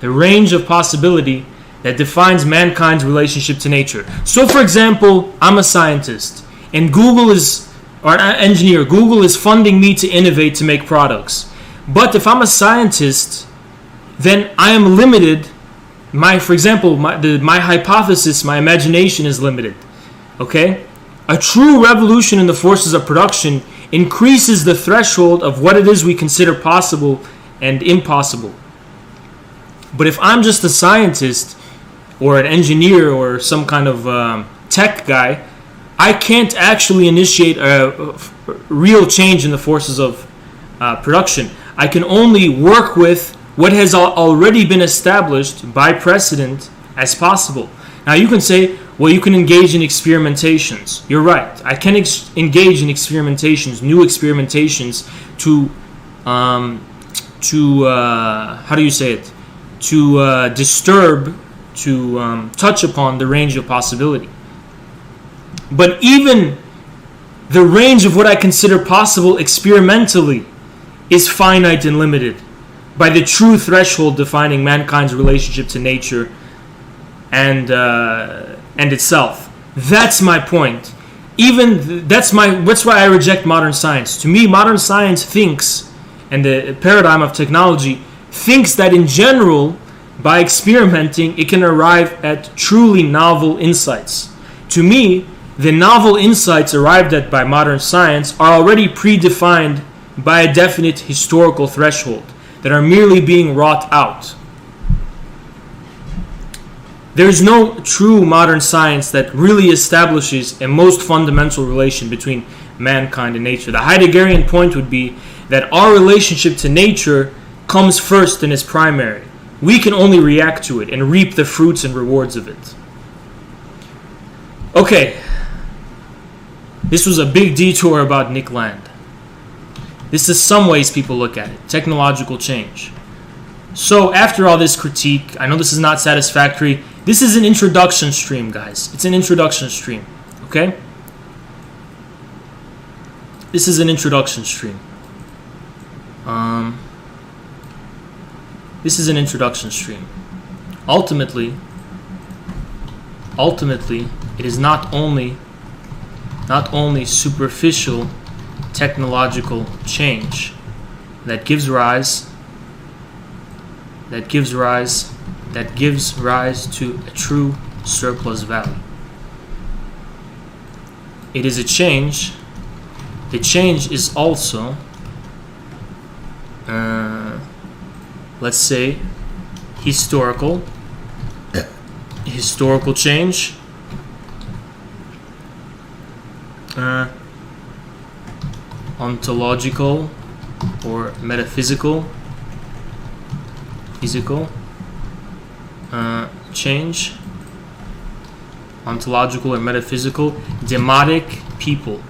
The range of possibility that defines mankind's relationship to nature. So, for example, I'm a scientist, and an engineer. Google is funding me to innovate, to make products. But if I'm a scientist, then I am limited. My hypothesis, my imagination is limited. Okay? A true revolution in the forces of production increases the threshold of what it is we consider possible and impossible. But if I'm just a scientist or an engineer or some kind of tech guy, I can't actually initiate a real change in the forces of production. I can only work with what has already been established by precedent as possible. Now you can say, well, you can engage in experimentations. You're right. I can engage in experimentations, new experimentations to touch upon the range of possibility. But even the range of what I consider possible experimentally is finite and limited by the true threshold defining mankind's relationship to nature and itself. That's my point. That's why I reject modern science. To me, modern science thinks, and the paradigm of technology thinks that in general, By experimenting, it can arrive at truly novel insights. To me, the novel insights arrived at by modern science are already predefined by a definite historical threshold that are merely being wrought out. There is no true modern science that really establishes a most fundamental relation between mankind and nature. The Heideggerian point would be that our relationship to nature comes first and is primary. We can only react to it and reap the fruits and rewards of it. Okay, this was a big detour about Nick Land. This is some ways people look at it, technological change. So after all this critique, I know this is not satisfactory. This is an introduction stream, guys. It's an introduction stream, okay? This is an introduction stream. This is an introduction stream. Ultimately, it is not only superficial technological change that gives rise to a true surplus value. It is a change. The change is also, let's say, historical change, ontological or metaphysical, change, ontological or metaphysical, demotic people,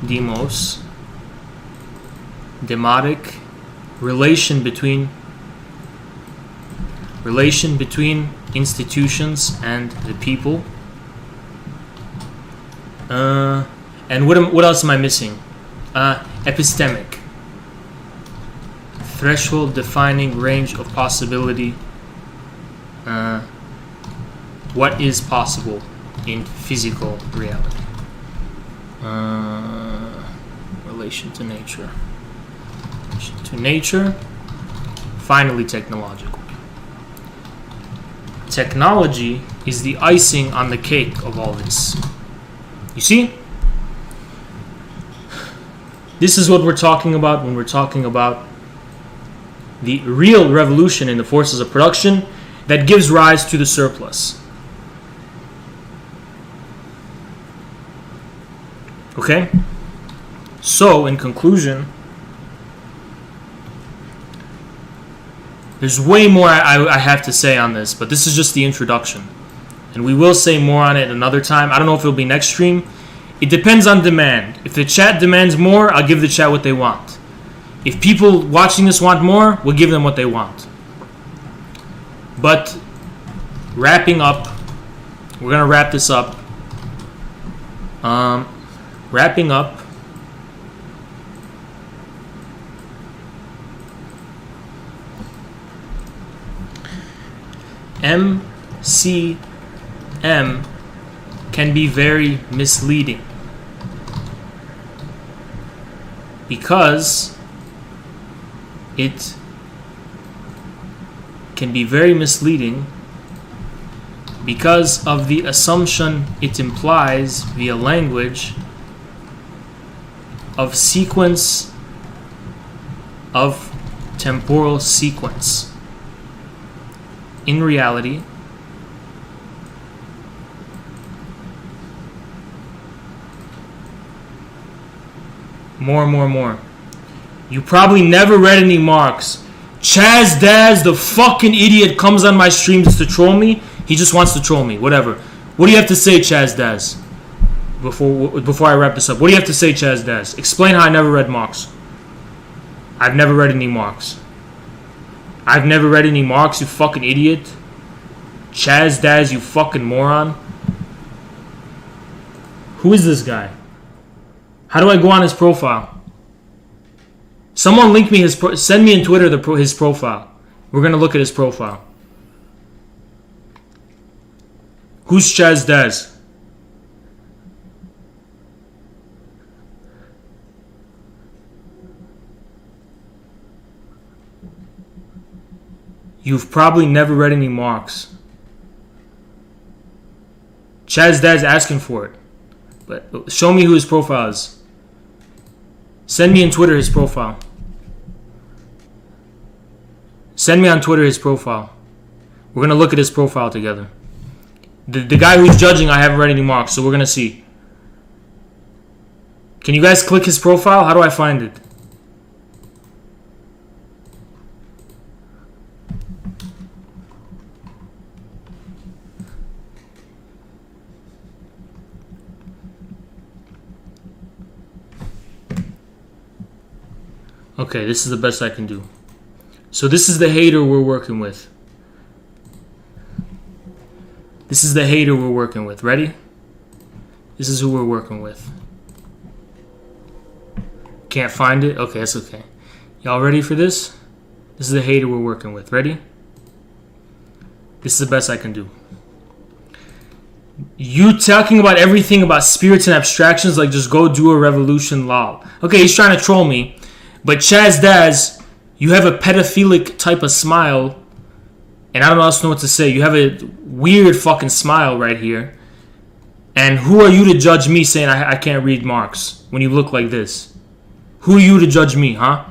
demos, demotic, relation between institutions and the people. And what else am I missing? Epistemic, threshold defining range of possibility. What is possible in physical reality? Relation to nature. Finally, technological. Technology is the icing on the cake of all this. You see? This is what we're talking about when we're talking about the real revolution in the forces of production that gives rise to the surplus. Okay? So, in conclusion, there's way more I have to say on this, but this is just the introduction. And we will say more on it another time. I don't know if it'll be next stream. It depends on demand. If the chat demands more, I'll give the chat what they want. If people watching this want more, we'll give them what they want. But wrapping up, we're going to wrap this up. Wrapping up. MCM can be very misleading because it can be very misleading because of the assumption it implies via language of sequence, of temporal sequence. In reality, more. You probably never read any Marx. Chaz Daz, the fucking idiot, comes on my streams to troll me. He just wants to troll me. Whatever. What do you have to say, Chaz Daz? Before I wrap this up, what do you have to say, Chaz Daz? Explain how I never read Marx. I've never read any Marx. I've never read any Marx, you fucking idiot. Chaz Daz, you fucking moron. Who is this guy? How do I go on his profile? Someone link me send me in Twitter his profile. We're gonna look at his profile. Who's Chaz Daz? You've probably never read any Marx. Chad's dad's asking for it. But show me who his profile is. Send me on Twitter his profile. Send me on Twitter his profile. We're going to look at his profile together. The guy who's judging, I haven't read any Marx, so we're going to see. Can you guys click his profile? How do I find it? Okay, this is the best I can do. So this is the hater we're working with. This is the hater we're working with. Ready? This is who we're working with. Can't find it? Okay, that's okay. Y'all ready for this? This is the hater we're working with. Ready? This is the best I can do. You talking about everything about spirits and abstractions like just go do a revolution, lol. Okay, he's trying to troll me. But Chaz Daz, you have a pedophilic type of smile. And I don't else know what to say. You have a weird fucking smile right here. And who are you to judge me saying I can't read Marx when you look like this? Who are you to judge me, huh?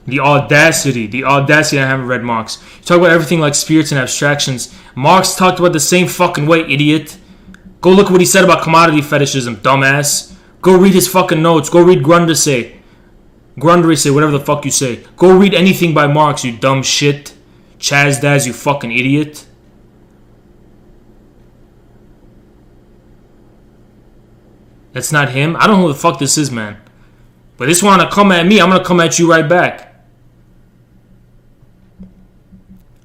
The audacity I haven't read Marx. You talk about everything like spirits and abstractions. Marx talked about the same fucking way, idiot. Go look at what he said about commodity fetishism, dumbass. Go read his fucking notes. Go read Grundrisse, whatever the fuck you say. Go read anything by Marx, you dumb shit. Chaz Daz, you fucking idiot. That's not him? I don't know who the fuck this is, man. But this one to come at me, I'm gonna come at you right back.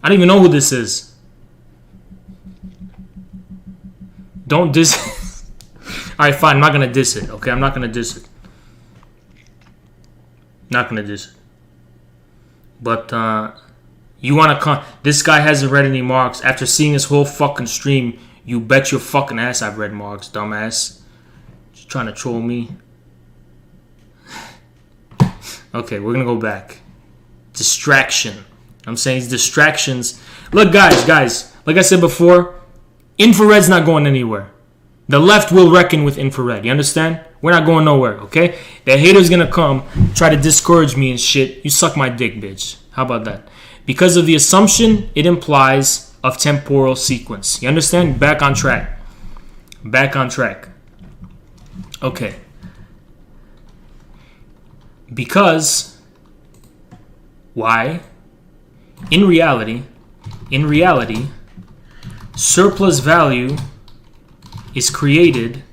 I don't even know who this is. Don't diss it. Alright, fine, I'm not gonna diss it, okay? I'm not gonna diss it. Not gonna diss it. But, you wanna come... This guy hasn't read any Marx. After seeing this whole fucking stream, you bet your fucking ass I've read Marx, dumbass. Just trying to troll me. Okay, we're gonna go back. Distraction. I'm saying these distractions. Look, guys. Like I said before, infrared's not going anywhere. The left will reckon with infrared. You understand? We're not going nowhere, okay? The hater's gonna come, try to discourage me and shit. You suck my dick, bitch. How about that? Because of the assumption it implies of temporal sequence. You understand? Back on track. Okay. Because why? In reality, surplus value is created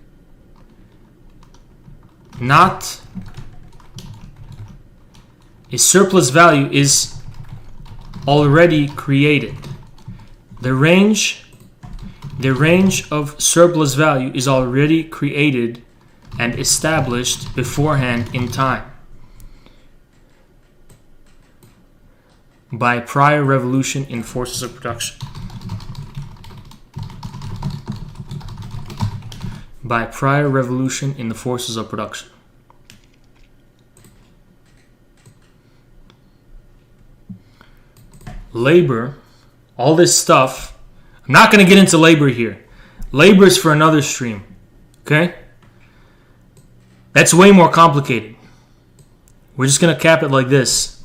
not a surplus value is already created. The range of surplus value is already created and established beforehand in time by prior revolution in forces of production. By prior revolution in the forces of production. Labor, all this stuff, I'm not going to get into labor here. Labor is for another stream, okay? That's way more complicated. We're just going to cap it like this.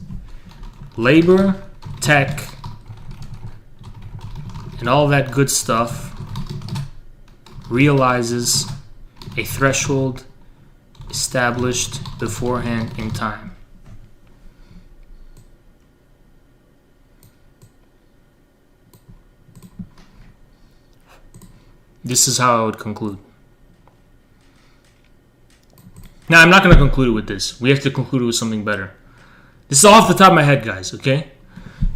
Labor, tech, and all that good stuff realizes a threshold established beforehand in time. This is how I would conclude. Now, I'm not going to conclude it with this. We have to conclude it with something better. This is off the top of my head, guys, okay?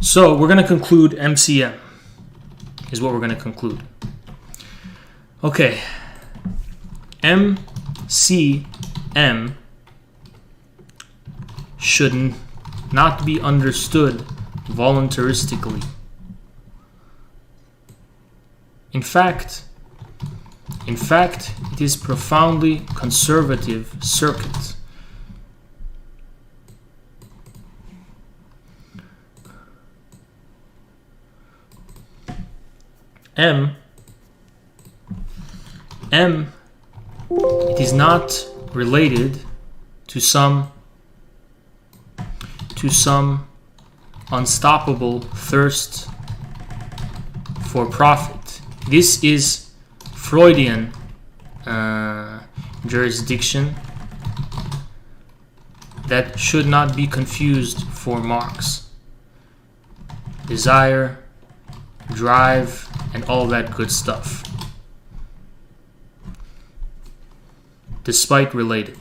So, we're going to conclude MCM, is what we're going to conclude. Okay. MCM should not be understood voluntaristically. In fact, it is profoundly conservative circuit. M, it is not related to some unstoppable thirst for profit. This is Freudian jurisdiction that should not be confused for Marx. Desire, drive, and all that good stuff. Despite related.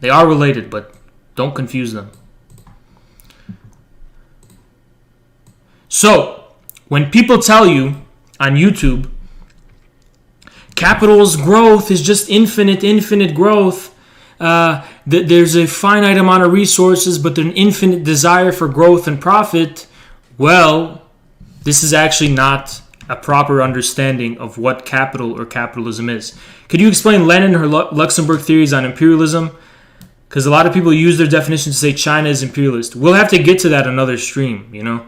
They are related, but don't confuse them. So, when people tell you on YouTube, capital's growth is just infinite growth, there's a finite amount of resources, but there's an infinite desire for growth and profit, well, this is actually not a proper understanding of what capital or capitalism is. Could you explain Lenin or Luxemburg theories on imperialism? Because a lot of people use their definition to say China is imperialist. We'll have to get to that another stream, you know.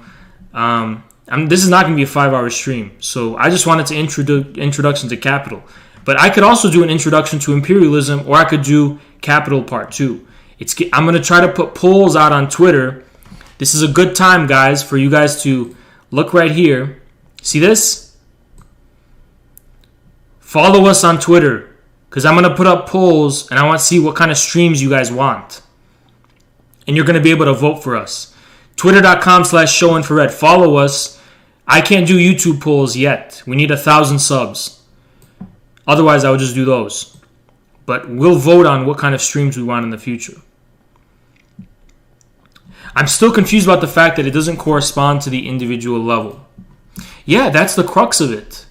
This is not going to be a 5-hour stream, so I just wanted to introduction to capital. But I could also do an introduction to imperialism, or I could do capital part 2. I'm going to try to put polls out on Twitter. This is a good time, guys, for you guys to look right here. See this? Follow us on Twitter, because I'm going to put up polls, and I want to see what kind of streams you guys want. And you're going to be able to vote for us. Twitter.com/showinfrared. Follow us. I can't do YouTube polls yet. We need 1,000 subs. Otherwise, I would just do those. But we'll vote on what kind of streams we want in the future. I'm still confused about the fact that it doesn't correspond to the individual level. Yeah, that's the crux of it.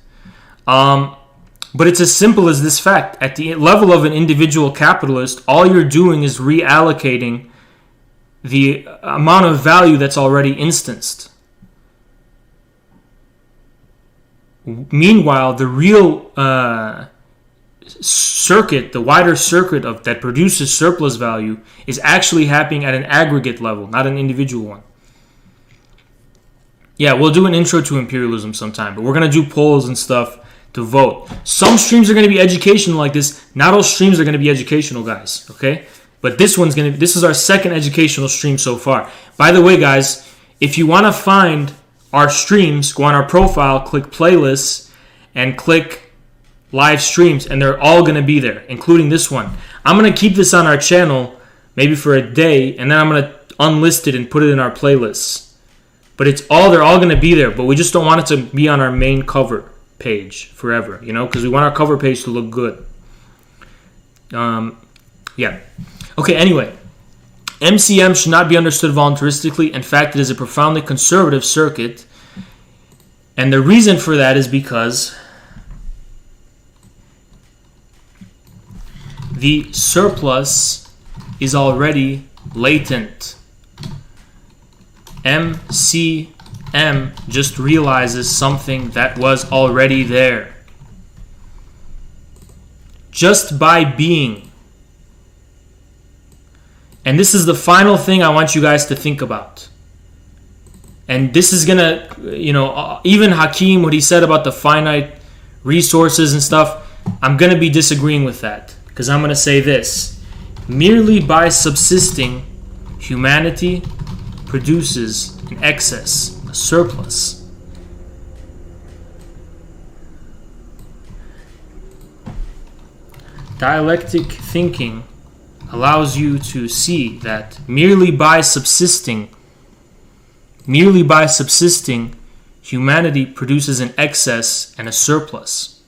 But it's as simple as this fact. At the level of an individual capitalist, all you're doing is reallocating the amount of value that's already instanced. Meanwhile, the real circuit, the wider circuit that produces surplus value is actually happening at an aggregate level, not an individual one. Yeah, we'll do an intro to imperialism sometime, but we're going to do polls and stuff to vote. Some streams are going to be educational like this. Not all streams are going to be educational, guys, okay? But this is our second educational stream so far. By the way, guys, if you want to find our streams, go on our profile, click playlists, and click live streams, and they're all going to be there, including this one. I'm going to keep this on our channel maybe for a day, and then I'm going to unlist it and put it in our playlists. But they're all going to be there, but we just don't want it to be on our main cover page forever, you know, because we want our cover page to look good. Yeah. Okay, anyway. MCM should not be understood voluntaristically. In fact, it is a profoundly conservative circuit. And the reason for that is because the surplus is already latent. MCM just realizes something that was already there. Just by being. And this is the final thing I want you guys to think about. And this is going to, you know, even Hakim, what he said about the finite resources and stuff, I'm going to be disagreeing with that. Because I'm going to say this. Merely by subsisting, humanity produces an excess, a surplus. Dialectic thinking allows you to see that merely by subsisting, humanity produces an excess and a surplus.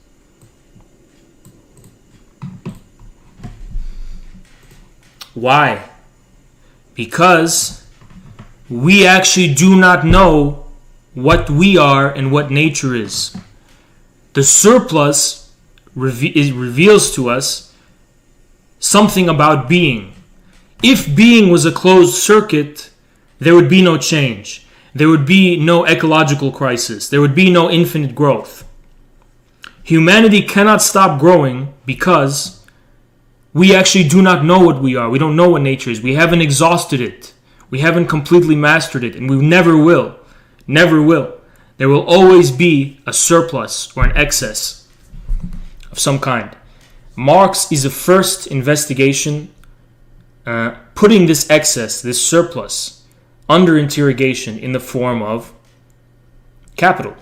Why? Because we actually do not know what we are and what nature is. The surplus reveals to us something about being. If being was a closed circuit, there would be no change. There would be no ecological crisis. There would be no infinite growth. Humanity cannot stop growing because we actually do not know what we are. We don't know what nature is. We haven't exhausted it. We haven't completely mastered it, and we never will. Never will. There will always be a surplus or an excess of some kind. Marx is the first investigation putting this excess, this surplus, under interrogation in the form of capital.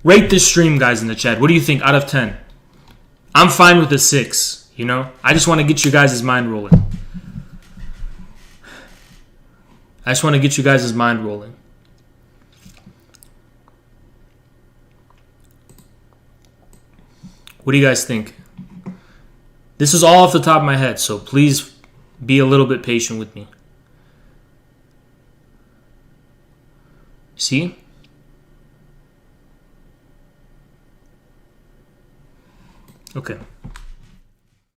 Rate this stream, guys, in the chat. What do you think out of 10? I'm fine with a 6, you know? I just want to get you guys' mind rolling. What do you guys think? This is all off the top of my head, so please be a little bit patient with me. See? Okay.